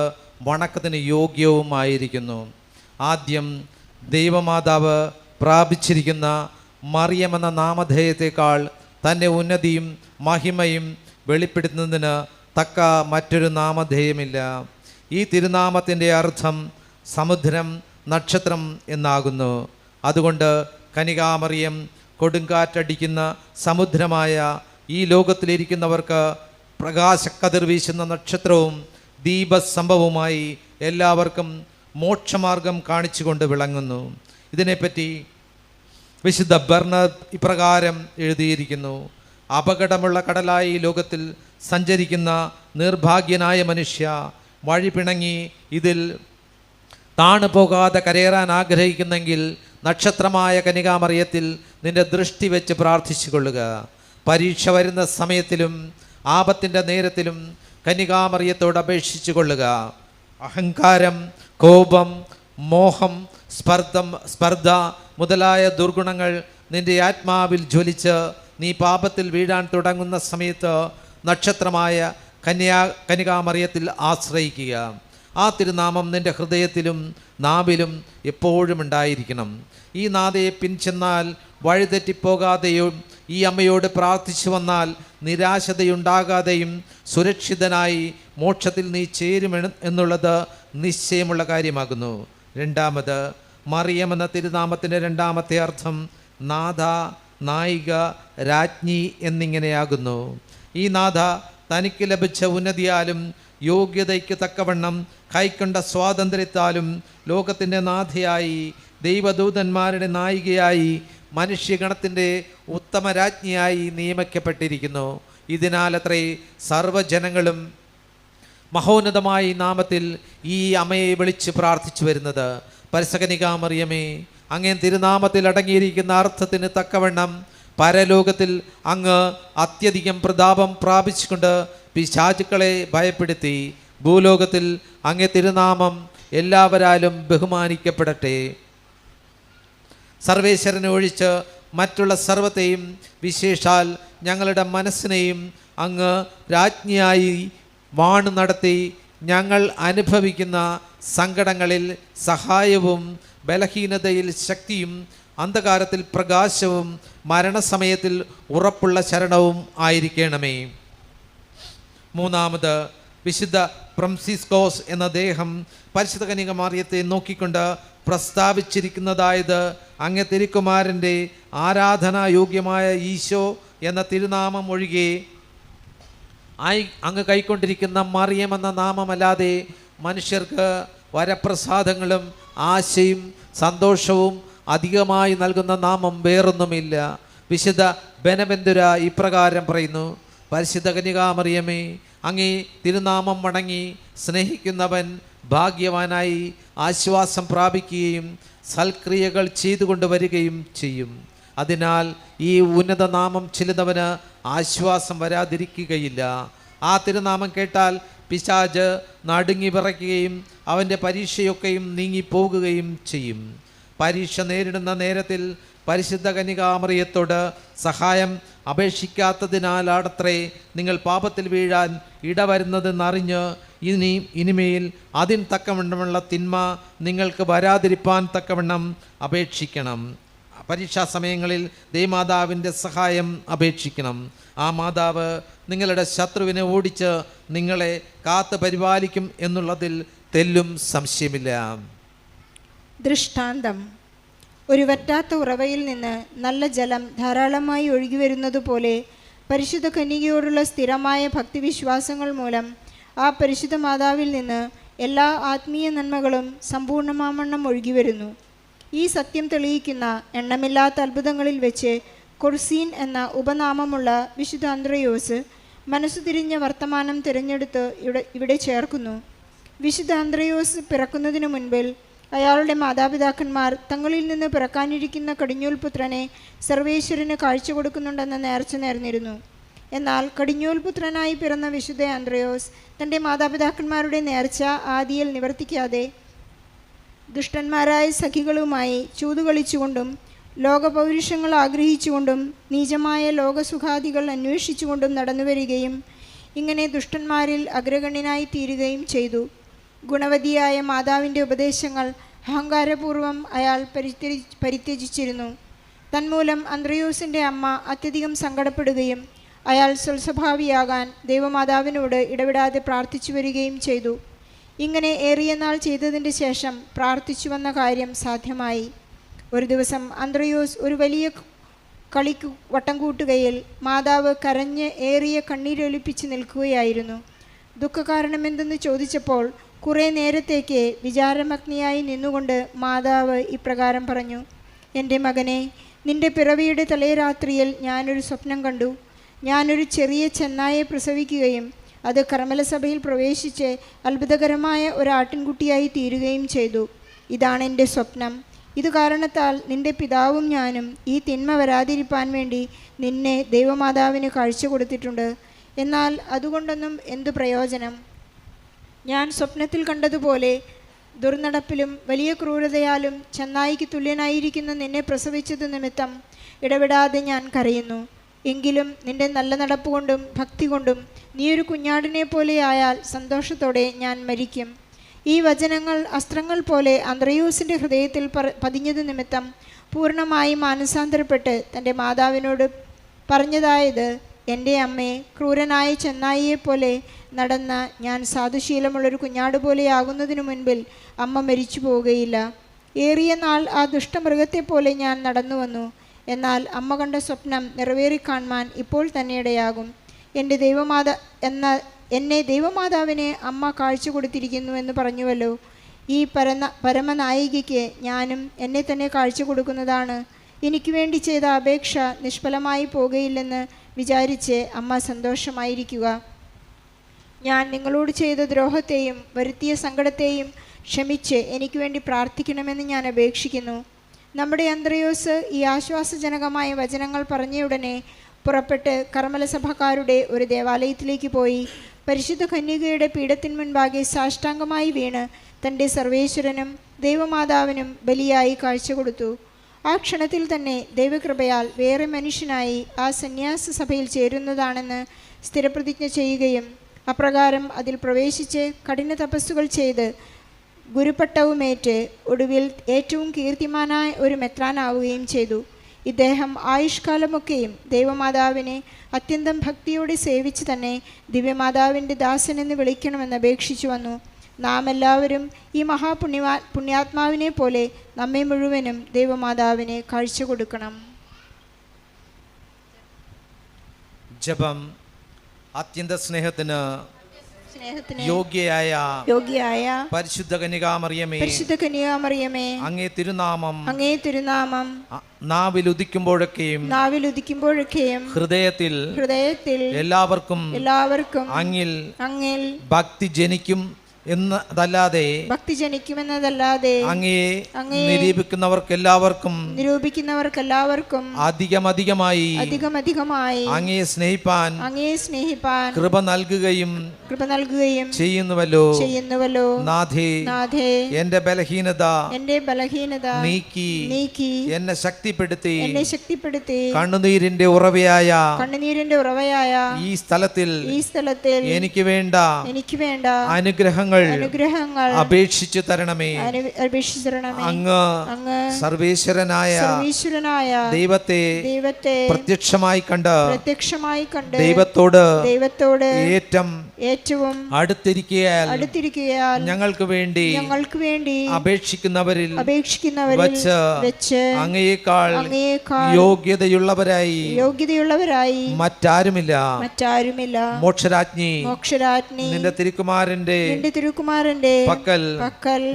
[SPEAKER 2] വണക്കത്തിന് യോഗ്യവുമായിരിക്കുന്നു. ആദ്യം ദൈവമാതാവ് പ്രാപിച്ചിരിക്കുന്ന മറിയമെന്ന നാമധേയത്തെക്കാൾ തന്നെ ഉന്നതിയും മഹിമയും വെളിപ്പെടുത്തുന്നതിന് തക്ക മറ്റൊരു നാമധേയമില്ല. ഈ തിരുനാമത്തിൻ്റെ അർത്ഥം സമുദ്രം, നക്ഷത്രം എന്നാകുന്നു. അതുകൊണ്ട് കനികാമറിയം കൊടുങ്കാറ്റടിക്കുന്ന സമുദ്രമായ ഈ ലോകത്തിലിരിക്കുന്നവർക്ക് പ്രകാശക്കതിർ വീശുന്ന നക്ഷത്രവും ദീപസ്തംഭവുമായി എല്ലാവർക്കും മോക്ഷമാർഗം കാണിച്ചുകൊണ്ട് വിളങ്ങുന്നു. ഇതിനെപ്പറ്റി വിശുദ്ധ ബെർണാഡ് ഇപ്രകാരം എഴുതിയിരിക്കുന്നു: അപകടമുള്ള കടലായി ലോകത്തിൽ സഞ്ചരിക്കുന്ന നിർഭാഗ്യനായ മനുഷ്യ, വഴി പിണങ്ങി ഇതിൽ താണു പോകാതെ കരയേറാൻ ആഗ്രഹിക്കുന്നെങ്കിൽ നക്ഷത്രമായ കന്യകാമറിയത്തിൽ നിന്റെ ദൃഷ്ടി വെച്ച് പ്രാർത്ഥിച്ചു കൊള്ളുക. പരീക്ഷ വരുന്ന സമയത്തിലും ആപത്തിൻ്റെ നേരത്തിലും കന്യകാമറിയത്തോട് അപേക്ഷിച്ചു കൊള്ളുക. അഹങ്കാരം, കോപം, മോഹം, സ്പർദ്ധ മുതലായ ദുർഗുണങ്ങൾ നിന്റെ ആത്മാവിൽ ജ്വലിച്ച് നീ പാപത്തിൽ വീഴാൻ തുടങ്ങുന്ന സമയത്ത് നക്ഷത്രമായ കന്യകാമറിയത്തിൽ ആശ്രയിക്കുക. ആ തിരുനാമം നിന്റെ ഹൃദയത്തിലും നാവിലും എപ്പോഴും ഉണ്ടായിരിക്കണം. ഈ നാഥയെ പിൻചെന്നാൽ വഴിതെറ്റിപ്പോകാതെയും ഈ അമ്മയോട് പ്രാർത്ഥിച്ചു വന്നാൽ നിരാശതയുണ്ടാകാതെയും സുരക്ഷിതനായി മോക്ഷത്തിൽ നീ ചേരുമെന്ന് എന്നുള്ളത് നിശ്ചയമുള്ള കാര്യമാകുന്നു. രണ്ടാമത്, മറിയം എന്ന തിരുനാമത്തിൻ്റെ രണ്ടാമത്തെ അർത്ഥം നാഥ, നായിക, രാജ്ഞി എന്നിങ്ങനെയാകുന്നു. ഈ നാഥ തനിക്ക് ലഭിച്ച ഉന്നതിയാലും യോഗ്യതയ്ക്ക് തക്കവണ്ണം കൈക്കൊണ്ട സ്വാതന്ത്ര്യത്താലും ലോകത്തിൻ്റെ നാഥയായി, ദൈവദൂതന്മാരുടെ നായികയായി, മനുഷ്യഗണത്തിൻ്റെ ഉത്തമ രാജ്ഞിയായി നിയമിക്കപ്പെട്ടിരിക്കുന്നു. ഇതിനാലത്രേ സർവ്വജനങ്ങളും മഹോന്നതമായ നാമത്തിൽ ഈ അമ്മയെ വിളിച്ച് പ്രാർത്ഥിച്ചു വരുന്നത്. പരിസകനികാമറിയമേ, അങ്ങേ തിരുനാമത്തിൽ അടങ്ങിയിരിക്കുന്ന അർത്ഥത്തിന് തക്കവണ്ണം പരലോകത്തിൽ അങ്ങ് അത്യധികം പ്രതാപം പ്രാപിച്ചുകൊണ്ട് പിശാചുക്കളെ ഭയപ്പെടുത്തി. ഭൂലോകത്തിൽ അങ്ങേ തിരുനാമം എല്ലാവരാലും ബഹുമാനിക്കപ്പെടട്ടെ. സർവേശ്വരനെ ഒഴിച്ച് മറ്റുള്ള സർവ്വത്തെയും, വിശേഷാൽ ഞങ്ങളുടെ മനസ്സിനെയും അങ്ങ് രാജ്ഞിയായി വാണു നടത്തി ഞങ്ങൾ അനുഭവിക്കുന്ന സങ്കടങ്ങളിൽ സഹായവും ബലഹീനതയിൽ ശക്തിയും അന്ധകാരത്തിൽ പ്രകാശവും മരണസമയത്തിൽ ഉറപ്പുള്ള ശരണവും ആയിരിക്കണമേ. മൂന്നാമത്, വിശുദ്ധ ഫ്രാൻസിസ്കോസ് എന്ന അദ്ദേഹം പരിശുദ്ധ കന്യകാമറിയത്തെ നോക്കിക്കൊണ്ട് പ്രസ്താവിച്ചിരിക്കുന്നതായത് അങ്ങേ തിരുക്കുമാരൻ്റെ ആരാധനായോഗ്യമായ ഈശോ എന്ന തിരുനാമം ഒഴികെ അങ്ങ് കൈക്കൊണ്ടിരിക്കുന്ന മറിയം എന്ന നാമമല്ലാതെ മനുഷ്യർക്ക് വരപ്രസാദങ്ങളും ആശയും സന്തോഷവും അധികമായി നൽകുന്ന നാമം വേറൊന്നുമില്ല. വിശുദ്ധ ബെനവെന്തുര ഇപ്രകാരം പറയുന്നു: പരിശുദ്ധ കന്യകാമറിയമേ, അങ്ങേ തിരുനാമം വണങ്ങി സ്നേഹിക്കുന്നവൻ ഭാഗ്യവാനായി ആശ്വാസം പ്രാപിക്കുകയും സൽക്രിയകൾ ചെയ്തുകൊണ്ട് വരികയും ചെയ്യും. അതിനാൽ ഈ ഉന്നത നാമം ചെല്ലുന്നവന് ആശ്വാസം വരാതിരിക്കുകയില്ല. ആ തിരുനാമം കേട്ടാൽ പിശാച് നടുങ്ങി വിറയ്ക്കുകയും അവൻ്റെ പരീക്ഷയൊക്കെയും നീങ്ങിപ്പോകുകയും ചെയ്യും. പരീക്ഷ നേരിടുന്ന നേരത്തിൽ പരിശുദ്ധ കന്യകാമറിയത്തോട് സഹായം അപേക്ഷിക്കാത്തതിനാലാണത്രേ നിങ്ങൾ പാപത്തിൽ വീഴാൻ ഇടവരുന്നതെന്നറിഞ്ഞ് ഇനിമേൽ അതിന് തക്കവണ്ണമുള്ള തിന്മ നിങ്ങൾക്ക് വരാതിരിപ്പാൻ തക്കവണ്ണം അപേക്ഷിക്കണം. പരീക്ഷാ സമയങ്ങളിൽ ദേവമാതാവിൻ്റെ സഹായം അപേക്ഷിക്കണം. ആ മാതാവ് നിങ്ങളുടെ ശത്രുവിനെ ഓടിച്ച് നിങ്ങളെ കാത്തു പരിപാലിക്കും എന്നുള്ളതിൽ തെല്ലും സംശയമില്ല.
[SPEAKER 3] ദൃഷ്ടാന്തം: ഒരു വറ്റാത്ത ഉറവയിൽ നിന്ന് നല്ല ജലം ധാരാളമായി ഒഴുകി വരുന്നതുപോലെ പരിശുദ്ധ കന്യകയോടുള്ള സ്ഥിരമായ ഭക്തിവിശ്വാസങ്ങൾ മൂലം ആ പരിശുദ്ധ മാതാവിൽ നിന്ന് എല്ലാ ആത്മീയ നന്മകളും സമ്പൂർണ്ണമാവണ്ണം ഒഴുകി വരുന്നു. ഈ സത്യം തെളിയിക്കുന്ന എണ്ണമില്ലാത്ത അത്ഭുതങ്ങളിൽ വെച്ച് കൊർസീൻ എന്ന ഉപനാമമുള്ള വിശുദ്ധ അന്ത്രയോസ് മനസ്സു തിരിഞ്ഞ വർത്തമാനം തിരഞ്ഞെടുത്ത് ഇവിടെ ചേർക്കുന്നു. വിശുദ്ധ അന്ത്രയോസ് പിറക്കുന്നതിനു മുൻപിൽ അയാളുടെ മാതാപിതാക്കന്മാർ തങ്ങളിൽ നിന്ന് പിറക്കാനിരിക്കുന്ന കടിഞ്ഞൂൽ പുത്രനെ സർവേശ്വരന് കാഴ്ച കൊടുക്കുന്നുണ്ടെന്ന് നേർച്ച നേർന്നിരുന്നു. എന്നാൽ കടിഞ്ഞൂൽ പുത്രനായി പിറന്ന വിശുദ്ധ അന്ത്രയോസ് തൻ്റെ മാതാപിതാക്കന്മാരുടെ നേർച്ച ആദിയിൽ നിവർത്തിക്കാതെ ദുഷ്ടന്മാരായ സഖികളുമായി ചൂതുകളിച്ചുകൊണ്ടും ലോകപൗരുഷങ്ങൾ ആഗ്രഹിച്ചുകൊണ്ടും നീചമായ ലോകസുഖാദികൾ അന്വേഷിച്ചുകൊണ്ടും നടന്നു വരികയും ഇങ്ങനെ ദുഷ്ടന്മാരിൽ അഗ്രഗണ്യനായി തീരുകയും ചെയ്തു. ഗുണവതിയായ മാതാവിൻ്റെ ഉപദേശങ്ങൾ അഹങ്കാരപൂർവം അയാൾ പരിത്യജിച്ചിരുന്നു. തന്മൂലം അന്ത്രയോസിൻ്റെ അമ്മ അത്യധികം സങ്കടപ്പെടുകയും അയാൾ സ്വൽസ്വഭാവിയാകാൻ ദൈവമാതാവിനോട് ഇടവിടാതെ പ്രാർത്ഥിച്ചു വരികയും ചെയ്തു. ഇങ്ങനെ ഏറിയ നാൾ ചെയ്തതിൻ്റെ ശേഷം പ്രാർത്ഥിച്ചു വന്ന കാര്യം സാധ്യമായി. ഒരു ദിവസം അന്ത്രയോസ് ഒരു വലിയ കളിക്ക് വട്ടം കൂട്ടുകയിൽ മാതാവ് കരഞ്ഞ് ഏറിയ കണ്ണീരൊലിപ്പിച്ച് നിൽക്കുകയായിരുന്നു. ദുഃഖകാരണമെന്തെന്ന് ചോദിച്ചപ്പോൾ കുറേ നേരത്തേക്ക് വിചാരമഗ്നിയായി നിന്നുകൊണ്ട് മാതാവ് ഇപ്രകാരം പറഞ്ഞു: എൻ്റെ മകനെ, നിന്റെ പിറവിയുടെ തലേരാത്രിയിൽ ഞാനൊരു സ്വപ്നം കണ്ടു. ഞാനൊരു ചെറിയ ചെന്നായെ പ്രസവിക്കുകയും അത് കർമ്മലസഭയിൽ പ്രവേശിച്ച് അത്ഭുതകരമായ ഒരു ആട്ടിൻകുട്ടിയായി തീരുകയും ചെയ്തു. ഇതാണ് എൻ്റെ സ്വപ്നം. ഇത് കാരണത്താൽ നിന്റെ പിതാവും ഞാനും ഈ തിന്മ വരാതിരിപ്പാൻ വേണ്ടി നിന്നെ ദൈവമാതാവിന് കാഴ്ച കൊടുത്തിട്ടുണ്ട്. എന്നാൽ അതുകൊണ്ടൊന്നും എന്തു പ്രയോജനം? ഞാൻ സ്വപ്നത്തിൽ കണ്ടതുപോലെ ദുർനടപ്പിലും വലിയ ക്രൂരതയാലും ചെന്നായിക്ക് തുല്യനായിരിക്കുന്ന നിന്നെ പ്രസവിച്ചത് നിമിത്തം ഇടപെടാതെ ഞാൻ കരയുന്നു. എങ്കിലും നിന്റെ നല്ല നടപ്പുകൊണ്ടും ഭക്തി കൊണ്ടും നീ ഒരു കുഞ്ഞാടിനെ പോലെയായാൽ സന്തോഷത്തോടെ ഞാൻ മരിക്കും. ഈ വചനങ്ങൾ അസ്ത്രങ്ങൾ പോലെ അന്ത്രയോസിൻ്റെ ഹൃദയത്തിൽ പതിഞ്ഞത് നിമിത്തം പൂർണ്ണമായി മാനസാന്തരപ്പെട്ട് തൻ്റെ മാതാവിനോട് പറഞ്ഞതായത്: എൻ്റെ അമ്മേ, ക്രൂരനായ ചെന്നായിയെപ്പോലെ നടന്ന ഞാൻ സാധുശീലമുള്ളൊരു കുഞ്ഞാട് പോലെയാകുന്നതിനു മുൻപിൽ അമ്മ മരിച്ചു പോവുകയില്ല. ഏറിയ നാൾ ആ ദുഷ്ടമൃഗത്തെപ്പോലെ ഞാൻ നടന്നു വന്നു. എന്നാൽ അമ്മ കണ്ട സ്വപ്നം നിറവേറിക്കാണുവാൻ ഇപ്പോൾ തന്നെ ഇടയാകും. എന്നെ ദൈവമാതാവിനെ അമ്മ കാഴ്ച കൊടുത്തിരിക്കുന്നു എന്ന് പറഞ്ഞുവല്ലോ. ഈ പരമനായികയ്ക്ക് ഞാനും എന്നെ തന്നെ കാഴ്ച കൊടുക്കുന്നതാണ്. എനിക്ക് വേണ്ടി ചെയ്ത അപേക്ഷ നിഷ്ഫലമായി പോകുകയില്ലെന്ന് വിചാരിച്ച് അമ്മ സന്തോഷമായിരിക്കുക. ഞാൻ നിങ്ങളോട് ചെയ്ത ദ്രോഹത്തെയും വരുത്തിയ സങ്കടത്തെയും ക്ഷമിച്ച് എനിക്ക് വേണ്ടി പ്രാർത്ഥിക്കണമെന്ന് ഞാൻ അപേക്ഷിക്കുന്നു. നമ്മുടെ അന്ത്രയോസ് ഈ ആശ്വാസജനകമായ വചനങ്ങൾ പറഞ്ഞയുടനെ പുറപ്പെട്ട് കർമ്മലസഭക്കാരുടെ ഒരു ദേവാലയത്തിലേക്ക് പോയി പരിശുദ്ധ കന്യകയുടെ പീഠത്തിൻ മുൻപാകെ സാഷ്ടാംഗമായി വീണ് തൻ്റെ സർവേശ്വരനും ദൈവമാതാവിനും ബലിയായി കാഴ്ച കൊടുത്തു. ആ ക്ഷണത്തിൽ തന്നെ ദൈവകൃപയാൽ വേറെ മനുഷ്യനായി ആ സന്യാസ സഭയിൽ ചേരുന്നതാണെന്ന് സ്ഥിരപ്രതിജ്ഞ ചെയ്യുകയും അപ്രകാരം അതിൽ പ്രവേശിച്ച് കഠിന തപസ്സുകൾ ചെയ്ത് ഗുരുപട്ടവുമേറ്റ് ഒടുവിൽ ഏറ്റവും കീർത്തിമാനായ ഒരു മെത്രാനാവുകയും ചെയ്തു. ഇദ്ദേഹം ആയുഷ്കാലമൊക്കെയും ദൈവമാതാവിനെ അത്യന്തം ഭക്തിയോടെ സേവിച്ച് തന്നെ ദിവ്യമാതാവിൻ്റെ ദാസനെന്ന് വിളിക്കണമെന്ന് അപേക്ഷിച്ചു വന്നു. നാം എല്ലാവരും ഈ പുണ്യാത്മാവിനെ പോലെ നമ്മെ മുഴുവനും ദൈവമാതാവിനെ കാഴ്ച കൊടുക്കണം.
[SPEAKER 2] ജപം. അത്യന്ത സ്നേഹത്തിന് യോഗ്യയായ പരിശുദ്ധ കന്യകാമറിയമേ, അങ്ങേ തിരുനാമം നാവിലുദിക്കുമ്പോഴൊക്കെയും ഹൃദയത്തിൽ എല്ലാവർക്കും അങ്ങിൽ ഭക്തി ജനിക്കുമെന്നതല്ലാതെ അങ്ങയെ നിരൂപിക്കുന്നവർക്കെല്ലാവർക്കും അധികമധികമായി അങ്ങയെ സ്നേഹിപ്പാൻ കൃപ നൽകുകയും ചെയ്യുന്നുവല്ലോ. നാഥേ, എന്റെ ബലഹീനത നീക്കി എന്നെ ശക്തിപ്പെടുത്തി കണ്ണുനീരിന്റെ ഉറവയായ ഈ സ്ഥലത്തിൽ എനിക്ക് വേണ്ട അനുഗ്രഹങ്ങൾ അപേക്ഷിച്ചു തരണമേ. അങ്ങ് സർവേശ്വരനായ ദൈവത്തെ പ്രത്യക്ഷമായി കണ്ട് ദൈവത്തോട് ഏറ്റവും അടുത്തിരിക്കയാൽ ഞങ്ങൾക്ക് വേണ്ടി അപേക്ഷിക്കുന്നവരിൽ വച്ച് അങ്ങയേക്കാൾ യോഗ്യതയുള്ളവരായി മറ്റാരുമില്ല. മോക്ഷരാജ്ഞി നിന്റെ തിരുക്കുമാരന്റെ പക്കൽ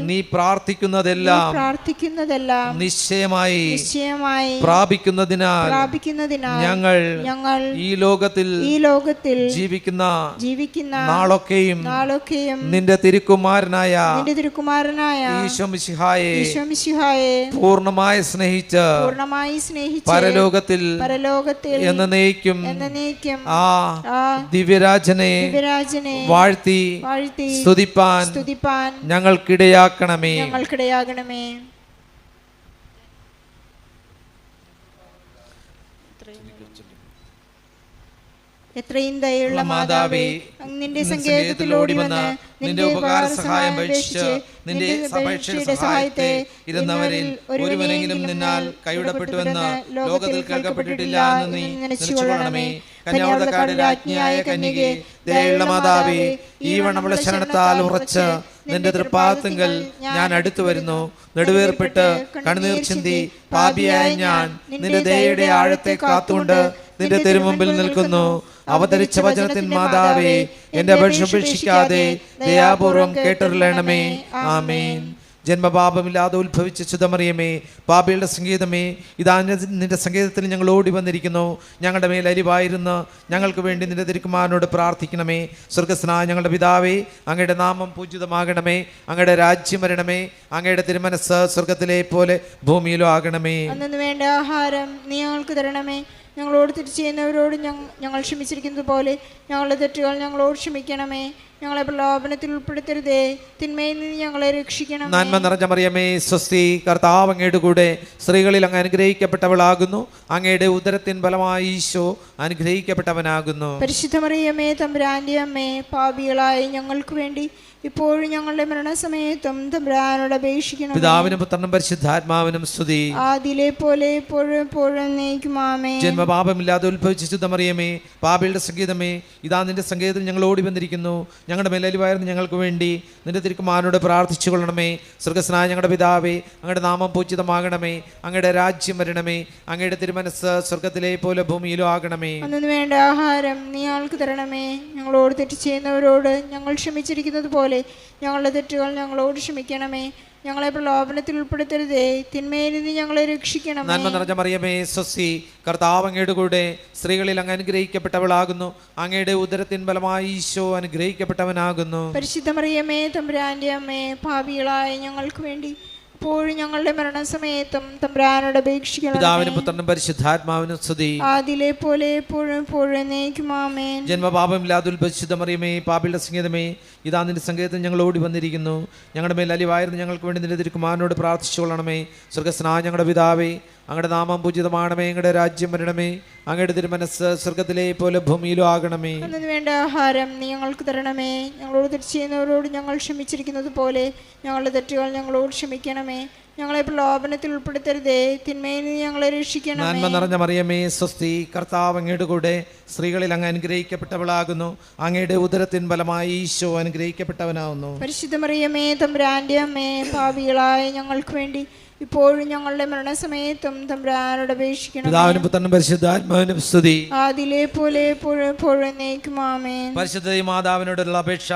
[SPEAKER 2] നീ പ്രാർത്ഥിക്കുന്നതെല്ലാം നിശ്ചയമായി പ്രാപിക്കുന്നതിനാൽ ഞങ്ങൾ ഈ ലോകത്തിൽ ജീവിക്കുന്ന നാളൊക്കെയും നിന്റെ തിരുക്കുമാരനായ ഈശോ മിശിഹായെ പൂർണ്ണമായി സ്നേഹിച്ച് പരലോകത്തിൽ എന്നേക്കും ആ ദിവ്യരാജനെ വാഴ്ത്തി സ്തുതിപ്പാൻ ഞങ്ങൾക്കിടയാക്കണമേ.
[SPEAKER 3] എത്രയും ദയുള്ള മാതാവേ, നിന്റെ സങ്കേതത്തിൽ ഓടി വന്ന് നിന്റെ ഉപകാര സഹായം അപേക്ഷിച്ച് നിന്റെ അപേക്ഷയുടെ സഹായത്തെ ഇരുന്നവരിൽ ഒരുവനെങ്കിലും നിന്നാൽ കൈവിടപ്പെട്ടുവെന്ന് ലോകത്തിൽ കേൾക്കപ്പെട്ടിട്ടില്ല എന്ന് നീ നനച്ചുകൊള്ളണമേ. കന്യാവൃതക്കാരുടെ രാജ്ഞിയായ കന്യകേ, ദയയുള്ള മാതാവേ, ഈ വണ്ണമുള്ള ശരണത്താൽ ഉറച്ച് നിന്റെ തൃപ്പാദത്തിങ്കൽ ഞാൻ അടുത്തു വരുന്നു. നെടുവേർപ്പെട്ട് കണ്ണുനീർ ചിന്തി പാപിയായ ഞാൻ നിന്റെ ദയയുടെ ആഴത്തെ കാത്തുകൊണ്ട് നിന്റെ തിരുമുമ്പിൽ നിൽക്കുന്നു.
[SPEAKER 2] അവതരിച്ച വചനത്തിൻ മാതാവേ, എന്റെ അപേക്ഷ ഉപേക്ഷിക്കാതെ ദയാപൂർവം കേട്ടരുളണമേ. ആമേൻ. ജന്മപാപമില്ലാതെ ഉത്ഭവിച്ച ശുദ്ധമറിയമേ, പാപികളുടെ സംഗീതമേ, ഇതാ നിന്റെ സംഗീതത്തിൽ ഞങ്ങൾ ഓടി വന്നിരിക്കുന്നു. ഞങ്ങളുടെ മേൽ അരിവായിരുന്ന് ഞങ്ങൾക്ക് വേണ്ടി നിന്റെ തിരുക്കുമാരനോട് പ്രാർത്ഥിക്കണമേ. സ്വർഗ്ഗസ്ഥനായ ഞങ്ങളുടെ പിതാവേ, അങ്ങയുടെ നാമം പൂജിതമാകണമേ. അങ്ങയുടെ രാജ്യം വരണമേ. അങ്ങയുടെ തിരുമനസ് സ്വർഗത്തിലെ പോലെ ഭൂമിയിലും ആകണമേ.
[SPEAKER 3] അന്നു വേണ്ട ആഹാരം നീ ഞങ്ങൾക്ക് തരണമേ. ഞങ്ങളോട് തെറ്റ് ചെയ്യുന്നവരോട് ഞങ്ങൾ ക്ഷമിച്ചിരിക്കുന്നത് പോലെ ഞങ്ങളുടെ തെറ്റുകൾ ഞങ്ങളോട് ക്ഷമിക്കണമേ. ഞങ്ങളെ പ്രലോഭനത്തിൽ ഉൾപ്പെടുത്തരുതേ, തിന്മയിൽ നിന്ന് ഞങ്ങളെ രക്ഷിക്കണം.
[SPEAKER 2] നന്മ നിറഞ്ഞ മറിയമേ, സ്വസ്തി, കർത്താവ് അങ്ങയുടെ കൂടെ സ്ത്രീകളിൽ അങ്ങ് അനുഗ്രഹിക്കപ്പെട്ടവളാകുന്നു. അങ്ങയുടെ ഉദരത്തിൻ ഫലമായി ഈശോ അനുഗ്രഹിക്കപ്പെട്ടവനാകുന്നു.
[SPEAKER 3] പരിശുദ്ധ മറിയമേ, തമ്പുരാന്റെ അമ്മേ, പാപികളായ ഞങ്ങൾക്ക് വേണ്ടി ഇപ്പോഴും ഞങ്ങളുടെ മരണസമയത്തും തമ്പുരാനോട് അപേക്ഷിക്കണം.
[SPEAKER 2] പിതാവിനും പുത്രനും പരിശുദ്ധാത്മാവിനും സ്തുതി.
[SPEAKER 3] ആദിയിലെ പോലെ എപ്പോഴും എപ്പോഴും എന്നേക്കും ആമേൻ.
[SPEAKER 2] ജന്മപാപമില്ലാതെ ഉത്ഭവിച്ച ശുദ്ധമറിയമേ, പാപികളുടെ സംഗീതമേ, ഇതാ നിന്റെ സംഗീതത്തിൽ ഞങ്ങൾ ഓടി വന്നിരിക്കുന്നു. ഞങ്ങളുടെ മേലലിവായിരുന്നു ഞങ്ങൾക്ക് വേണ്ടി നിന്റെ തിരുക്കുമാരനോട് പ്രാർത്ഥിച്ചു കൊള്ളണമേ. സ്വർഗ്ഗസ്ഥനായ ഞങ്ങളുടെ പിതാവേ, അങ്ങയുടെ നാമം പൂജിതമാകണമേ. അങ്ങയുടെ രാജ്യം വരണമേ. അങ്ങയുടെ തിരുമനസ് സ്വർഗത്തിലെ പോലെ ഭൂമിയിലും ആകണമേ.
[SPEAKER 3] അന്നു വേണ്ട ആഹാരം നീ ഞങ്ങൾക്ക് തരണമേ. ഞങ്ങളോട് തെറ്റ് ചെയ്യുന്നവരോട് ഞങ്ങൾ ക്ഷമിച്ചിരിക്കുന്നത് പോലെ ഞങ്ങളുടെ തെറ്റുകൾ ഞങ്ങളോട് ക്ഷമിക്കണമേ. ഞങ്ങളെ പ്രലോഭനത്തിൽ ഉൾപ്പെടുത്തരുതേ, തിന്മയിൽ നിന്ന് ഞങ്ങളെ രക്ഷിക്കണം.
[SPEAKER 2] നന്മ നിറഞ്ഞ മറിയമേ, സ്വസ്തി, കർത്താവ് അങ്ങയുടെ കൂടെ സ്ത്രീകളിൽ അങ്ങ് അനുഗ്രഹിക്കപ്പെട്ടവളാകുന്നു. അങ്ങയുടെ ഉദരത്തിൻ ഫലമായി ഈശോ അനുഗ്രഹിക്കപ്പെട്ടവനാകുന്നു.
[SPEAKER 3] പരിശുദ്ധ മറിയമേ, തമ്പുരാന്റെ അമ്മേ, പാപികളായ ഞങ്ങൾക്ക് വേണ്ടി ഇപ്പോഴും ഞങ്ങളുടെ മരണസമയത്തും തമ്പുരാനോട് അപേക്ഷിക്കണം.
[SPEAKER 2] പിതാവിനും പുത്രനും പരിശുദ്ധാത്മാവിനും സ്തുതി.
[SPEAKER 3] ആദിയിലെ പോലെ എപ്പോഴും എപ്പോഴും എന്നേക്കും ആമേൻ.
[SPEAKER 2] ജന്മപാപമില്ലാതെ ഉത്ഭവിച്ച മറിയമേ, പാപികളുടെ സംഗീതമേ, ഇതാ നിന്റെ സംഗീതത്തിൽ ഞങ്ങൾ ഓടി വന്നിരിക്കുന്നു. ഞങ്ങളുടെ മേൽ അലിവായിരുന്നു ഞങ്ങൾക്ക് വേണ്ടി നിന്റെ തിരുക്കുമാരനോട് പ്രാർത്ഥിച്ചു കൊള്ളണമേ. സ്വർഗ്ഗസ്ഥനായ ഞങ്ങളുടെ പിതാവേ, അങ്ങയുടെ നാമം പൂജിതമാണമേ. അങ്ങയുടെ രാജ്യം വരണമേ. അങ്ങയുടെ തിരുമനസ് സ്വർഗത്തിലെ പോലെ ഭൂമിയിലും ആകണമേ.
[SPEAKER 3] അന്നു വേണ്ട ആഹാരം നീ ഞങ്ങൾക്ക് തരണമേ. ഞങ്ങളോട് തെറ്റ് ചെയ്യുന്നവരോട് ഞങ്ങൾ ക്ഷമിച്ചിരിക്കുന്നത് പോലെ ഞങ്ങളുടെ തെറ്റുകൾ ഞങ്ങളോട് ക്ഷമിക്കണമേ. ഞങ്ങളെ പ്രലോഭനത്തിൽ ഉൾപ്പെടുത്തരുതേ, തിന്മയിൽ നിന്ന് ഞങ്ങളെ രക്ഷിക്കണമേ.
[SPEAKER 2] നന്മ നിറഞ്ഞ മറിയമേ, സ്വസ്തി, കർത്താവ് അങ്ങയുടെ കൂടെ സ്ത്രീകളിൽ അങ്ങ് അനുഗ്രഹിക്കപ്പെട്ടവളാകുന്നു. അങ്ങയുടെ ഉദരത്തിൻ ഫലമായി ഈശോ അനുഗ്രഹിക്കപ്പെട്ടവനാവുന്നു.
[SPEAKER 3] പരിശുദ്ധ മറിയമേ, തമ്പുരാന്റെ അമ്മേ, പാപികളായ ഞങ്ങൾക്ക് വേണ്ടി ഇപ്പോഴും ഞങ്ങളുടെ മരണസമയത്തും തമ്പുരാനോട് അപേക്ഷിക്കണം.
[SPEAKER 2] പിതാവിനും പുത്രനും പരിശുദ്ധാത്മാവിനും സ്തുതി.
[SPEAKER 3] ആദിയിലെ പോലെ എപ്പോഴും എപ്പോഴും എന്നേക്കും ആമേൻ.
[SPEAKER 2] പരിശുദ്ധ മാതാവിനോടുള്ള അപേക്ഷ,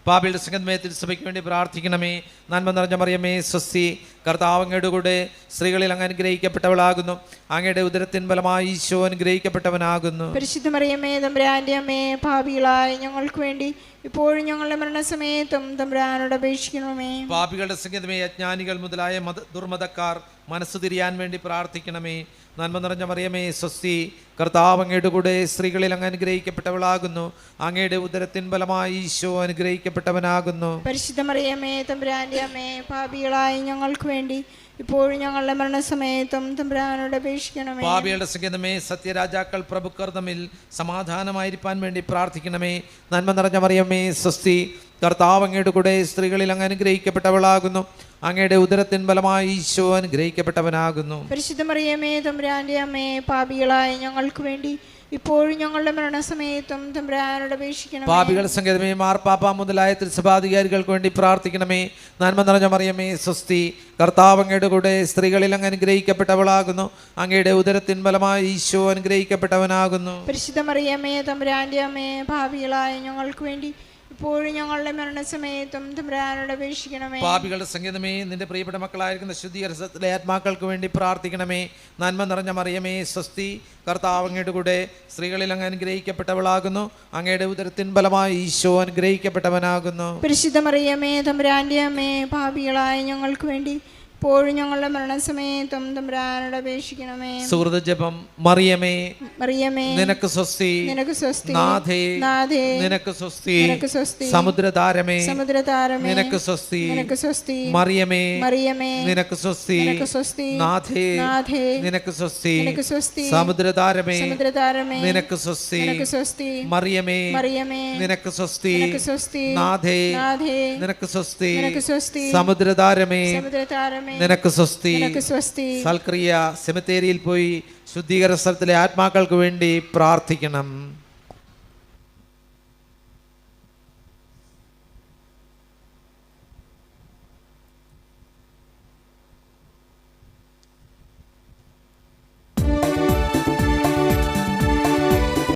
[SPEAKER 2] പാപികളുടെ സംഗമത്തിൽ സഭയ്ക്ക് വേണ്ടി പ്രാർത്ഥിക്കണമേ. നന്മ നിറഞ്ഞ മറിയമേ, സ്വസ്തി, കർത്താവ് അങ്ങയുടെ കൂടെ സ്ത്രീകളിൽ അങ്ങ് അനുഗ്രഹിക്കപ്പെട്ടവളാകുന്നു. അങ്ങയുടെ ഉദരത്തിൻ ഫലമായി ഈശോ അനുഗ്രഹിക്കപ്പെട്ടവനാകുന്നു.
[SPEAKER 3] പരിശുദ്ധ മറിയമേ, തമ്പുരാന്റെ അമ്മേ, പാപികളായ ഞങ്ങൾക്ക് വേണ്ടി ഇപ്പോഴും ഞങ്ങളുടെ മരണസമയത്തും തമ്പുരാനോട് അപേക്ഷിക്കണമേ.
[SPEAKER 2] പാപികളുടെ സംഗീതമേ, അജ്ഞാനികൾ മുതലായ ദുർമതക്കാർ മനസ്സ് തിരിയാൻ വേണ്ടി പ്രാർത്ഥിക്കണമേ. നന്മ നിറഞ്ഞ മറിയമേ, സ്വസ്തി, കർത്താവ് അങ്ങയുടെ കൂടെ സ്ത്രീകളിൽ അങ്ങ് അനുഗ്രഹിക്കപ്പെട്ടവളാകുന്നു. അങ്ങയുടെ ഉദരത്തിൻ ഫലമായി ഈശോ അനുഗ്രഹിക്കപ്പെട്ടവനാകുന്നു.
[SPEAKER 3] പരിശുദ്ധ മറിയമേ, തമ്പുരാന്റെ അമ്മേ, പാപികളായ ഞങ്ങൾക്ക് വേണ്ടി ഇപ്പോഴും ഞങ്ങളുടെ മരണസമയത്തും തമ്പുരാനോട് അപേക്ഷിക്കണമേ.
[SPEAKER 2] പാപികളുടെ സംഗീതമേ, സത്യരാജാക്കൾ പ്രഭുക്കർ തമ്മിൽ സമാധാനമായിരിക്കാൻ വേണ്ടി പ്രാർത്ഥിക്കണമേ. നന്മ നിറഞ്ഞ മറിയമേ, സ്വസ്തി, കർത്താവ് അങ്ങയുടെ കൂടെ സ്ത്രീകളിൽ അങ്ങ് അനുഗ്രഹിക്കപ്പെട്ടവളാകുന്നു. അങ്ങയുടെ ഉദരത്തിൻ ഫലമായി ഈശോ അനുഗ്രഹിക്കപ്പെട്ടവനാകുന്നു.
[SPEAKER 3] പരിശുദ്ധ മറിയമേ, തമ്പുരാന്റെ അമ്മേ, പാപികളായ ഞങ്ങൾക്ക് വേണ്ടി ഇപ്പോഴും ഞങ്ങളുടെ മരണസമയത്തും തമ്പുരാനോട് അപേക്ഷിക്കണം.
[SPEAKER 2] പാപികൾ സംഗീതമേ, മാർപ്പാപ്പ മുതലായ തിരുസഭാധികാരികൾക്ക് വേണ്ടി പ്രാർത്ഥിക്കണമേ. നന്മ നിറഞ്ഞ മറിയമേ, സ്വസ്തി, കർത്താവ് അങ്ങയുടെ കൂടെ സ്ത്രീകളിൽ അങ്ങ് അനുഗ്രഹിക്കപ്പെട്ടവളാകുന്നു. അങ്ങയുടെ ഉദരത്തിൻ ഫലമായി ഈശോ അനുഗ്രഹിക്കപ്പെട്ടവനാകുന്നു.
[SPEAKER 3] പരിശുദ്ധ മറിയമേ, തമ്പുരാന്റെ അമ്മേ, പാപികളായ ഞങ്ങൾക്ക് വേണ്ടി ഇപ്പോഴും ഞങ്ങളുടെ മരണസമയത്തും തമ്പുരാനോട് അപേക്ഷിക്കണമേ.
[SPEAKER 2] പാപികളുടെ സംഗീതമേ, നിന്റെ പ്രിയപ്പെട്ട മക്കളായിരിക്കുന്ന ശുദ്ധീകരണത്തിലെ ആത്മാക്കൾക്ക് വേണ്ടി പ്രാർത്ഥിക്കണമേ. നന്മ നിറഞ്ഞ മറിയമേ, സ്വസ്തി, കർത്താവ് അങ്ങയുടെ കൂടെ സ്ത്രീകളിൽ അങ്ങ് അനുഗ്രഹിക്കപ്പെട്ടവളാകുന്നു. അങ്ങയുടെ ഉദരത്തിൻ ഫലമായി ഈശോ അനുഗ്രഹിക്കപ്പെട്ടവനാകുന്നു.
[SPEAKER 3] പരിശുദ്ധ മറിയമേ, തമ്പുരാന്റെ അമ്മേ, പാപികളായ ഞങ്ങൾക്ക് വേണ്ടി ഇപ്പോഴും ഞങ്ങളുടെ മരണസമയത്തും തമ്പുരാനോട് അപേക്ഷിക്കണമേ.
[SPEAKER 2] സുഹൃത ജപം. മറിയമേ,
[SPEAKER 3] മറിയമേ,
[SPEAKER 2] നിനക്ക് സ്വസ്തി.
[SPEAKER 3] നിനക്ക് സ്വസ്തി.
[SPEAKER 2] നാഥേ,
[SPEAKER 3] നാഥേ,
[SPEAKER 2] നിനക്ക് സ്വസ്തി.
[SPEAKER 3] നിനക്ക് സ്വസ്തി.
[SPEAKER 2] സമുദ്രതാരമേ,
[SPEAKER 3] സമുദ്രതാരമേ,
[SPEAKER 2] നിനക്ക് സ്വസ്തി.
[SPEAKER 3] നിനക്ക് സ്വസ്തി.
[SPEAKER 2] മറിയമേ,
[SPEAKER 3] മറിയമേ,
[SPEAKER 2] നിനക്ക് സ്വസ്തി.
[SPEAKER 3] നിനക്ക് സ്വസ്തി.
[SPEAKER 2] നാഥേ,
[SPEAKER 3] നാഥേ,
[SPEAKER 2] നിനക്ക് സ്വസ്തി.
[SPEAKER 3] നിനക്ക് സ്വസ്തി.
[SPEAKER 2] സമുദ്രതാരമേ,
[SPEAKER 3] സമുദ്രതാരമേ,
[SPEAKER 2] നിനക്ക് സ്വസ്തി.
[SPEAKER 3] നിനക്ക് സ്വസ്തി.
[SPEAKER 2] മറിയമേ,
[SPEAKER 3] മറിയമേ,
[SPEAKER 2] നിനക്ക് സ്വസ്തി.
[SPEAKER 3] നിനക്ക് സ്വസ്തി.
[SPEAKER 2] നാഥേ,
[SPEAKER 3] നാഥേ,
[SPEAKER 2] നിനക്ക് സ്വസ്തി.
[SPEAKER 3] നിനക്ക് സ്വസ്തി.
[SPEAKER 2] സമുദ്രതാരമേ,
[SPEAKER 3] സമുദ്രതാരമേ,
[SPEAKER 2] നിനക്ക് സ്വസ്തി.
[SPEAKER 3] നിനക്ക് സ്വസ്തി.
[SPEAKER 2] സൽക്രിയ സെമിത്തേരിയിൽ പോയി ശുദ്ധീകരണ സ്ഥലത്തിലെ ആത്മാക്കൾക്ക് വേണ്ടി പ്രാർത്ഥിക്കണം.